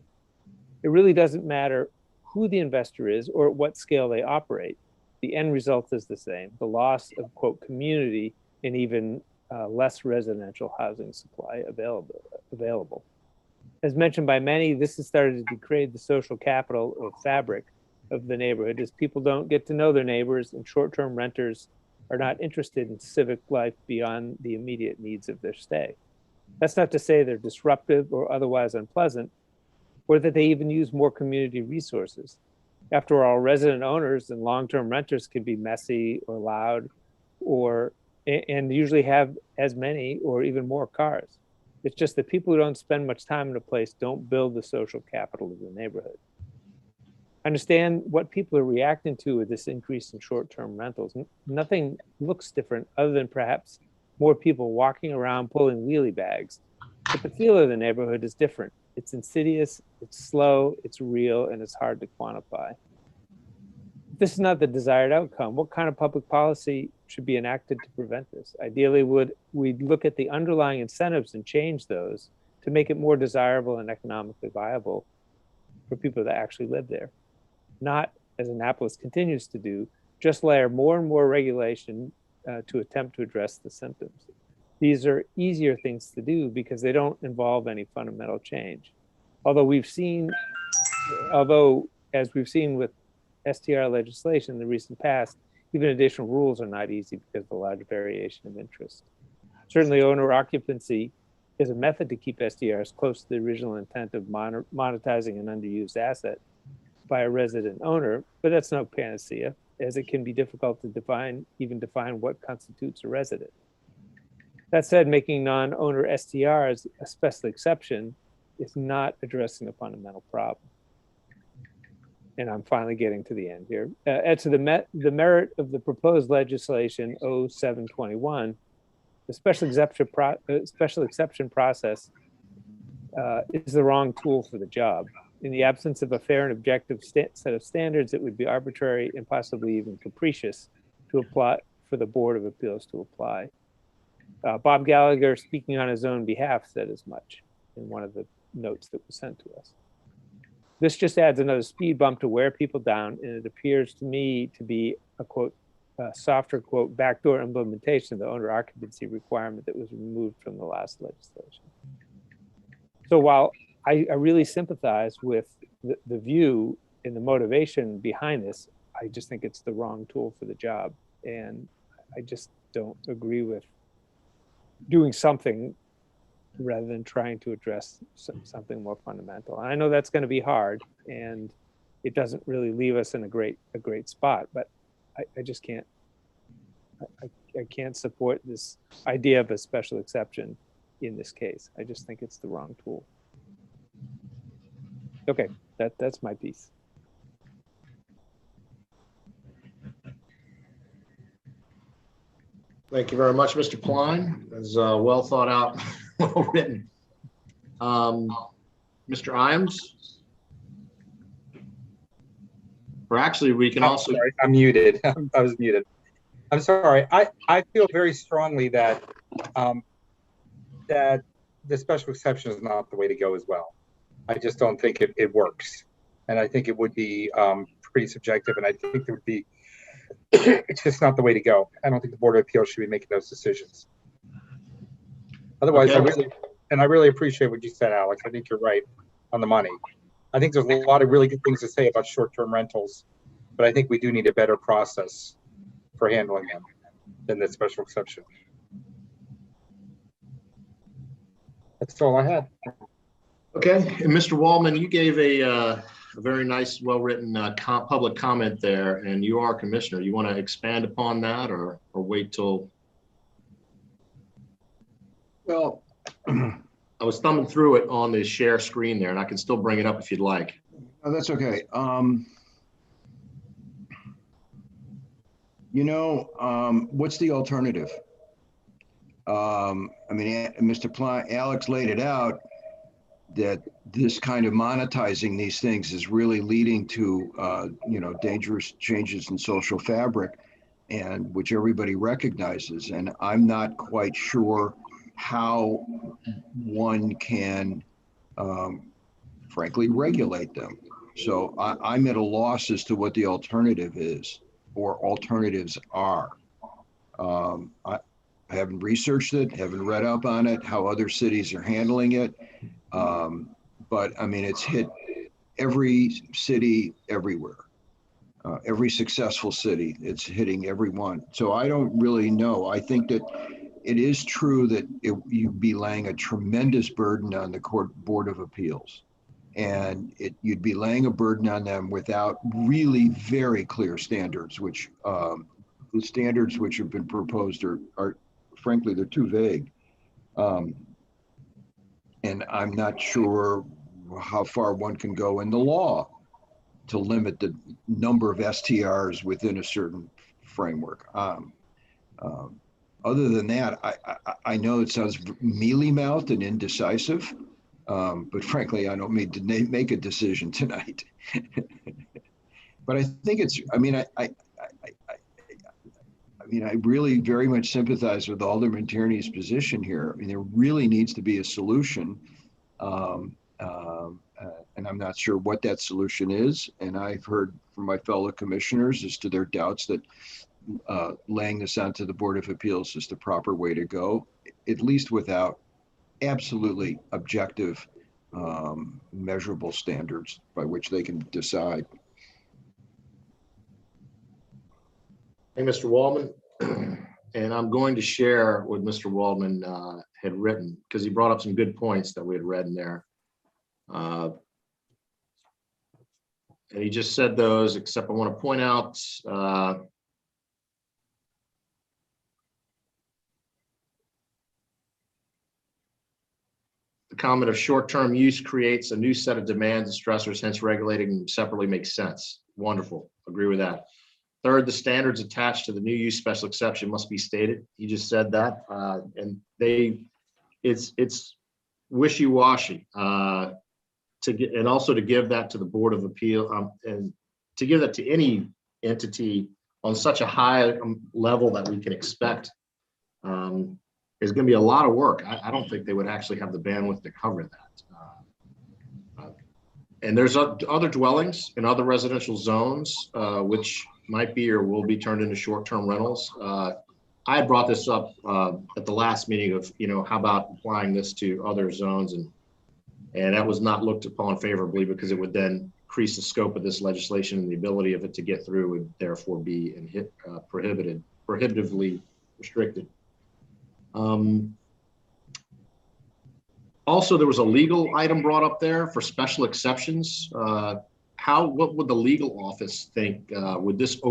It really doesn't matter who the investor is or at what scale they operate. The end result is the same, the loss of, quote, community and even less residential housing supply available. As mentioned by many, this has started to degrade the social capital or fabric of the neighborhood as people don't get to know their neighbors and short-term renters are not interested in civic life beyond the immediate needs of their stay. That's not to say they're disruptive or otherwise unpleasant, or that they even use more community resources. After all, resident owners and long-term renters can be messy or loud, and usually have as many or even more cars. It's just that people who don't spend much time in a place don't build the social capital of the neighborhood. Understand what people are reacting to with this increase in short-term rentals. Nothing looks different other than perhaps more people walking around pulling wheelie bags, but the feel of the neighborhood is different. It's insidious, it's slow, it's real, and it's hard to quantify. If this is not the desired outcome, what kind of public policy should be enacted to prevent this? Ideally, we'd look at the underlying incentives and change those to make it more desirable and economically viable for people that actually live there. Not, as Annapolis continues to do, just layer more and more regulation to attempt to address the symptoms. These are easier things to do because they don't involve any fundamental change. Although as we've seen with STR legislation in the recent past, even additional rules are not easy because of the large variation of interest. Certainly owner occupancy is a method to keep STRs close to the original intent of monetizing an underused asset by a resident owner, but that's no panacea, as it can be difficult to define what constitutes a resident. That said, making non-owner STRs a special exception is not addressing a fundamental problem. And I'm finally getting to the end here. As to the merit of the proposed legislation 0721, the special exception process is the wrong tool for the job. In the absence of a fair and objective set of standards, it would be arbitrary and possibly even capricious to apply for the Board of Appeals to apply. Bob Gallagher, speaking on his own behalf, said as much in one of the notes that was sent to us. This just adds another speed bump to wear people down, and it appears to me to be a, quote, softer, quote, backdoor implementation of the owner occupancy requirement that was removed from the last legislation. So while I really sympathize with the view and the motivation behind this, I just think it's the wrong tool for the job. And I just don't agree with doing something rather than trying to address something more fundamental. And I know that's going to be hard, and it doesn't really leave us in a great spot, but I just can't. I can't support this idea of a special exception in this case. I just think it's the wrong tool. Okay, that's my piece. Thank you very much, Mr. Klein. That's well thought out, well written. Mr. Iams? Or actually, we can also. Sorry, I'm muted. I was muted. I'm sorry. I feel very strongly that that the special exception is not the way to go as well. I just don't think it works. And I think it would be pretty subjective, and I think there would be, it's just not the way to go. I don't think the Board of Appeals should be making those decisions. Otherwise, Okay. I really appreciate what you said, Alex. I think you're right on the money. I think there's a lot of really good things to say about short-term rentals, but I think we do need a better process for handling them than the special exception. That's all I had. Okay, and Mr. Waldman, you gave a very nice, well-written public comment there, and you are commissioner. You want to expand upon that, or wait till? Well, I was thumbing through it on the share screen there, and I can still bring it up if you'd like. oh, that's okay. What's the alternative? I mean, Alex laid it out that this kind of monetizing these things is really leading to, dangerous changes in social fabric, and which everybody recognizes. And I'm not quite sure how one can, frankly, regulate them. So I'm at a loss as to what the alternative is, or alternatives are. I haven't researched it, haven't read up on it, how other cities are handling it. But I mean, it's hit every city everywhere. Every successful city, it's hitting everyone. So I don't really know. I think that it is true that you'd be laying a tremendous burden on the Board of Appeals. And you'd be laying a burden on them without really very clear standards, which the standards which have been proposed are frankly, they're too vague. And I'm not sure how far one can go in the law to limit the number of STRs within a certain framework. Other than that, I know it sounds mealy-mouthed and indecisive, but frankly, I don't need to make a decision tonight. But I think it's, I mean, I really very much sympathize with Alderman Tierney's position here. I mean, there really needs to be a solution. And I'm not sure what that solution is. And I've heard from my fellow commissioners as to their doubts that laying this onto the Board of Appeals is the proper way to go, at least without absolutely objective, measurable standards by which they can decide. Hey, Mr. Waldman, and I'm going to share what Mr. Waldman had written, because he brought up some good points that we had read in there. And he just said those, except I want to point out the comment of short-term use creates a new set of demands and stressors, hence regulating them separately makes sense. Wonderful, agree with that. Third, the standards attached to the new use special exception must be stated. He just said that, and it's wishy-washy. And also to give that to the Board of Appeal, and to give that to any entity on such a high level that we can expect is going to be a lot of work. I don't think they would actually have the bandwidth to cover that. And there's other dwellings in other residential zones, which might be or will be turned into short-term rentals. I brought this up at the last meeting of, how about applying this to other zones, and that was not looked upon favorably because it would then increase the scope of this legislation, and the ability of it to get through would therefore be prohibitively restricted. Also, there was a legal item brought up there for special exceptions. What would the legal office think? Would this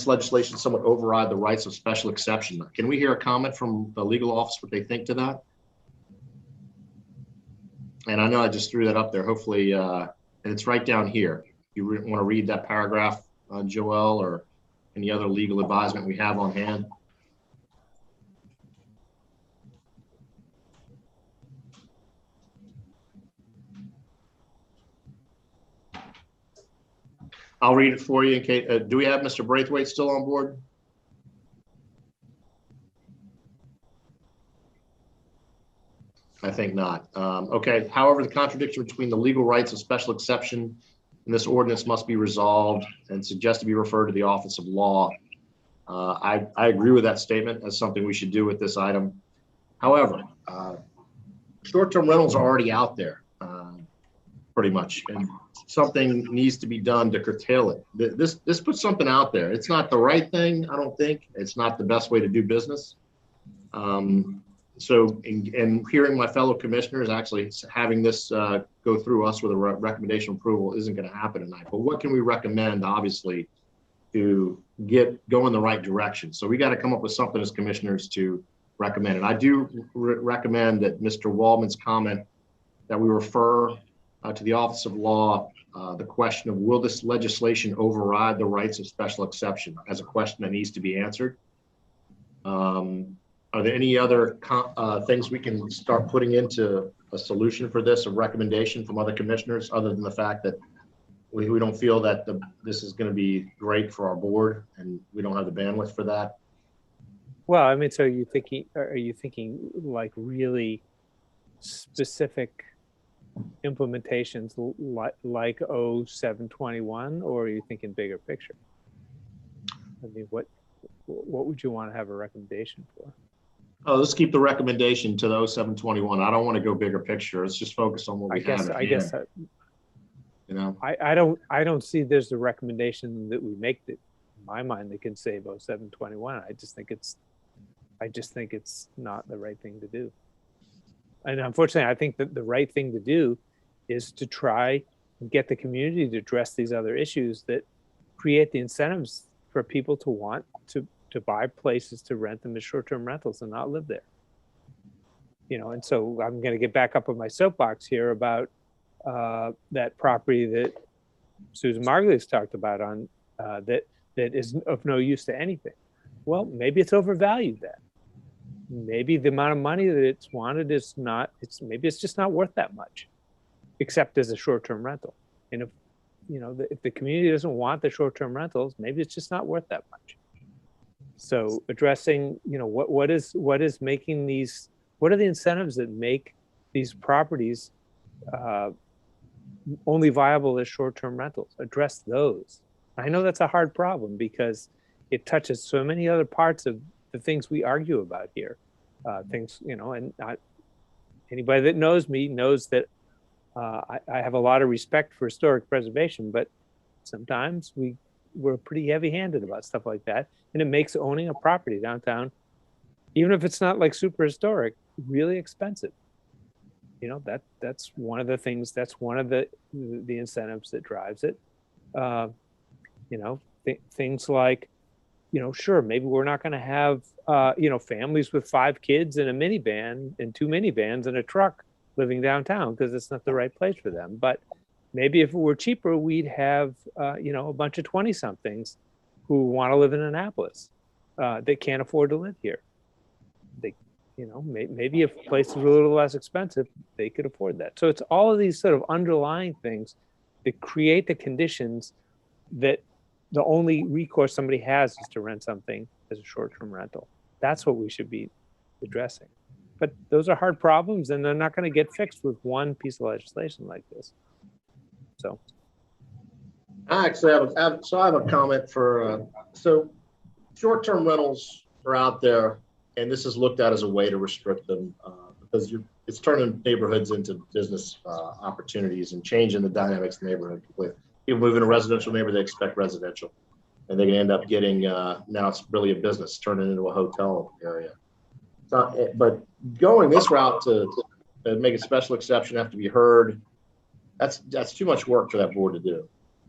legislation somewhat override the rights of special exception? Can we hear a comment from the legal office, what they think to that? And I know I just threw that up there. Hopefully, and it's right down here. You want to read that paragraph, Joelle, or any other legal advisement we have on hand? I'll read it for you in case. Do we have Mr. Braithwaite still on board? I think not. Okay. However, the contradiction between the legal rights of special exception and this ordinance must be resolved and suggest to be referred to the Office of Law. I agree with that statement as something we should do with this item. However, short-term rentals are already out there, pretty much, and something needs to be done to curtail it. This puts something out there. It's not the right thing, I don't think. It's not the best way to do business. So, and hearing my fellow commissioners actually having this go through us with a recommendation approval isn't going to happen tonight. But what can we recommend, obviously, to go in the right direction? So we got to come up with something as commissioners to recommend. And I do recommend that Mr. Waldman's comment that we refer to the Office of Law the question of, will this legislation override the rights of special exception, as a question that needs to be answered. Are there any other things we can start putting into a solution for this, a recommendation from other commissioners, other than the fact that we don't feel that this is going to be great for our board and we don't have the bandwidth for that? Well, I mean, so are you thinking like really specific implementations like 0721, or are you thinking bigger picture? I mean, what would you want to have a recommendation for? Oh, let's keep the recommendation to the 0721. I don't want to go bigger picture. Let's just focus on what we have. I guess that, you know, I don't see there's a recommendation that we make that, in my mind, that can save 0721. I just think it's not the right thing to do. And unfortunately, I think that the right thing to do is to try and get the community to address these other issues that create the incentives for people to want to buy places to rent them as short-term rentals and not live there. You know, and so I'm going to get back up on my soapbox here about that property that Susan Margulies talked about on that is of no use to anything. Well, maybe it's overvalued then. Maybe the amount of money that it's wanted is not, maybe it's just not worth that much, except as a short-term rental. And if, you know, if the community doesn't want the short-term rentals, maybe it's just not worth that much. So addressing, you know, what is making these, what are the incentives that make these properties only viable as short-term rentals? Address those. I know that's a hard problem because it touches so many other parts of the things we argue about here. Things, you know, and anybody that knows me knows that I have a lot of respect for historic preservation, but sometimes we're pretty heavy-handed about stuff like that. And it makes owning a property downtown, even if it's not like super historic, really expensive. You know, that's one of the things, that's one of the incentives that drives it. You know, things like, you know, sure, maybe we're not going to have, you know, families with 5 kids and a minivan and 2 minivans and a truck living downtown because it's not the right place for them. But maybe if it were cheaper, we'd have, you know, a bunch of 20-somethings who want to live in Annapolis. They can't afford to live here. They, you know, maybe if places were a little less expensive, they could afford that. So it's all of these sort of underlying things that create the conditions that the only recourse somebody has is to rent something as a short-term rental. That's what we should be addressing. But those are hard problems, and they're not going to get fixed with one piece of legislation like this. So, I actually have a comment for, so short-term rentals are out there, and this is looked at as a way to restrict them because it's turning neighborhoods into business opportunities and changing the dynamics of the neighborhood. People move in a residential neighborhood, they expect residential, and they can end up getting, now it's really a business, turning into a hotel area. But going this route to make a special exception have to be heard. That's too much work for that board to do.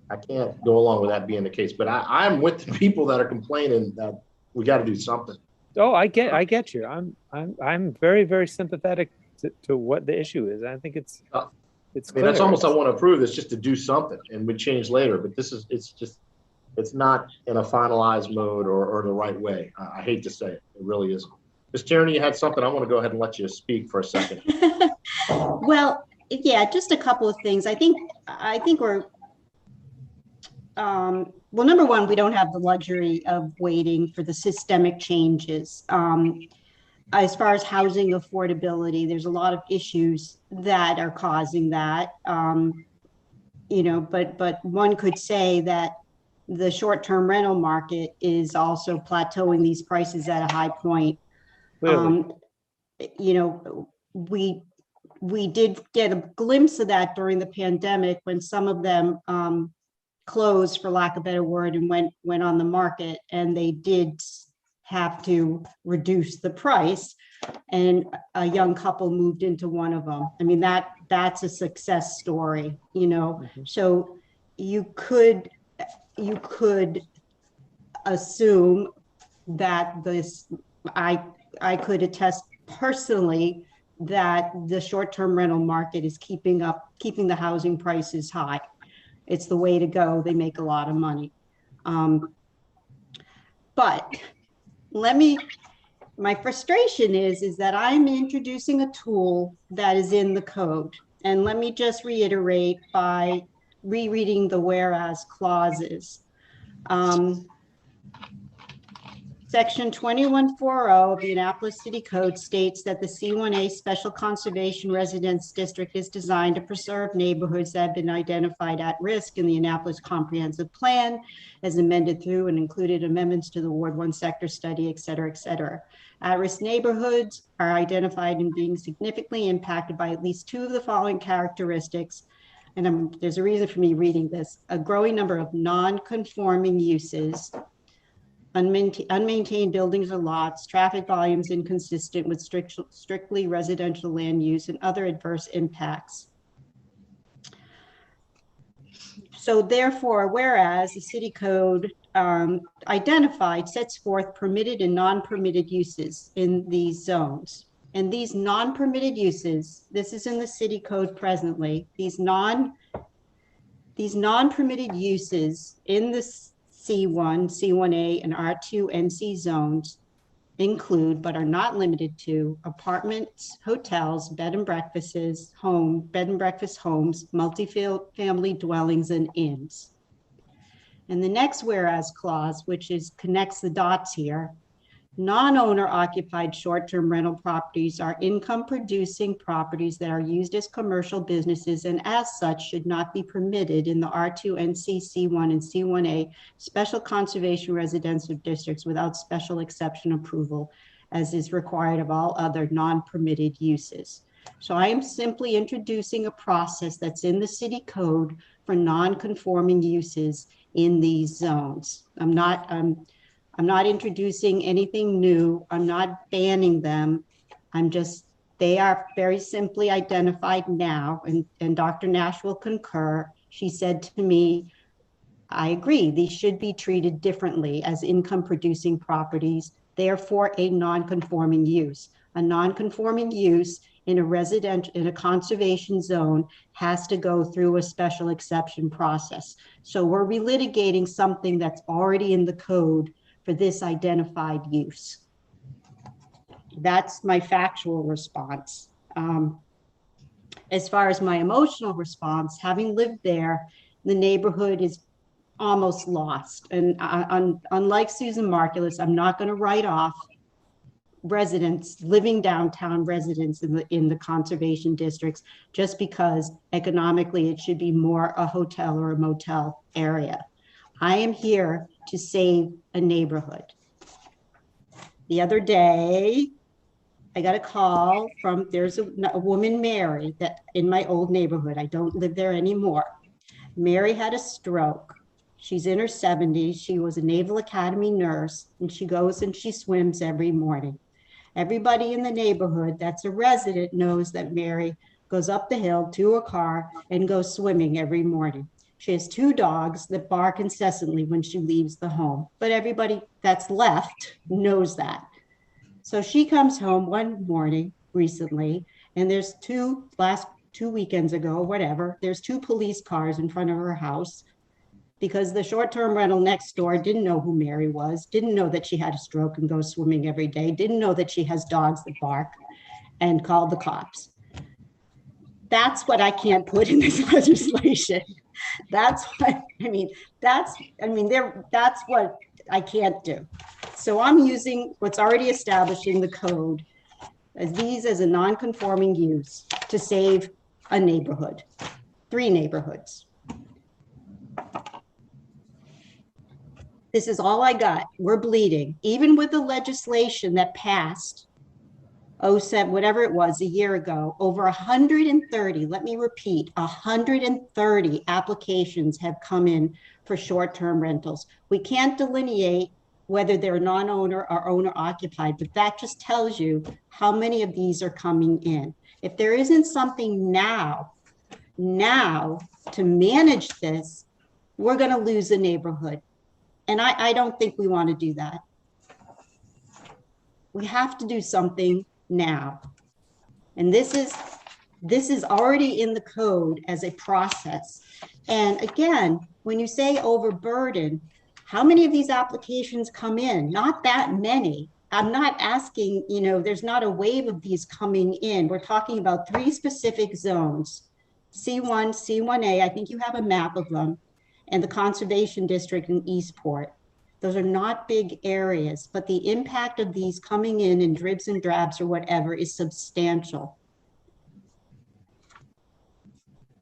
I can't go along with that being the case, but I'm with the people that are complaining that we got to do something. Oh, I get you. I'm very, very sympathetic to what the issue is. I think it's I mean, clear. that's almost I want to approve this just to do something, and we change later. But it's not in a finalized mode or the right way. I hate to say it, it really isn't. Ms. Tierney, you had something. I want to go ahead and let you speak for a second. Well, yeah, just a couple of things. I think we're, well, number one, we don't have the luxury of waiting for the systemic changes. As far as housing affordability, there's a lot of issues that are causing that. You know, but one could say that the short-term rental market is also plateauing these prices at a high point. You know, we did get a glimpse of that during the pandemic when some of them closed, for lack of a better word, and went on the market, and they did have to reduce the price, and a young couple moved into one of them. I mean, that's a success story, you know. So you could assume that this, I could attest personally that the short-term rental market is keeping the housing prices high. It's the way to go. They make a lot of money. But my frustration is that I'm introducing a tool that is in the code. And let me just reiterate by rereading the whereas clauses. Section 2140 of the Annapolis City Code states that the C1A Special Conservation Residence District is designed to preserve neighborhoods that have been identified at risk in the Annapolis Comprehensive Plan, as amended through and included amendments to the Ward 1 sector study, et cetera, et cetera. At-risk neighborhoods are identified in being significantly impacted by at least two of the following characteristics. And there's a reason for me reading this: a growing number of non-conforming uses, unmaintained buildings or lots, traffic volumes inconsistent with strictly residential land use, and other adverse impacts. So therefore, whereas the city code sets forth permitted and non-permitted uses in these zones. And these non-permitted uses, this is in the city code presently, these non-permitted uses in this C1, C1A, and R2 NC zones include, but are not limited to, apartments, hotels, bed and breakfast homes, multifamily dwellings, and inns. And the next whereas clause, which connects the dots here, non-owner occupied short-term rental properties are income-producing properties that are used as commercial businesses, and as such should not be permitted in the R2 NC, C1, and C1A special conservation residential districts without special exception approval, as is required of all other non-permitted uses. So I am simply introducing a process that's in the city code for non-conforming uses in these zones. I'm not introducing anything new. I'm not banning them. They are very simply identified now, and Dr. Nash will concur. She said to me, I agree, these should be treated differently as income producing properties, therefore a non-conforming use. A non-conforming use in a conservation zone has to go through a special exception process. So we're relitigating something that's already in the code for this identified use. That's my factual response. As far as my emotional response, having lived there, the neighborhood is almost lost. And unlike Susan Margulis, I'm not going to write off residents, living downtown residents in the conservation districts, just because economically it should be more a hotel or a motel area. I am here to save a neighborhood. The other day, I got a call from, there's a woman, Mary, that in my old neighborhood. I don't live there anymore. Mary had a stroke. She's in her 70s. She was a Naval Academy nurse, and she goes and she swims every morning. Everybody in the neighborhood that's a resident knows that Mary goes up the hill to her car and goes swimming every morning. She has 2 dogs that bark incessantly when she leaves the home, but everybody that's left knows that. So she comes home one morning recently, and there's last 2 weekends ago, whatever, there's 2 police cars in front of her house because the short-term rental next door didn't know who Mary was, didn't know that she had a stroke and goes swimming every day, didn't know that she has dogs that bark, and called the cops. That's what I can't put in this legislation. That's what, that's what I can't do. So I'm using what's already established in the code as a non-conforming use to save a neighborhood, 3 neighborhoods. This is all I got. We're bleeding. Even with the legislation that passed 07, whatever it was, a year ago, over 130, let me repeat, 130 applications have come in for short-term rentals. We can't delineate whether they're non-owner or owner occupied, but that just tells you how many of these are coming in. If there isn't something now to manage this, we're going to lose the neighborhood. And I don't think we want to do that. We have to do something now. And this is already in the code as a process. And again, when you say overburden, how many of these applications come in? Not that many. I'm not asking, there's not a wave of these coming in. We're talking about 3 specific zones, C1, C1A, I think you have a map of them, and the Conservation District in Eastport. Those are not big areas, but the impact of these coming in dribs and drabs or whatever is substantial.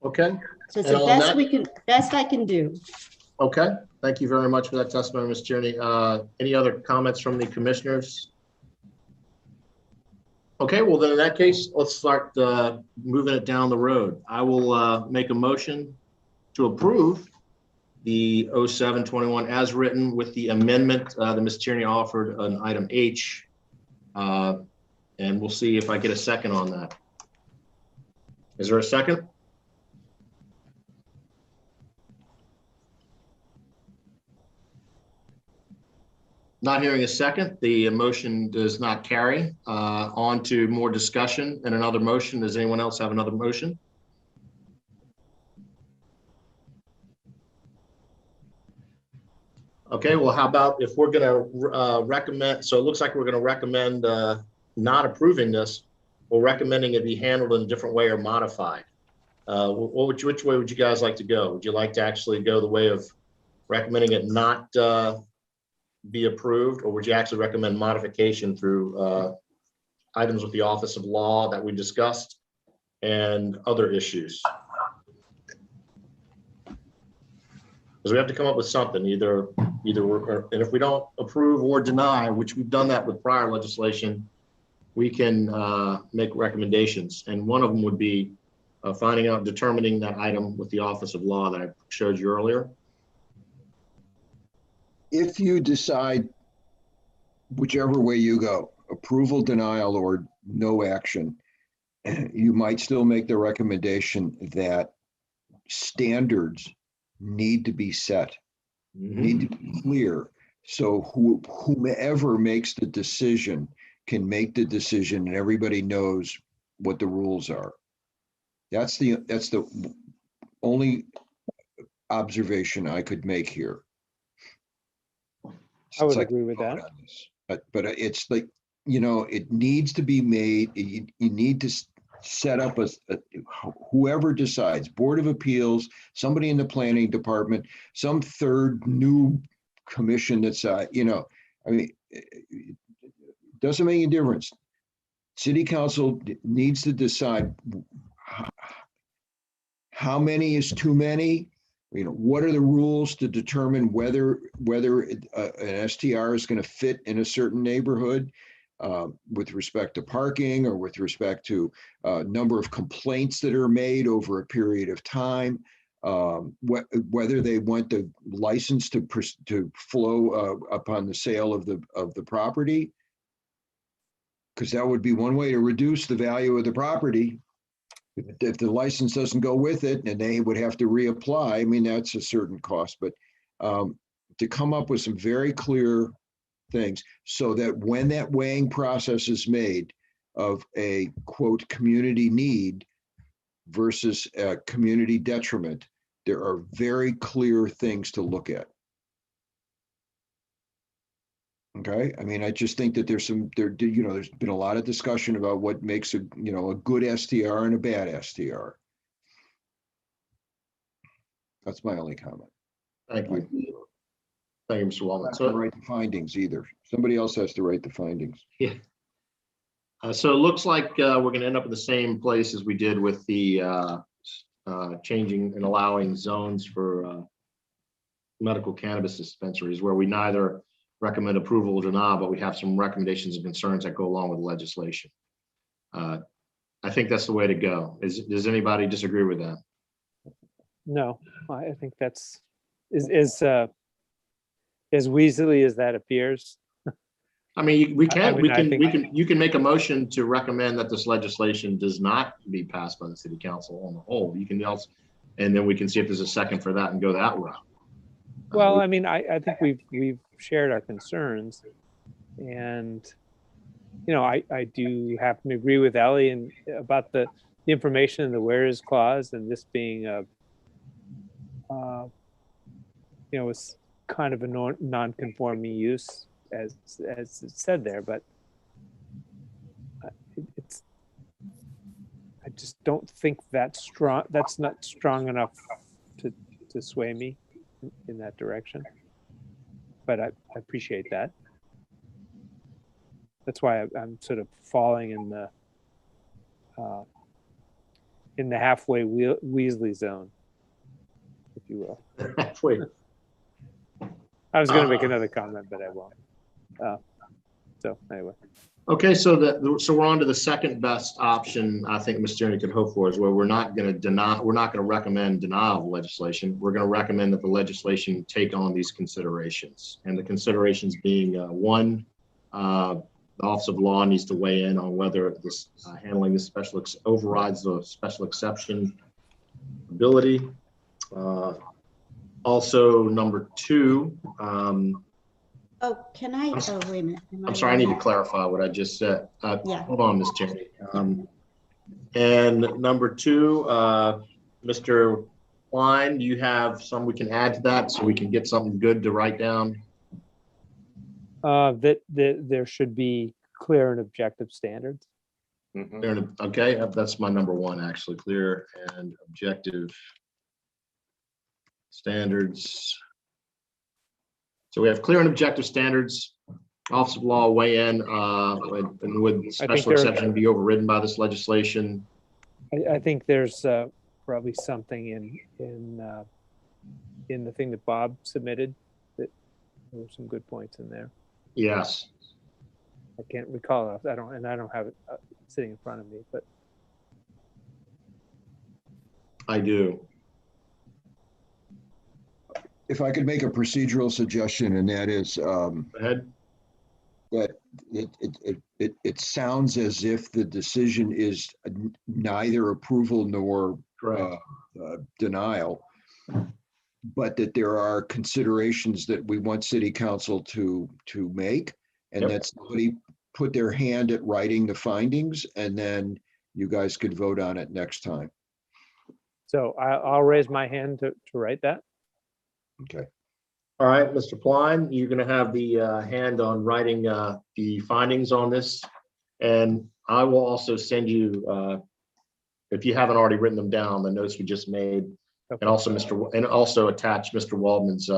Okay. So it's the best I can do. Okay. Thank you very much for that testimony, Ms. Tierney. Any other comments from the commissioners? Okay, well then in that case, let's start moving it down the road. I will make a motion to approve the 07-21 as written with the amendment that Ms. Tierney offered on item H. And we'll see if I get a second on that. Is there a second? Not hearing a second, the motion does not carry. On to more discussion and another motion. Does anyone else have another motion? Okay, well, how about if we're going to recommend, so it looks like we're going to recommend not approving this, or recommending it be handled in a different way or modified. Which way would you guys like to go? Would you like to actually go the way of recommending it not be approved, or would you actually recommend modification through items with the Office of Law that we discussed and other issues? Because we have to come up with something, either and if we don't approve or deny, which we've done that with prior legislation, we can make recommendations. And one of them would be finding out, determining that item with the Office of Law that I showed you earlier. If you decide whichever way you go, approval, denial, or no action, you might still make the recommendation that standards need to be set, need to be clear. So whomever makes the decision can make the decision and everybody knows what the rules are. That's the only observation I could make here. I would agree with that. But it's like, it needs to be made. You need to set up whoever decides, Board of Appeals, somebody in the planning department, some third new commission that's, it doesn't make any difference. City Council needs to decide how many is too many. What are the rules to determine whether an STR is going to fit in a certain neighborhood with respect to parking or with respect to number of complaints that are made over a period of time, whether they want the license to flow upon the sale of the property. Because that would be one way to reduce the value of the property. If the license doesn't go with it and they would have to reapply, I mean, that's a certain cost, but to come up with some very clear things so that when that weighing process is made of a quote, community need versus a community detriment, there are very clear things to look at. Okay, I mean, I just think that there's there's been a lot of discussion about what makes a good STR and a bad STR. That's my only comment. Thank you. Thank you, Mr. Wallman. So write the findings either. Somebody else has to write the findings. Yeah. So it looks like we're going to end up in the same place as we did with the changing and allowing zones for medical cannabis dispensaries, where we neither recommend approval or deny, but we have some recommendations and concerns that go along with the legislation. I think that's the way to go. Does anybody disagree with that? No, I think that's as weaselly as that appears. I mean, you can make a motion to recommend that this legislation does not be passed by the city council on the whole. You can also, and then we can see if there's a second for that and go that route. Well, I mean, I think we've shared our concerns, and I do happen to agree with Ellie about the information in the whereas clause, and this being a it's kind of a non-conforming use as it's said there, but I just don't think that's strong. That's not strong enough to sway me in that direction, but I appreciate that. That's why I'm sort of falling in the halfway Weasley zone, if you will. Halfway. I was going to make another comment, but I won't. So anyway. Okay, so we're on to the second best option I think Ms. Tierney could hope for, is where we're not going to recommend denial of legislation. We're going to recommend that the legislation take on these considerations, and the considerations being one, the Office of Law needs to weigh in on whether this handling this overrides the special exception ability. Also, number two. Oh, can I, oh, wait a minute. I'm sorry, I need to clarify what I just said. Yeah. Hold on, Ms. Tierney. And number two, Mr. Klein, do you have some we can add to that so we can get something good to write down? That there should be clear and objective standards. Okay, that's my number one, actually, clear and objective standards. So we have clear and objective standards. Office of Law weigh in, and would special exception be overridden by this legislation? I think there's probably something in the thing that Bob submitted that there were some good points in there. Yes. I can't recall. I don't have it sitting in front of me, but I do. If I could make a procedural suggestion, and that is Go ahead. That it sounds as if the decision is neither approval nor denial, but that there are considerations that we want City Council to make, and that somebody put their hand at writing the findings, and then you guys could vote on it next time. So I'll raise my hand to write that. Okay. All right, Mr. Klein, you're going to have the hand on writing the findings on this, and I will also send you, if you haven't already written them down, the notes we just made, and also attach Mr. Waldman's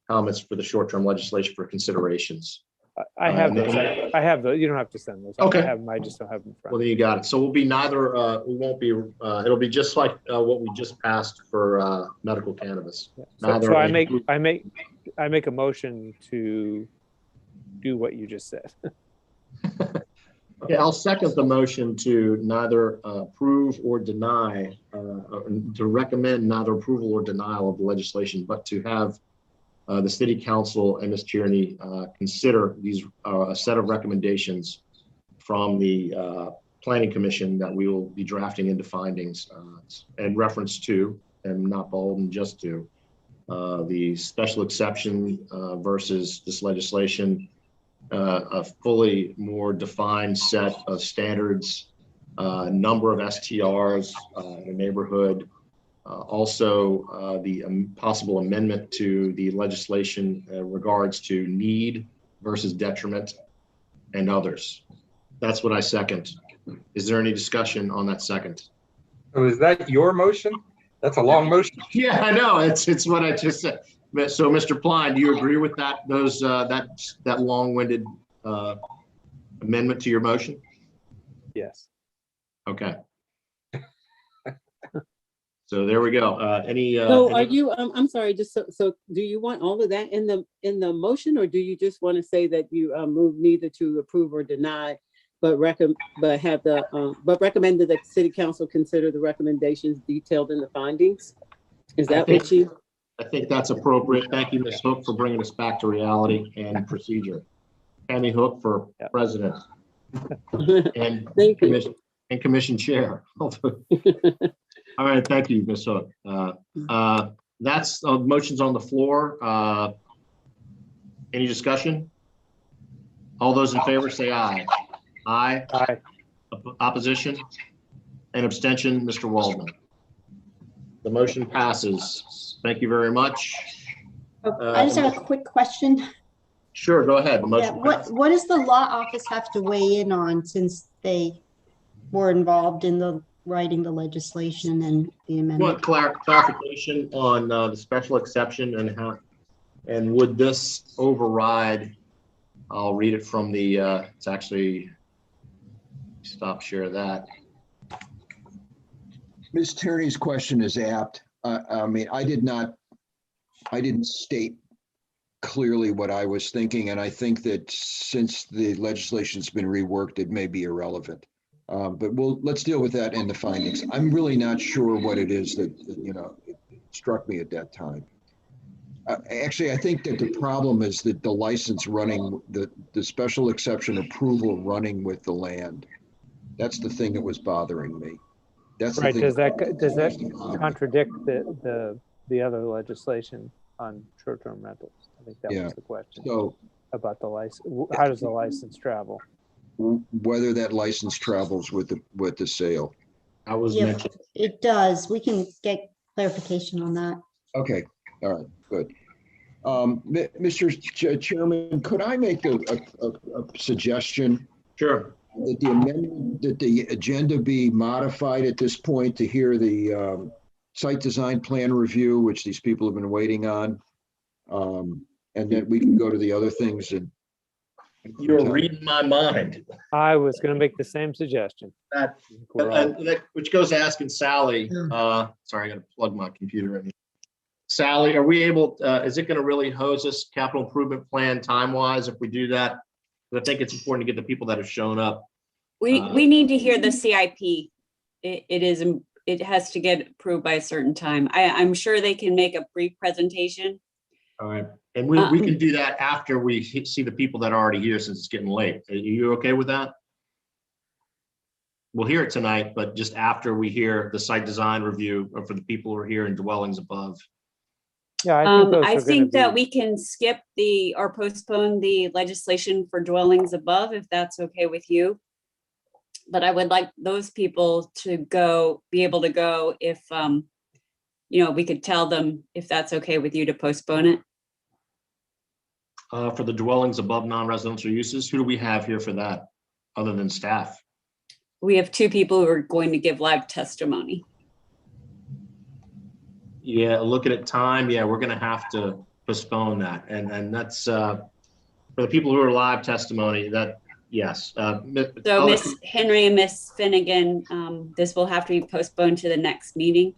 comments for the short-term legislation for considerations. I have those. I have those. You don't have to send those. Okay. I have them. I just don't have them in front. Well, then you got it. So we'll be neither. We won't be. It'll be just like what we just passed for medical cannabis. Yeah. So I make a motion to do what you just said. Okay, I'll second the motion to neither approve or deny, to recommend neither approval or denial of the legislation, but to have the City Council and Ms. Tierney consider these a set of recommendations from the Planning Commission that we will be drafting into findings and reference to, and not bold and just to, the special exception versus this legislation, a fully more defined set of standards, number of STRs in a neighborhood, also the possible amendment to the legislation regards to need versus detriment and others. That's what I second. Is there any discussion on that second? So is that your motion? That's a long motion. Yeah, I know. It's what I just said. So, Mr. Pline, do you agree with that? That long-winded amendment to your motion? Yes. Okay. So there we go. So are you, I'm sorry, just so do you want all of that in the motion, or do you just want to say that you move neither to approve or deny, but recommend that the city council consider the recommendations detailed in the findings? Is that what you? I think that's appropriate. Thank you, Ms. Hook, for bringing us back to reality and procedure. Tammy Hook for president and commission chair. All right, thank you, Ms. Hook. That's motions on the floor. Any discussion? All those in favor say aye. Aye. Aye. Opposition and abstention, Mr. Waldman. The motion passes. Thank you very much. I just have a quick question. Sure, go ahead. The motion Yeah, what does the law office have to weigh in on, since they were involved in the writing the legislation and the amendment? Clarification on the special exception and would this override? I'll read it from the. It's actually stop share that. Ms. Tierney's question is apt. I mean, I didn't state clearly what I was thinking, and I think that since the legislation's been reworked, it may be irrelevant. But let's deal with that in the findings. I'm really not sure what it is that it struck me at that time. Actually, I think that the problem is that the license running, the special exception approval running with the land. That's the thing that was bothering me. That's right. The thing Does that contradict the other legislation on short-term rentals? I think that was the question. So about the license, how does the license travel? Whether that license travels with the sale. I was mentioned. It does. We can get clarification on that. Okay. All right. Good. Mr. Chairman, could I make a suggestion? Sure. That the amendment, that the agenda be modified at this point to hear the site design plan review, which these people have been waiting on, and then we can go to the other things. And you're reading my mind. I was going to make the same suggestion. Which goes to asking Sally. Sorry, I got to plug my computer in. Sally, are we able? Is it going to really hose us capital improvement plan time-wise if we do that? I think it's important to get the people that have shown up. We need to hear the CIP. It has to get approved by a certain time. I'm sure they can make a brief presentation. All right, and we can do that after we see the people that are already here, since it's getting late. Are you okay with that? We'll hear it tonight, but just after we hear the site design review for the people who are here in dwellings above. Yeah, I think that we can skip or postpone the legislation for dwellings above, if that's okay with you. But I would like those people to be able to go if, we could tell them if that's okay with you to postpone it. For the dwellings above non-residential uses, who do we have here for that other than staff? We have two people who are going to give live testimony. Yeah, looking at time, yeah, we're gonna have to postpone that. And that's for the people who are live testimony, that, yes. So Miss Henry and Miss Finnegan, this will have to be postponed to the next meeting.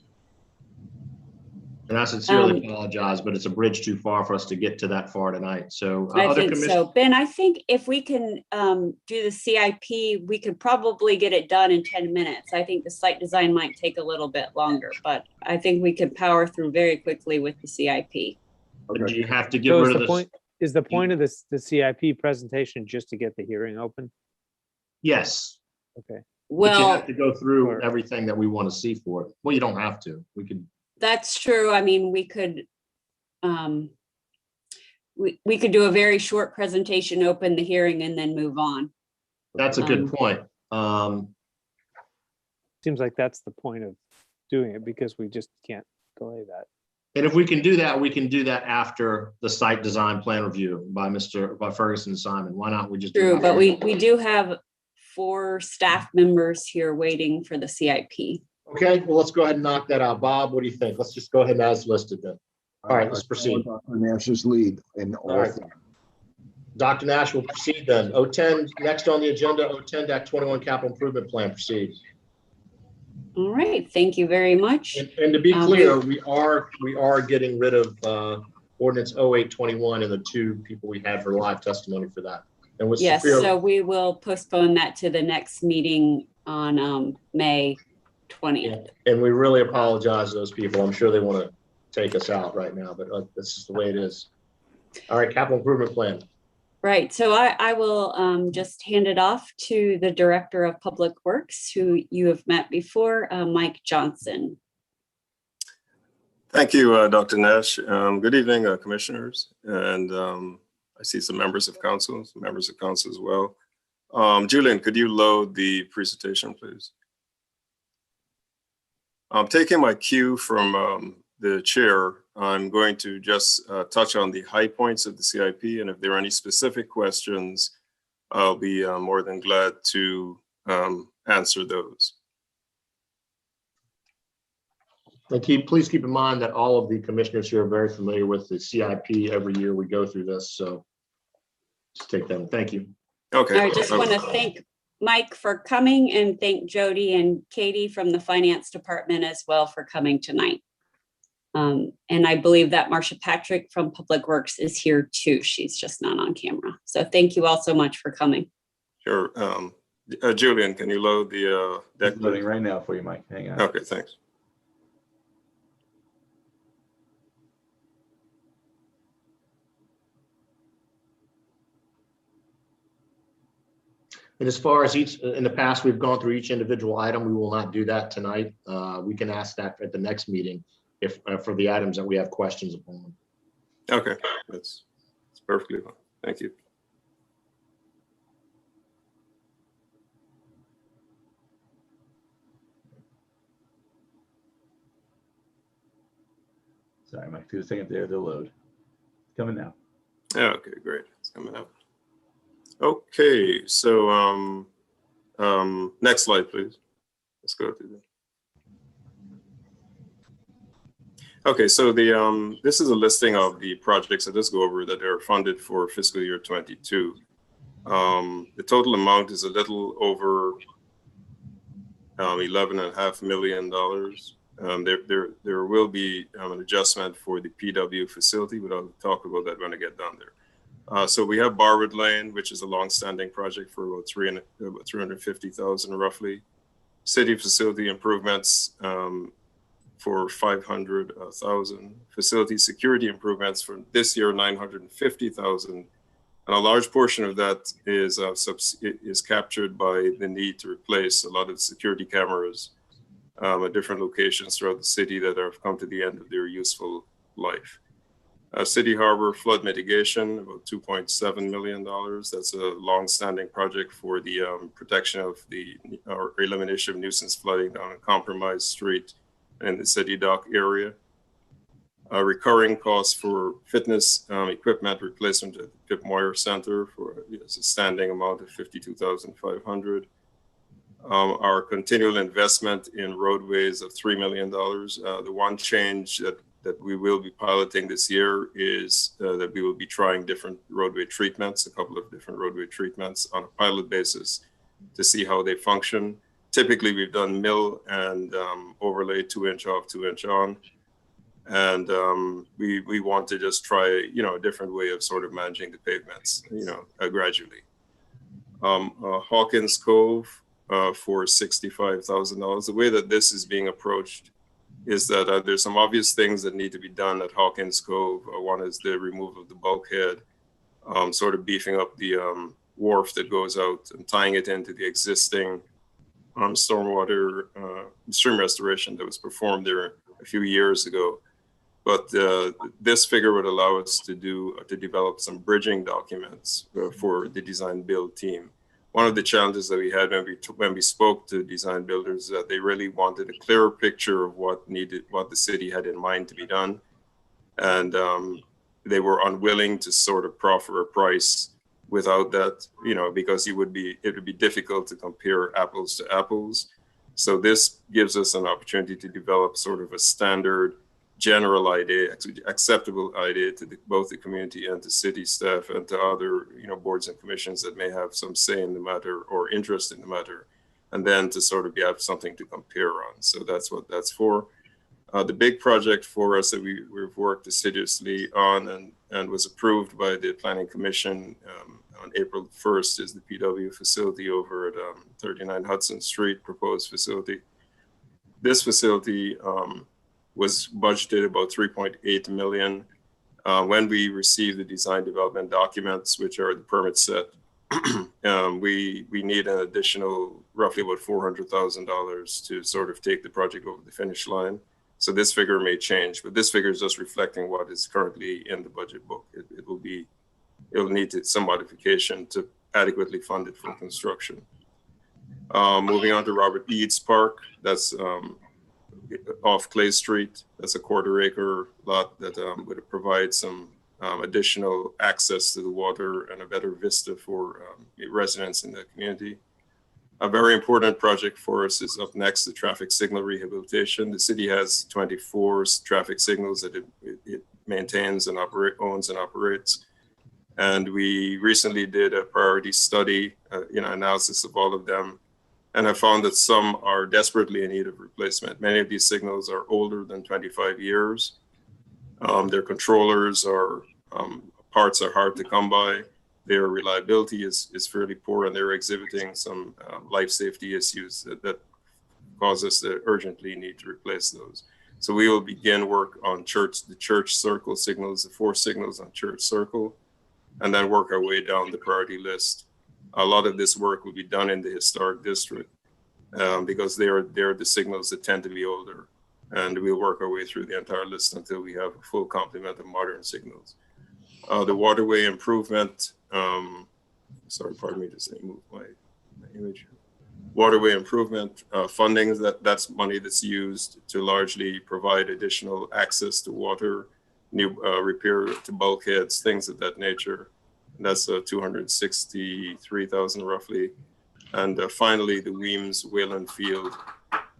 And I sincerely apologize, but it's a bridge too far for us to get to that far tonight. So I think so. Ben, I think if we can do the CIP, we could probably get it done in 10 minutes. I think the site design might take a little bit longer, but I think we could power through very quickly with the CIP. Do you have to get rid of this? Is the point of the CIP presentation just to get the hearing open? Yes, Okay. but you Well, have to go through everything that we want to see for it. Well, you don't have to. We could. that's true. I mean, we could, we could do a very short presentation, open the hearing, and then move on. That's a good point. Seems like that's the point of doing it, because we just can't delay that. And if we can do that, we can do that after the site design plan review by Ferguson and Simon. Why not? We just do True, that? but we do have 4 staff members here waiting for the CIP. Okay, well, let's go ahead and knock that out. Bob, what do you think? Let's just go ahead and as listed then. All right, let's proceed. Dr. Nash's lead in all All right. things. Dr. Nash will proceed then. 010, next on the agenda, 010-21 capital improvement plan, proceed. All right, thank you very much. And to be clear, we are getting rid of ordinance 0821 and the 2 people we had for live testimony for that. And with Yes, Sophia, so we will postpone that to the next meeting on May 20th. and we really apologize to those people. I'm sure they want to take us out right now, but this is the way it is. All right, capital improvement plan. Right, so I will just hand it off to the Director of Public Works, who you have met before, Mike Johnson. Thank you, Dr. Nash. Good evening, commissioners, and I see some members of council as well. Julian, could you load the presentation, please? I'm taking my cue from the chair. I'm going to just touch on the high points of the CIP, and if there are any specific questions, I'll be more than glad to answer those. And please keep in mind that all of the commissioners here are very familiar with the CIP. Every year we go through this, so just take that. Thank you. Okay. I just want to thank Mike for coming and thank Jody and Katie from the finance department as well for coming tonight. And I believe that Marsha Patrick from Public Works is here too. She's just not on camera. So thank you all so much for coming. Sure. Julian, can you load the deck? It's loading right now for you, Mike. Hang on. Okay, thanks. And as far as in the past, we've gone through each individual item. We will not do that tonight. We can ask that at the next meeting if for the items that we have questions upon. Okay, that's perfectly fine. Thank you. Sorry, Mike, 2 seconds there to load. Coming now. Okay, great. It's coming up. Okay, so next slide, please. Let's go through that. Okay, so this is a listing of the projects that let's go over that are funded for fiscal year 22. The total amount is a little over $11.5 million. There will be an adjustment for the PW facility, but I'll talk about that when I get down there. So we have Barwood Lane, which is a long-standing project for about $350,000 roughly. City facility improvements for $500,000. Facility security improvements for this year, $950,000. And a large portion of that is captured by the need to replace a lot of security cameras at different locations throughout the city that have come to the end of their useful life. City Harbor flood mitigation, about $2.7 million. That's a long-standing project for the protection of or elimination of nuisance flooding down a compromised street in the city dock area. Recurring costs for fitness equipment replacement at the Pip Moyer Center for a standing amount of $52,500. Our continual investment in roadways of $3 million. The one change that we will be piloting this year is that we will be trying different roadway treatments, a couple of different roadway treatments on a pilot basis to see how they function. Typically, we've done mill and overlay 2-inch off, 2-inch on. And we want to just try, a different way of sort of managing the pavements, gradually. Hawkins Cove for $65,000. The way that this is being approached is that there's some obvious things that need to be done at Hawkins Cove. One is the removal of the bulkhead, sort of beefing up the wharf that goes out and tying it into the existing stormwater stream restoration that was performed there a few years ago. But this figure would allow us to develop some bridging documents for the design build team. One of the challenges that we had when we spoke to design builders is that they really wanted a clearer picture of what the city had in mind to be done, and they were unwilling to sort of proffer a price without that, because it would be difficult to compare apples to apples. So this gives us an opportunity to develop sort of a standard, general idea, acceptable idea to both the community and to city staff and to other, boards and commissions that may have some say in the matter or interest in the matter, and then to sort of have something to compare on. So that's what that's for. The big project for us that we've worked assiduously on and was approved by the Planning Commission on April 1st is the PW facility over at 39 Hudson Street, proposed facility. This facility was budgeted about 3.8 million. When we received the design development documents, which are the permit set, we need an additional roughly about $400,000 to sort of take the project over the finish line. So this figure may change, but this figure is just reflecting what is currently in the budget book. It'll need some modification to adequately fund it for construction. Moving on to Robert Eads Park, that's off Clay Street. That's a 1/4 acre lot that would provide some additional access to the water and a better vista for residents in the community. A very important project for us is up next, the traffic signal rehabilitation. The city has 24 traffic signals that it maintains and owns and operates. And we recently did a priority study, analysis of all of them. And I found that some are desperately in need of replacement. Many of these signals are older than 25 years. Their controllers parts are hard to come by. Their reliability is fairly poor, and they're exhibiting some life safety issues that cause us to urgently need to replace those. So we will begin work on the church circle signals, the 4 signals on church circle, and then work our way down the priority list. A lot of this work will be done in the historic district because they're the signals that tend to be older. And we'll work our way through the entire list until we have a full complement of modern signals. The waterway improvement, pardon me, just move my image. Waterway improvement funding, that's money that's used to largely provide additional access to water, new repair to bulkheads, things of that nature. And that's 263,000 roughly. And finally, the Weems Wayland Field.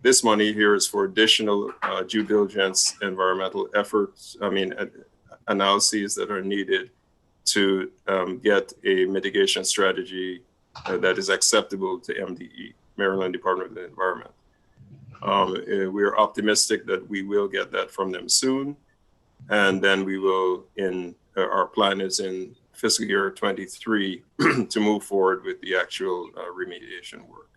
This money here is for additional due diligence environmental efforts, analyses that are needed to get a mitigation strategy that is acceptable to MDE, Maryland Department of the Environment. We're optimistic that we will get that from them soon. And then we will, our plan is in fiscal year 23 to move forward with the actual remediation work.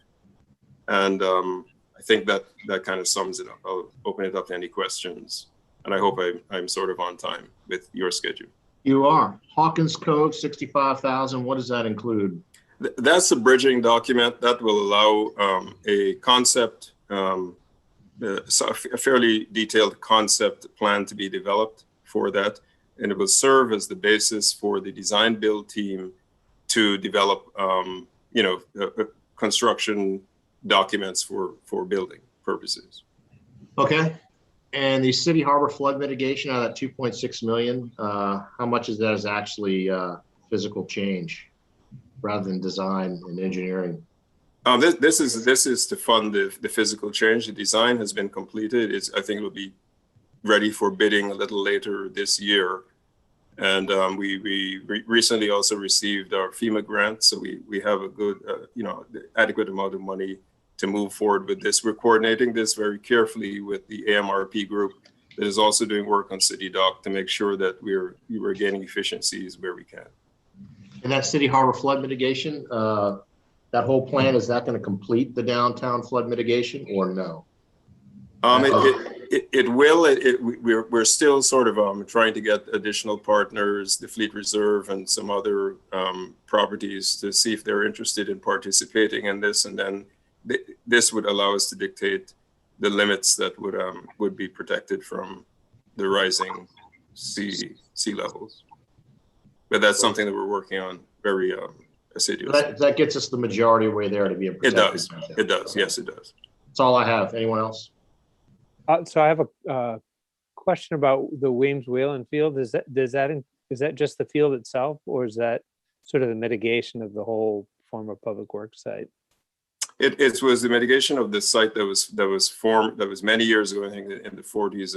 And I think that kind of sums it up. I'll open it up to any questions. And I hope I'm sort of on time with your schedule. You are. Hawkins Cove, 65,000. What does that include? That's a bridging document that will allow a concept, a fairly detailed concept plan to be developed for that. And it will serve as the basis for the design build team to develop, construction documents for building purposes. Okay. And the City Harbor flood mitigation out of that 2.6 million, how much of that is actually physical change rather than design and engineering? This is to fund the physical change. The design has been completed. I think it will be ready for bidding a little later this year. And we recently also received our FEMA grant, so we have a good, adequate amount of money to move forward with this. We're coordinating this very carefully with the AMRP group that is also doing work on City Dock to make sure that we're gaining efficiencies where we can. And that City Harbor flood mitigation, that whole plan, is that going to complete the downtown flood mitigation or no? We're still sort of trying to get additional partners, the Fleet Reserve and some other properties to see if they're interested in participating in this. And then this would allow us to dictate the limits that would be protected from the rising sea levels. But that's something that we're working on very assiduously. That gets us the majority way there to be a It does. It does. Yes, it does. That's all I have. Anyone else? So I have a question about the Weems Whalen Field. Is that just the field itself, or is that sort of the mitigation of the whole former public works site? It was the mitigation of the site that was many years ago, I think in the 40s,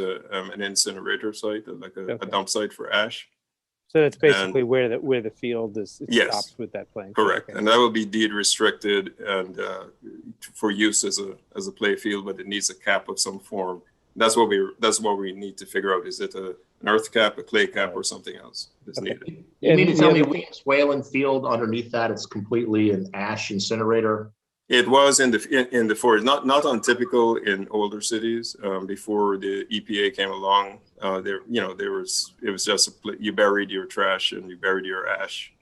an incinerator site, like a dump site for ash. So that's basically where the field is. It Yes, stops with that playing. correct, Okay. and that will be deed restricted and for use as a play field, but it needs a cap of some form. That's what we need to figure out. Is it an earth cap, a clay cap, or something else that's needed? You mean to tell me Weems Whalen Field underneath that it's completely an ash incinerator? It was in the forest, not untypical in older cities. Before the EPA came along, it was just you buried your trash and you buried your ash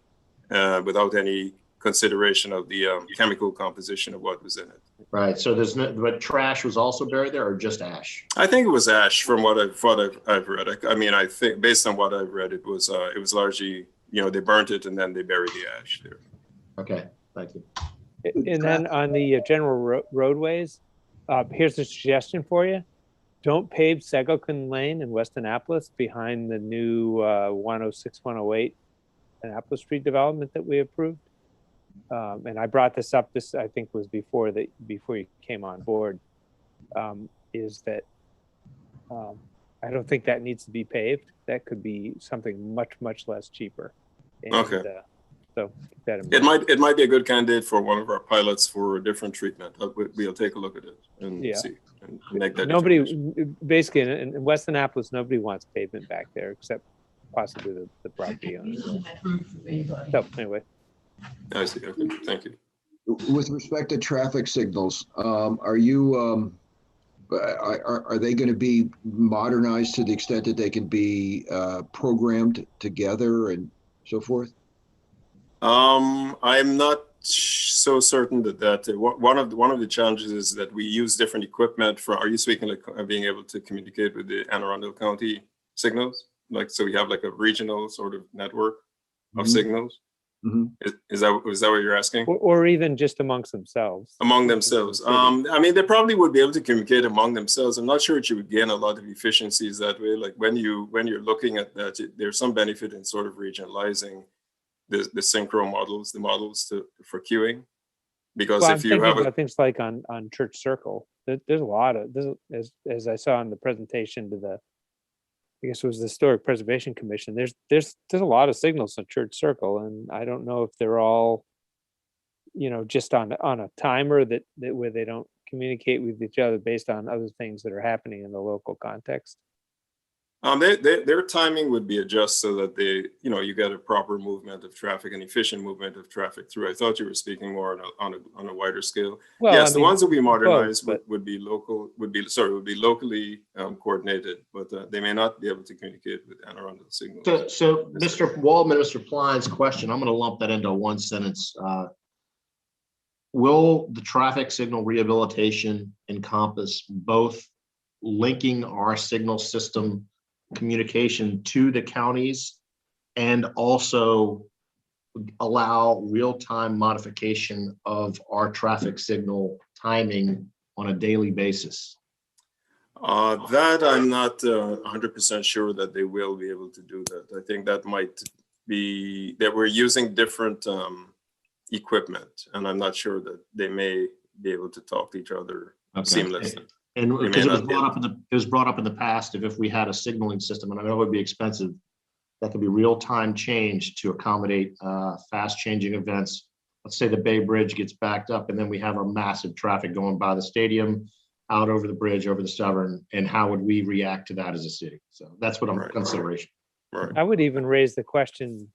without any consideration of the chemical composition of what was in it. Right. So but trash was also buried there, or just ash? I think it was ash from what I've read. I mean, I think based on what I've read, it was largely, they burnt it and then they buried the ash there. Okay, thank you. And then on the general roadways, here's a suggestion for you. Don't pave Segelkin Lane in West Annapolis behind the new 106, 108 Annapolis Street development that we approved. And I brought this up, I think was before you came on board, is that I don't think that needs to be paved. That could be something much, much less cheaper. And, okay. So keep that in mind. It might be a good candidate for one of our pilots for a different treatment. We'll take a look at it and see and make that. Basically in West Annapolis, nobody wants pavement back there except possibly the property owners. So anyway. I see. Okay. Thank you. With respect to traffic signals, are you are they going to be modernized to the extent that they can be programmed together and so forth? I'm not so certain that one of the challenges is that we use different equipment are you speaking like being able to communicate with the Anne Arundel County signals? Like, so we have like a regional sort of network of signals. Mm-hmm. Is that what you're asking? Or even just amongst themselves? Among themselves. I mean, they probably would be able to communicate among themselves. I'm not sure that you would gain a lot of efficiencies that way. Like when you're looking at that, there's some benefit in sort of regionalizing the synchro models, the models for queuing, because if you have things like on Church Circle, there's a lot of as I saw in the presentation to I guess it was the Historic Preservation Commission. There's a lot of signals on Church Circle, and I don't know if they're all, just on a timer that where they don't communicate with each other based on other things that are happening in the local context. Their timing would be adjusted so that you get a proper movement of traffic, an efficient movement of traffic through. I thought you were speaking more on a wider scale. Well, yes, the ones that we modernized would be locally coordinated, but they may not be able to communicate with Anne Arundel signals. So Mr. Waldman, Mr. Pline's question, I'm going to lump that into one sentence. Will the traffic signal rehabilitation encompass both linking our signal system communication to the counties and also allow real-time modification of our traffic signal timing on a daily basis? That I'm not 100% sure that they will be able to do that. I think that might be that we're using different equipment, and I'm not sure that they may be able to talk to each other seamlessly. And because it was brought up in the past, if we had a signaling system, and I know it would be expensive, that could be real-time change to accommodate fast changing events. Let's say the Bay Bridge gets backed up, and then we have a massive traffic going by the stadium, out over the bridge, over the Severn, and how would we react to that as a city? So that's what I'm consideration. Right. I would even raise the question: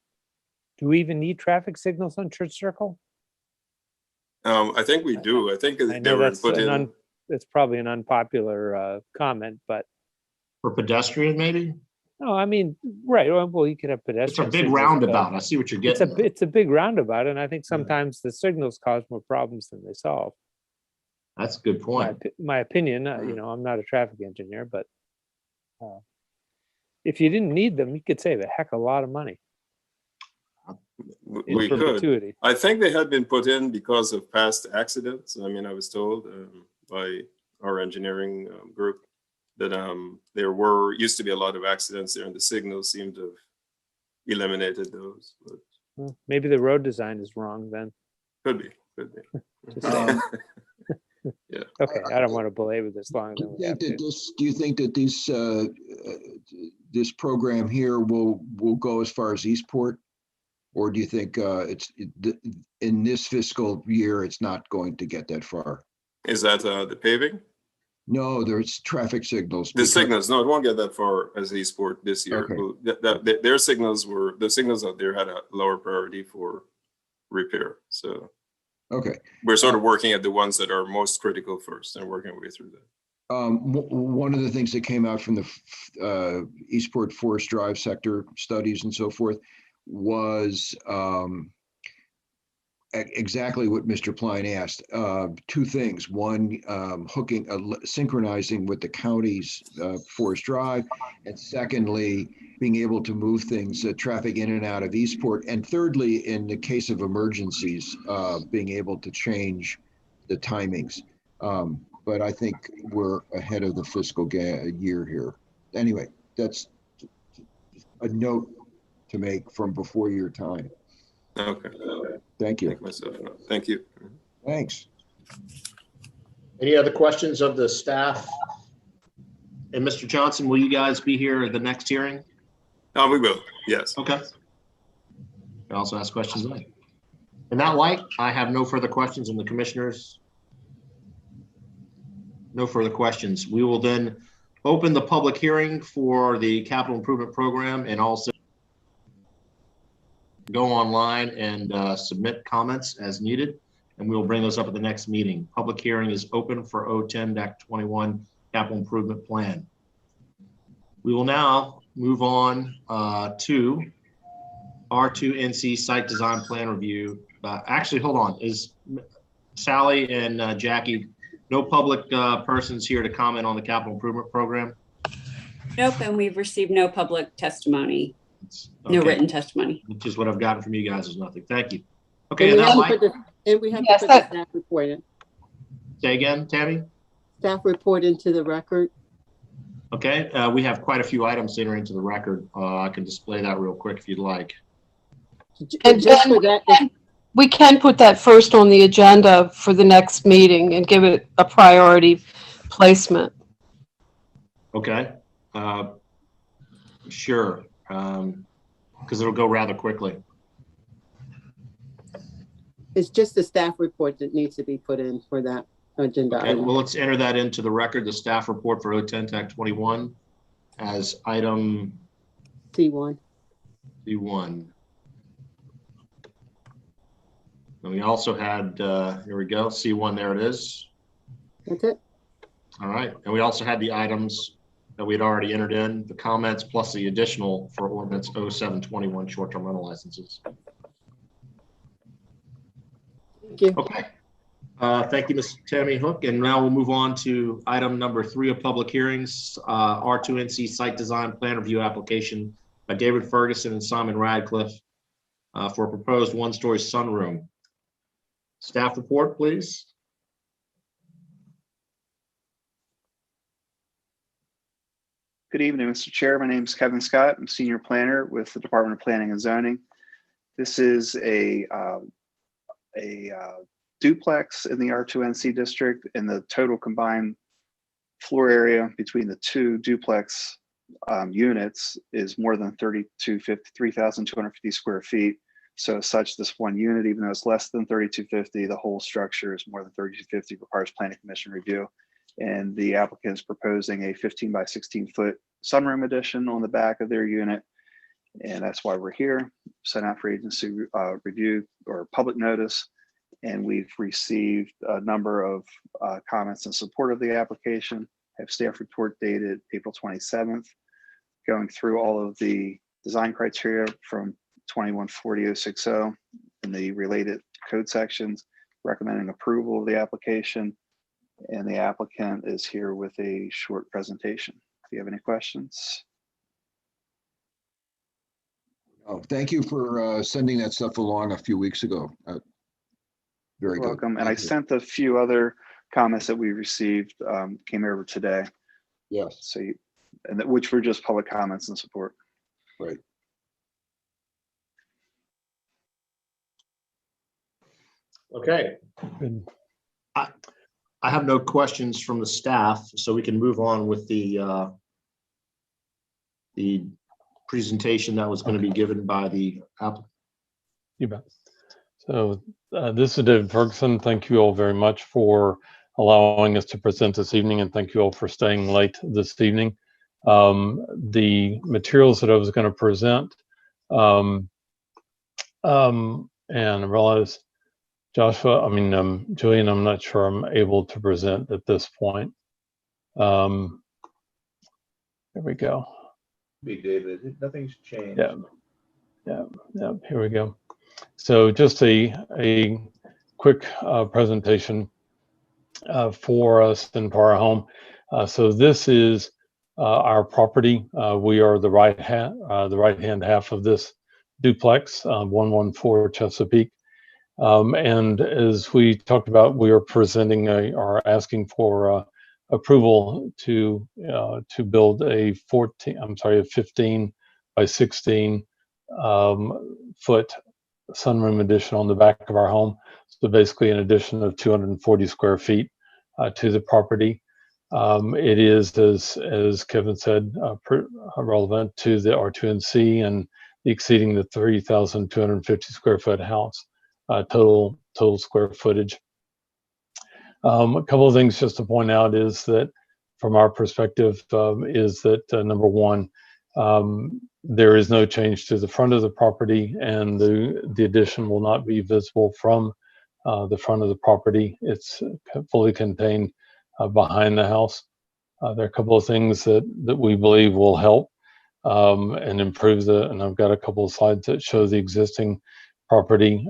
do we even need traffic signals on Church Circle? I think we do. I think they were put in. it's probably an unpopular comment, but For pedestrian, maybe? no, I mean, right. Well, you could have It's a pedestrian. big signals, but roundabout. I see what you're getting at. it's a big roundabout, and I think sometimes the signals cause more problems than they solve. That's a good point. My opinion. You know, I'm not a traffic engineer, but if you didn't need them, you could save a heck of a lot of money. We could. Perpetuity. I think they had been put in because of past accidents. I mean, I was told by our engineering group that there used to be a lot of accidents there, and the signals seem to have eliminated those. But Well, maybe the road design is wrong then. could be. Just saying. Yeah. Okay, I don't want to belabor this longer than we have to. Do you think that this program here will go as far as Eastport? Or do you think in this fiscal year, it's not going to get that far? Is that the paving? No, there's traffic signals. The signals, no, it won't get that far as Eastport this year. Okay. Well, their signals the signals out there had a lower priority for repair. So okay, we're sort of working at the ones that are most critical first and working our way through that. One of the things that came out from the Eastport Forest Drive sector studies and so forth was exactly what Mr. Pline asked. Two things. One, synchronizing with the county's Forest Drive, and secondly, being able to move things, traffic in and out of Eastport. And thirdly, in the case of emergencies, being able to change the timings. But I think we're ahead of the fiscal year here. Anyway, that's a note to make from before your time. Okay. Thank you. Make myself know. Thank you. Thanks. Any other questions of the staff? And Mr. Johnson, will you guys be here at the next hearing? We will. Yes. Okay. I also ask questions then. In that light, I have no further questions, and the commissioners. No further questions. We will then open the public hearing for the capital improvement program, and also go online and submit comments as needed, and we will bring those up at the next meeting. Public hearing is open for 010-21 capital improvement plan. We will now move on to R2NC site design plan review. Actually, hold on. Is Sally and Jackie, no public persons here to comment on the capital improvement program? Nope, and we've received no public testimony, Okay. no written testimony. Which is what I've gotten from you guys is nothing. Thank you. Okay, And and that might, we have Yes, to put the staff report in. say again, Tammy? Staff report into the record. Okay, we have quite a few items to enter into the record. I can display that real quick if you'd like. And Just for that, we can put that first on the agenda for the next meeting and give it a priority placement. Okay, sure, because it'll go rather quickly. it's just the staff report that needs to be put in for that agenda Okay, item. well, let's enter that into the record, the staff report for 010-21 as item C1. C1. And we also had, here we go, C1, there it is. That's it. All right, and we also had the items that we had already entered in, the comments plus the additional for ordinance 07-21 short-term rental licenses. Thank you. Okay, thank you, Ms. Tammy Hook, and now we'll move on to item number 3 of public hearings, R2NC site design plan review application by David Ferguson and Simon Radcliffe for a proposed one-story sunroom. Staff report, please. Good evening, Mr. Chair. My name is Kevin Scott. I'm Senior Planner with the Department of Planning and Zoning. This is a duplex in the R2NC district, and the total combined floor area between the two duplex units is more than 3,250 square feet. So as such, this one unit, even though it's less than 3,250, the whole structure is more than 3,250, requires planning commission review. And the applicant is proposing a 15 by 16 foot sunroom addition on the back of their unit. And that's why we're here, sent out for agency review or public notice. and we've received a number of comments in support of the application. I have staff report dated April 27th, going through all of the design criteria from 2140-060 and the related code sections, recommending approval of the application. And the applicant is here with a short presentation. If you have any questions. Oh, thank you for sending that stuff along a few weeks ago. Very good. Welcome. And I Thank you. sent a few other comments that we received, came over today. Yes. So, which were just public comments and support. Right. Okay. I have no questions from the staff, so we can move on with the presentation that was going to be given by the applicant. You bet. So this is David Ferguson. Thank you all very much for allowing us to present this evening, and thank you all for staying late this evening. The materials that I was going to present, and I realize Julian, I'm not sure I'm able to present at this point. There we go. Be David, nothing's changed. Yeah, here we go. So just a quick presentation for us and for our home. So this is our property. We are the right hand half of this duplex, 114 Chesapeake. And as we talked about, we are presenting or asking for approval to build a 15 by 16 foot sunroom addition on the back of our home. So basically an addition of 240 square feet to the property. It is, as Kevin said, relevant to the R2NC and exceeding the 3,250 square foot house total square footage. A couple of things just to point out is that from our perspective is that number one, there is no change to the front of the property, and the addition will not be visible from the front of the property. It's fully contained behind the house. There are a couple of things that we believe will help and improve and I've got a couple of slides that show the existing property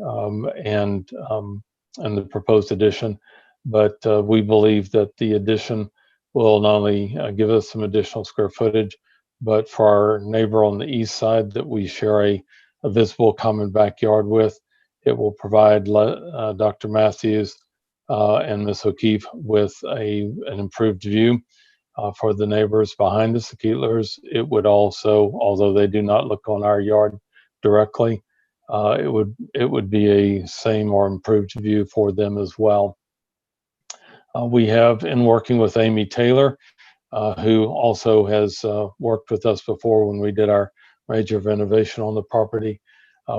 and the proposed addition. But we believe that the addition will not only give us some additional square footage, but for our neighbor on the east side that we share a visible common backyard with, it will provide Dr. Matthews and Ms. O'Keefe with an improved view for the neighbors behind us, the Keetlers. It would also, although they do not look on our yard directly, it would be a same or improved view for them as well. We have, in working with Amy Taylor, who also has worked with us before when we did our major renovation on the property,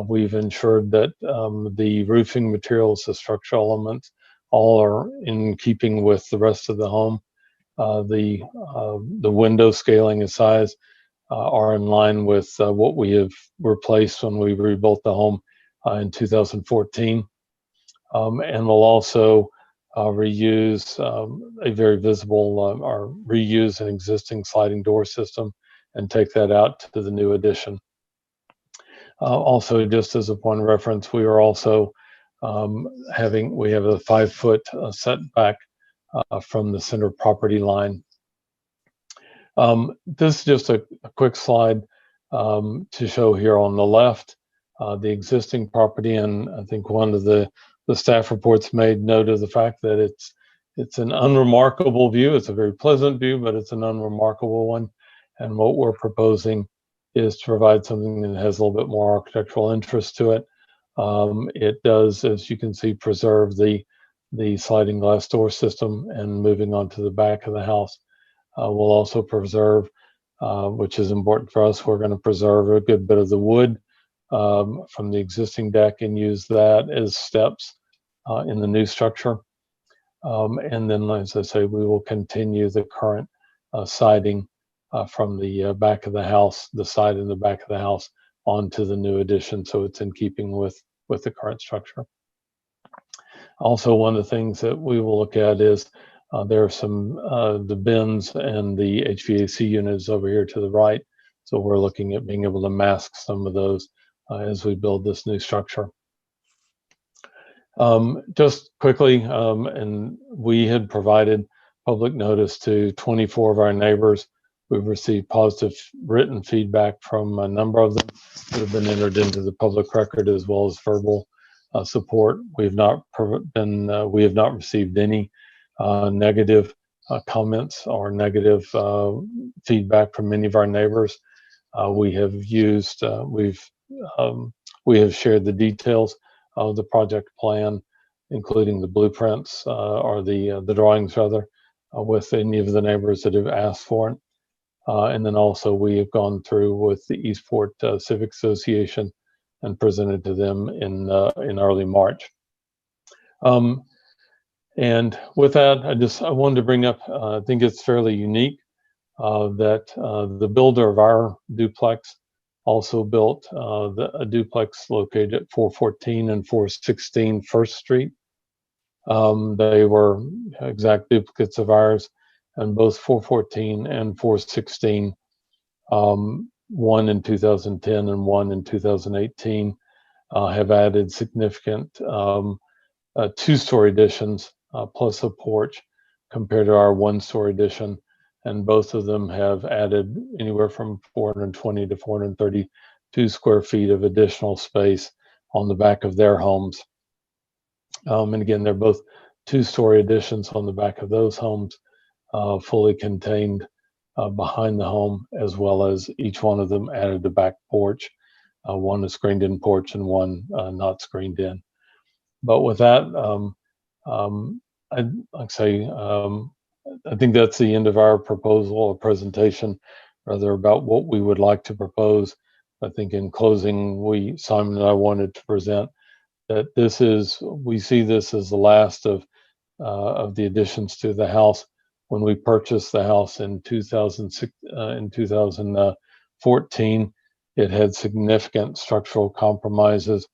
we've ensured that the roofing materials, the structural elements, all are in keeping with the rest of the home. The window scaling and size are in line with what we have replaced when we rebuilt the home in 2014. And we'll also reuse a very visible or reuse an existing sliding door system and take that out to the new addition. Also, just as a point of reference, we are also we have a 5 foot setback from the center property line. This is just a quick slide to show here on the left the existing property, and I think one of the staff reports made note of the fact that it's an unremarkable view. It's a very pleasant view, but it's an unremarkable one. And what we're proposing is to provide something that has a little bit more architectural interest to it. It does, as you can see, preserve the sliding glass door system, and moving on to the back of the house. We'll also preserve, which is important for us, we're going to preserve a good bit of the wood from the existing deck and use that as steps in the new structure. And then, as I say, we will continue the current siding from the back of the house, the side and the back of the house, onto the new addition, so it's in keeping with the current structure. Also, one of the things that we will look at is there are some the bins and the HVAC units over here to the right. So we're looking at being able to mask some of those as we build this new structure. Just quickly, and we had provided public notice to 24 of our neighbors. We've received positive written feedback from a number of them that have been entered into the public record, as well as verbal support. We have not received any negative comments or negative feedback from many of our neighbors. We have shared the details of the project plan, including the blueprints or the drawings rather, with any of the neighbors that have asked for it. And then also we have gone through with the Eastport Civic Association and presented to them in early March. And with that, I wanted to bring up, I think it's fairly unique that the builder of our duplex also built a duplex located at 414 and 416 First Street. They were exact duplicates of ours, and both 414 and 416, one in 2010 and one in 2018, have added significant two-story additions plus a porch compared to our one-story addition. And both of them have added anywhere from 420 to 432 square feet of additional space on the back of their homes. And again, they're both two-story additions on the back of those homes, fully contained behind the home, as well as each one of them added a back porch, one a screened-in porch and one not screened in. But with that, I think that's the end of our proposal or presentation, rather about what we would like to propose. I think in closing, Simon and I wanted to present that we see this as the last of the additions to the house. When we purchased the house in 2014, it had significant structural compromises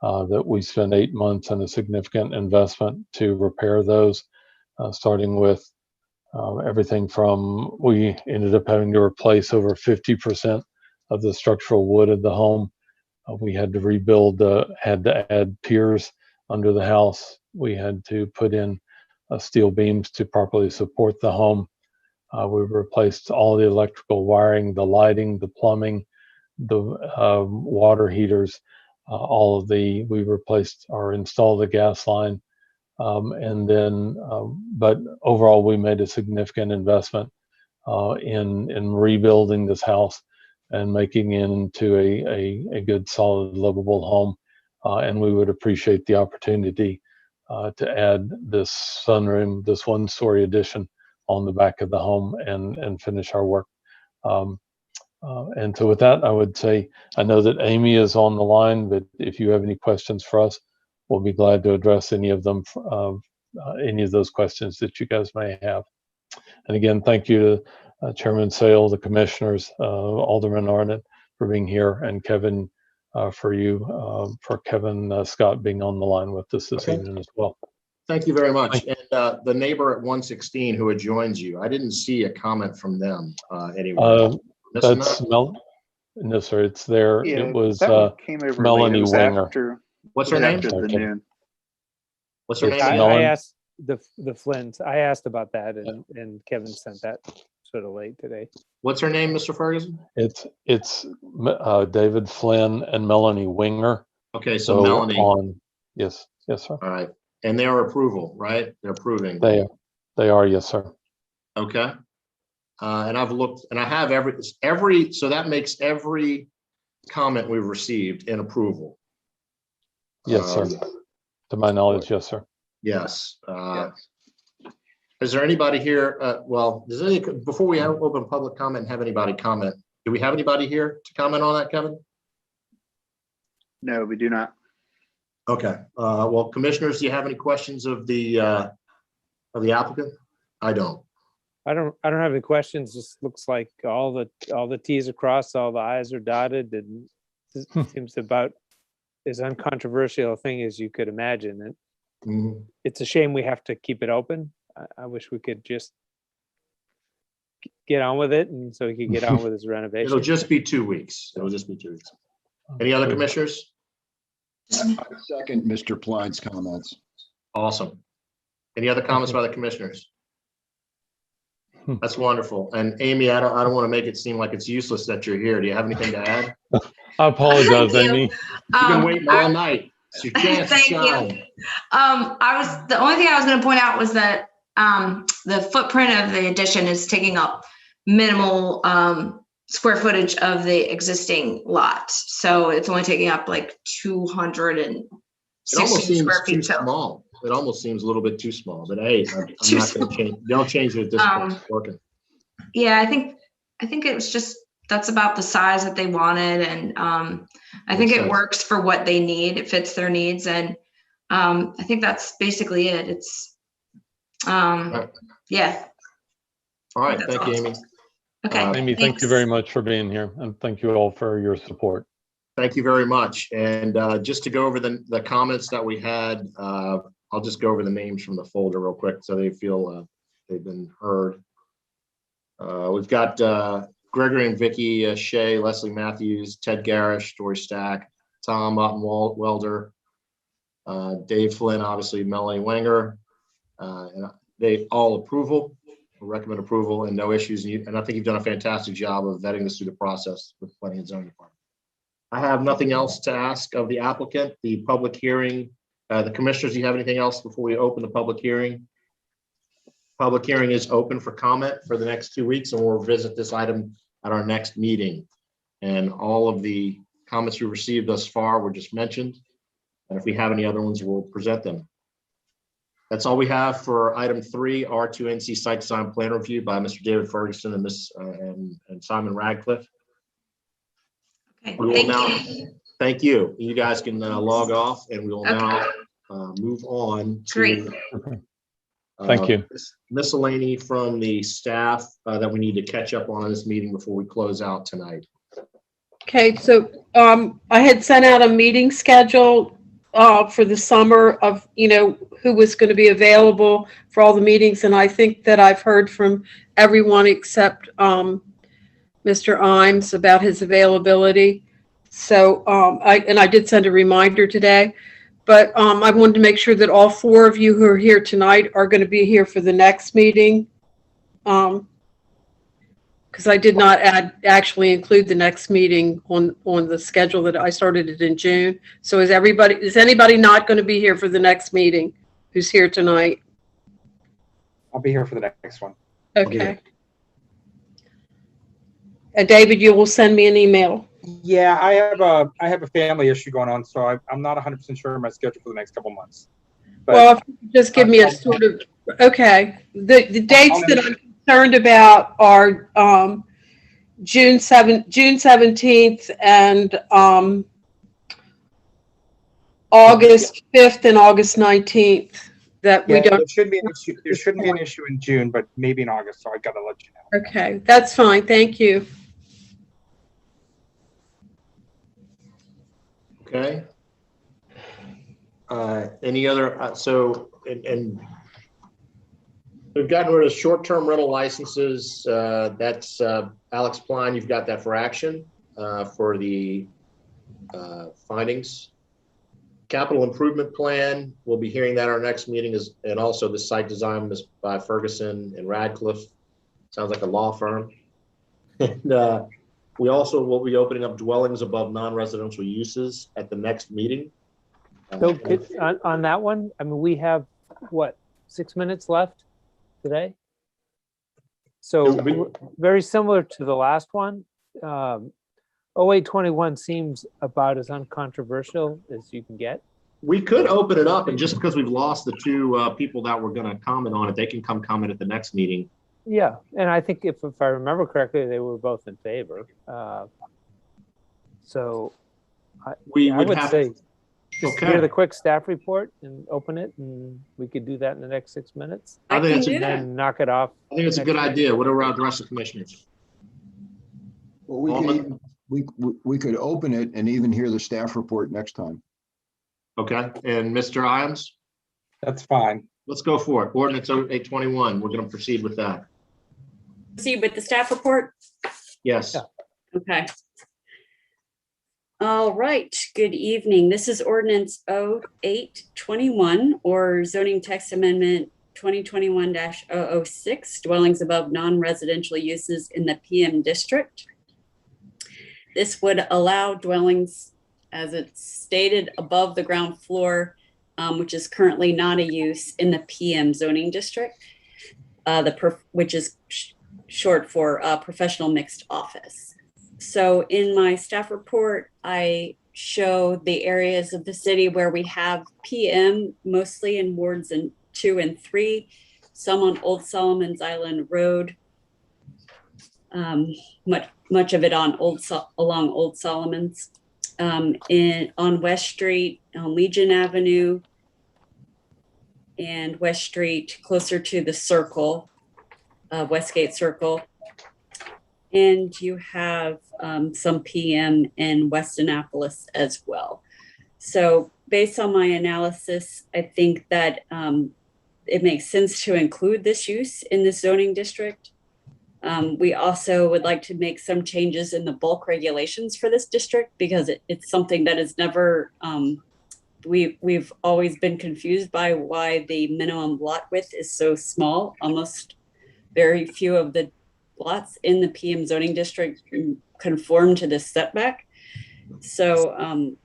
that we spent 8 months and a significant investment to repair those, starting with everything from, we ended up having to replace over 50% of the structural wood of the home. We had to rebuild, had to add piers under the house. We had to put in steel beams to properly support the home. We replaced all the electrical wiring, the lighting, the plumbing, the water heaters, we replaced or installed the gas line. But overall, we made a significant investment in rebuilding this house and making it into a good, solid, livable home. And we would appreciate the opportunity to add this sunroom, this one-story addition on the back of the home and finish our work. And so with that, I would say, I know that Amy is on the line, but if you have any questions for us, we'll be glad to address any of them, any of those questions that you guys may have. And again, thank you to Chairman Sale, the commissioners, Alderman Arnott for being here, and Kevin for Kevin Scott being on the line with us this evening as well. Thank you very much. And the neighbor at 116 who adjoins you, I didn't see a comment from them anywhere. That's no, sir, it's there. Yeah, it was came over Melanie Winger. What's her name? After the noon. What's her name? I asked the Flint. I asked about that, and Kevin sent that sort of late today. What's her name, Mr. Ferguson? It's David Flynn and Melanie Winger. Okay, so Melanie. Yes, sir. All right, and their approval, right? They're approving. They are, yes, sir. Okay. And I've looked, and I have every, so that makes every comment we've received in approval. Yes, sir. To my knowledge, yes, sir. Yes. Is there anybody here? Before we have open public comment, have anybody comment? Do we have anybody here to comment on that, Kevin? No, we do not. Okay. Well, commissioners, do you have any questions of the applicant? I don't. I don't have any questions. Just looks like all the T's are crossed, all the I's are dotted, and it seems about as uncontroversial a thing as you could imagine. It's a shame we have to keep it open. I wish we could just get on with it, and so he could get on with his renovation. It'll just be 2 weeks. It'll just be 2 weeks. Any other commissioners? I second Mr. Pline's comments. Awesome. Any other comments by the commissioners? That's wonderful. And Amy, I don't want to make it seem like it's useless that you're here. Do you have anything to add? I apologize, Amy. You've been waiting all night. It's your chance to Thank shine. you. The only thing I was going to point out was that the footprint of the addition is taking up minimal square footage of the existing lot. So it's only taking up like 260 square feet. Small. It almost seems a little bit too small, but hey, I'm not going to change. Don't change it at this point. It's working. Yeah, I think it was just, that's about the size that they wanted. And I think it works for what they need. It fits their needs. And I think that's basically it. It's, yeah. All right. Thank you, Amy. Okay. Amy, thank you very much for being here, and thank you all for your support. Thank you very much. And just to go over the comments that we had, I'll just go over the names from the folder real quick so they feel they've been heard. We've got Gregory and Vicky Shea, Leslie Matthews, Ted Garish, Dory Stack, Tom Welder, Dave Flynn, obviously Melanie Wenger. And they all recommend approval and no issues. And I think you've done a fantastic job of vetting this through the process with planning and zoning department. I have nothing else to ask of the applicant. The public hearing, the commissioners, do you have anything else before we open the public hearing? Public hearing is open for comment for the next 2 weeks, and we'll revisit this item at our next meeting. And all of the comments we received thus far were just mentioned. And if we have any other ones, we'll present them. That's all we have for item 3, R2NC site design plan review by Mr. David Ferguson and and Simon Radcliffe. Okay, thank you. You guys can log off, and we will now move on to Thank you. Miscellany from the staff that we need to catch up on in this meeting before we close out tonight. Okay, so I had sent out a meeting schedule for the summer of, who was going to be available for all the meetings. And I think that I've heard from everyone except Mr. Imes about his availability. So I did send a reminder today, but I wanted to make sure that all 4 of you who are here tonight are going to be here for the next meeting. Because I did not actually include the next meeting on the schedule that I started it in June. So is anybody not going to be here for the next meeting who's here tonight? I'll be here for the next one. Okay. And David, you will send me an email. Yeah, I have a family issue going on, so I'm not 100% sure of my schedule for the next couple months. But well, if you could just give me a sort of, okay. The dates that I'm concerned about are June 17th and August 5th and August 19th. That we don't. There shouldn't be an issue. There shouldn't be an issue in June, but maybe in August. So I got to let you know. Okay, that's fine. Thank you. Okay. Any other? And we've gotten rid of short-term rental licenses. That's Alex Pline. You've got that for action for the findings. Capital improvement plan. We'll be hearing that our next meeting is, and also the site design is by Ferguson and Radcliffe. Sounds like a law firm. And we also will be opening up dwellings above non-residential uses at the next meeting. So on that one, I mean, we have what, 6 minutes left today? So very similar to the last one. 0821 seems about as uncontroversial as you can get. We could open it up, and just because we've lost the 2 people that were going to comment on it, they can come comment at the next meeting. Yeah, and I think if I remember correctly, they were both in favor. So I would say just hear the quick staff report and open it, and we could do that in the next 6 minutes. I think and then knock it off. I think it's a good idea. What about the rest of the commissioners? Well, we could open it and even hear the staff report next time. Okay, and Mr. Iams? That's fine. Let's go for it. Ordinance 0821. We're going to proceed with that. Proceed with the staff report. Yes. Okay. All right, good evening. This is ordinance 0821 or zoning text amendment 2021-006, dwellings above non-residential uses in the PM district. This would allow dwellings, as it's stated, above the ground floor, which is currently not a use in the PM zoning district, which is short for professional mixed office. So in my staff report, I show the areas of the city where we have PM, mostly in wards 2 and 3, some on Old Solomon's Island Road, much of it on along Old Solomon's, on West Street, on Legion Avenue, and West Street closer to the Circle, Westgate Circle. And you have some PM in West Annapolis as well. So based on my analysis, I think that it makes sense to include this use in the zoning district. We also would like to make some changes in the bulk regulations for this district because it's something that is never, we've always been confused by why the minimum lot width is so small. Almost very few of the lots in the PM zoning district conform to this setback. So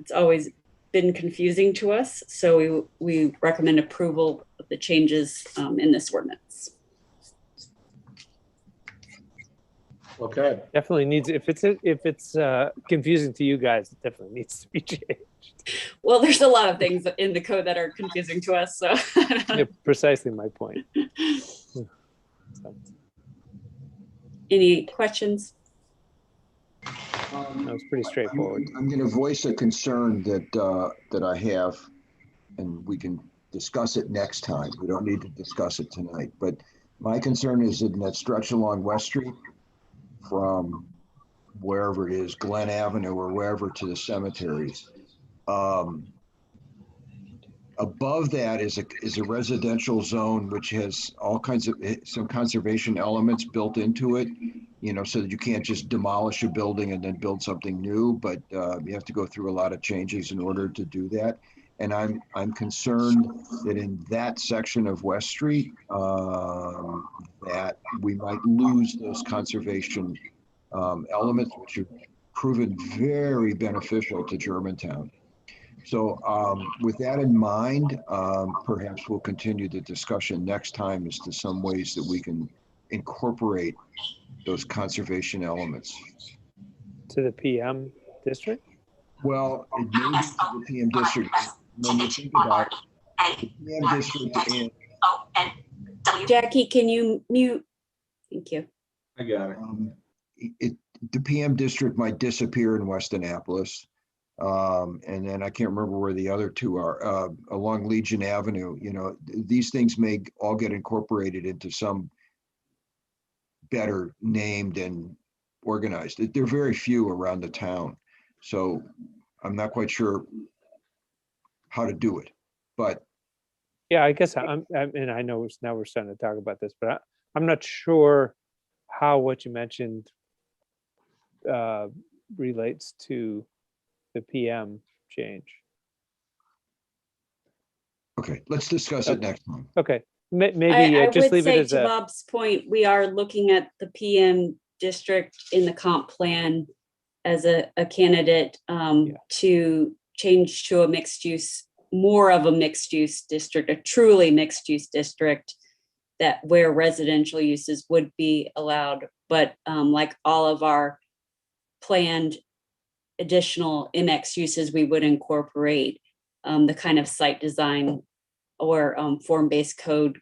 it's always been confusing to us. So we recommend approval of the changes in this ordinance. Okay. Definitely needs, if it's confusing to you guys, it definitely needs to be changed. Well, there's a lot of things in the code that are confusing to us. So Yeah, precisely my point. So. Any questions? That was pretty straightforward. I'm going to voice a concern that I have, and we can discuss it next time. We don't need to discuss it tonight. But my concern is in that stretch along West Street, from wherever it is, Glen Avenue or wherever, to the cemeteries. Above that is a residential zone which has all kinds of some conservation elements built into it, so that you can't just demolish a building and then build something new, but you have to go through a lot of changes in order to do that. And I'm concerned that in that section of West Street, that we might lose those conservation elements, which have proven very beneficial to Germantown. So with that in mind, perhaps we'll continue the discussion next time as to some ways that we can incorporate those conservation elements. To the PM district? Well, it may be to the PM district. When you think about it, the PM district and Jackie, can you mute? Thank you. I got it. The PM district might disappear in West Annapolis. And then I can't remember where the other two are, along Legion Avenue. These things may all get incorporated into some better named and organized. There are very few around the town. So I'm not quite sure how to do it, but. Yeah, I guess and I know now we're starting to talk about this, but I'm not sure how what you mentioned relates to the PM change. Okay, let's discuss it next time. Okay, maybe I just would leave it say as to a. Bob's point, we are looking at the PM district in the comp plan as a candidate to change to a mixed use, more of a mixed use district, a truly mixed use district that where residential uses would be allowed. But like all of our planned additional MX uses, we would incorporate the kind of site design or form-based code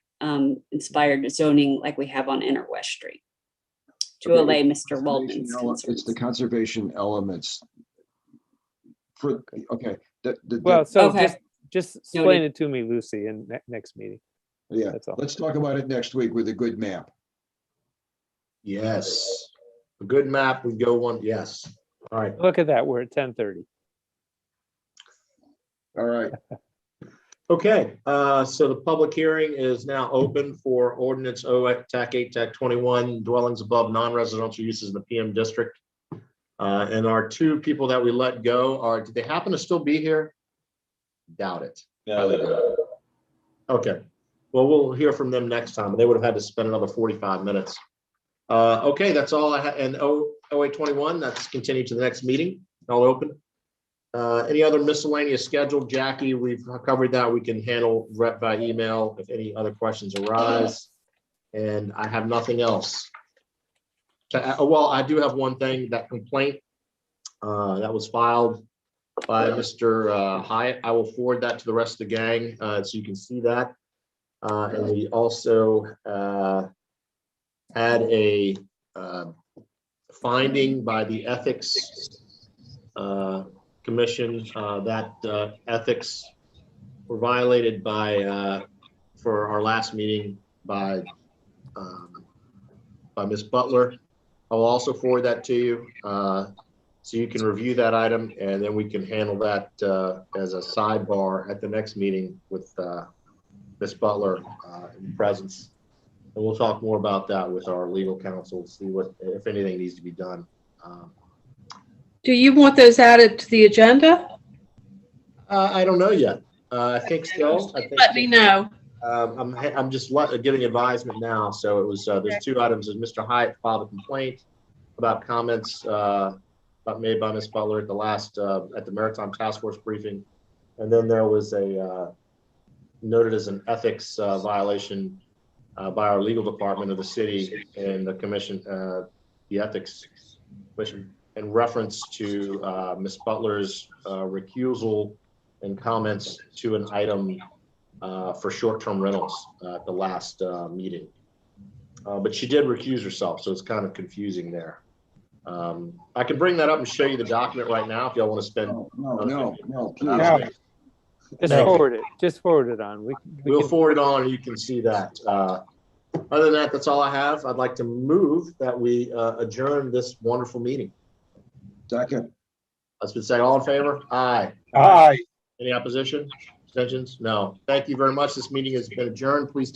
inspired zoning like we have on Inner West Street to allay Mr. Waldman's concerns. It's the conservation elements. Well, so Okay. just explain it to me, Lucy, in next meeting. Yeah, That's all. let's talk about it next week with a good map. Yes. A good map would go one. Yes. All right. Look at that, we're at 10:30. All right. Okay, so the public hearing is now open for ordinance 08 TAC 8 TAC 21 dwellings above non-residential uses in the PM district. And our two people that we let go are, did they happen to still be here? Doubt it. Okay, well, we'll hear from them next time. They would have had to spend another 45 minutes. Okay, that's all I have. And 0821, that's continued to the next meeting. I'll open. Any other miscellaneous scheduled? Jackie, we've covered that. We can handle rep by email if any other questions arise. And I have nothing else. Well, I do have one thing, that complaint that was filed by Mr. Hyatt. I will forward that to the rest of the gang so you can see that. And we also had a finding by the Ethics Commission that ethics were violated by for our last meeting by Ms. Butler. I'll also forward that to you so you can review that item, and then we can handle that as a sidebar at the next meeting with Ms. Butler in presence. And we'll talk more about that with our legal counsel, see what, if anything needs to be done. Do you want those added to the agenda? I don't know yet. I think so. Let me know. I'm just giving advisement now. So it was, there's two items. Mr. Hyatt filed a complaint about comments made by Ms. Butler at the last, at the Maritime Task Force briefing. And then there was a noted as an ethics violation by our legal department of the city and the commission, the ethics commission, in reference to Ms. Butler's recusal and comments to an item for short-term rentals at the last meeting. But she did recuse herself, so it's kind of confusing there. I can bring that up and show you the document right now if y'all want to spend. No, please. Just forward it. Just forward it on. We'll forward it on, and you can see that. Other than that, that's all I have. I'd like to move that we adjourn this wonderful meeting. Second. Let's been said. All in favor? Aye. Aye. Any opposition? Abstentions? No. Thank you very much. This meeting has been adjourned. Please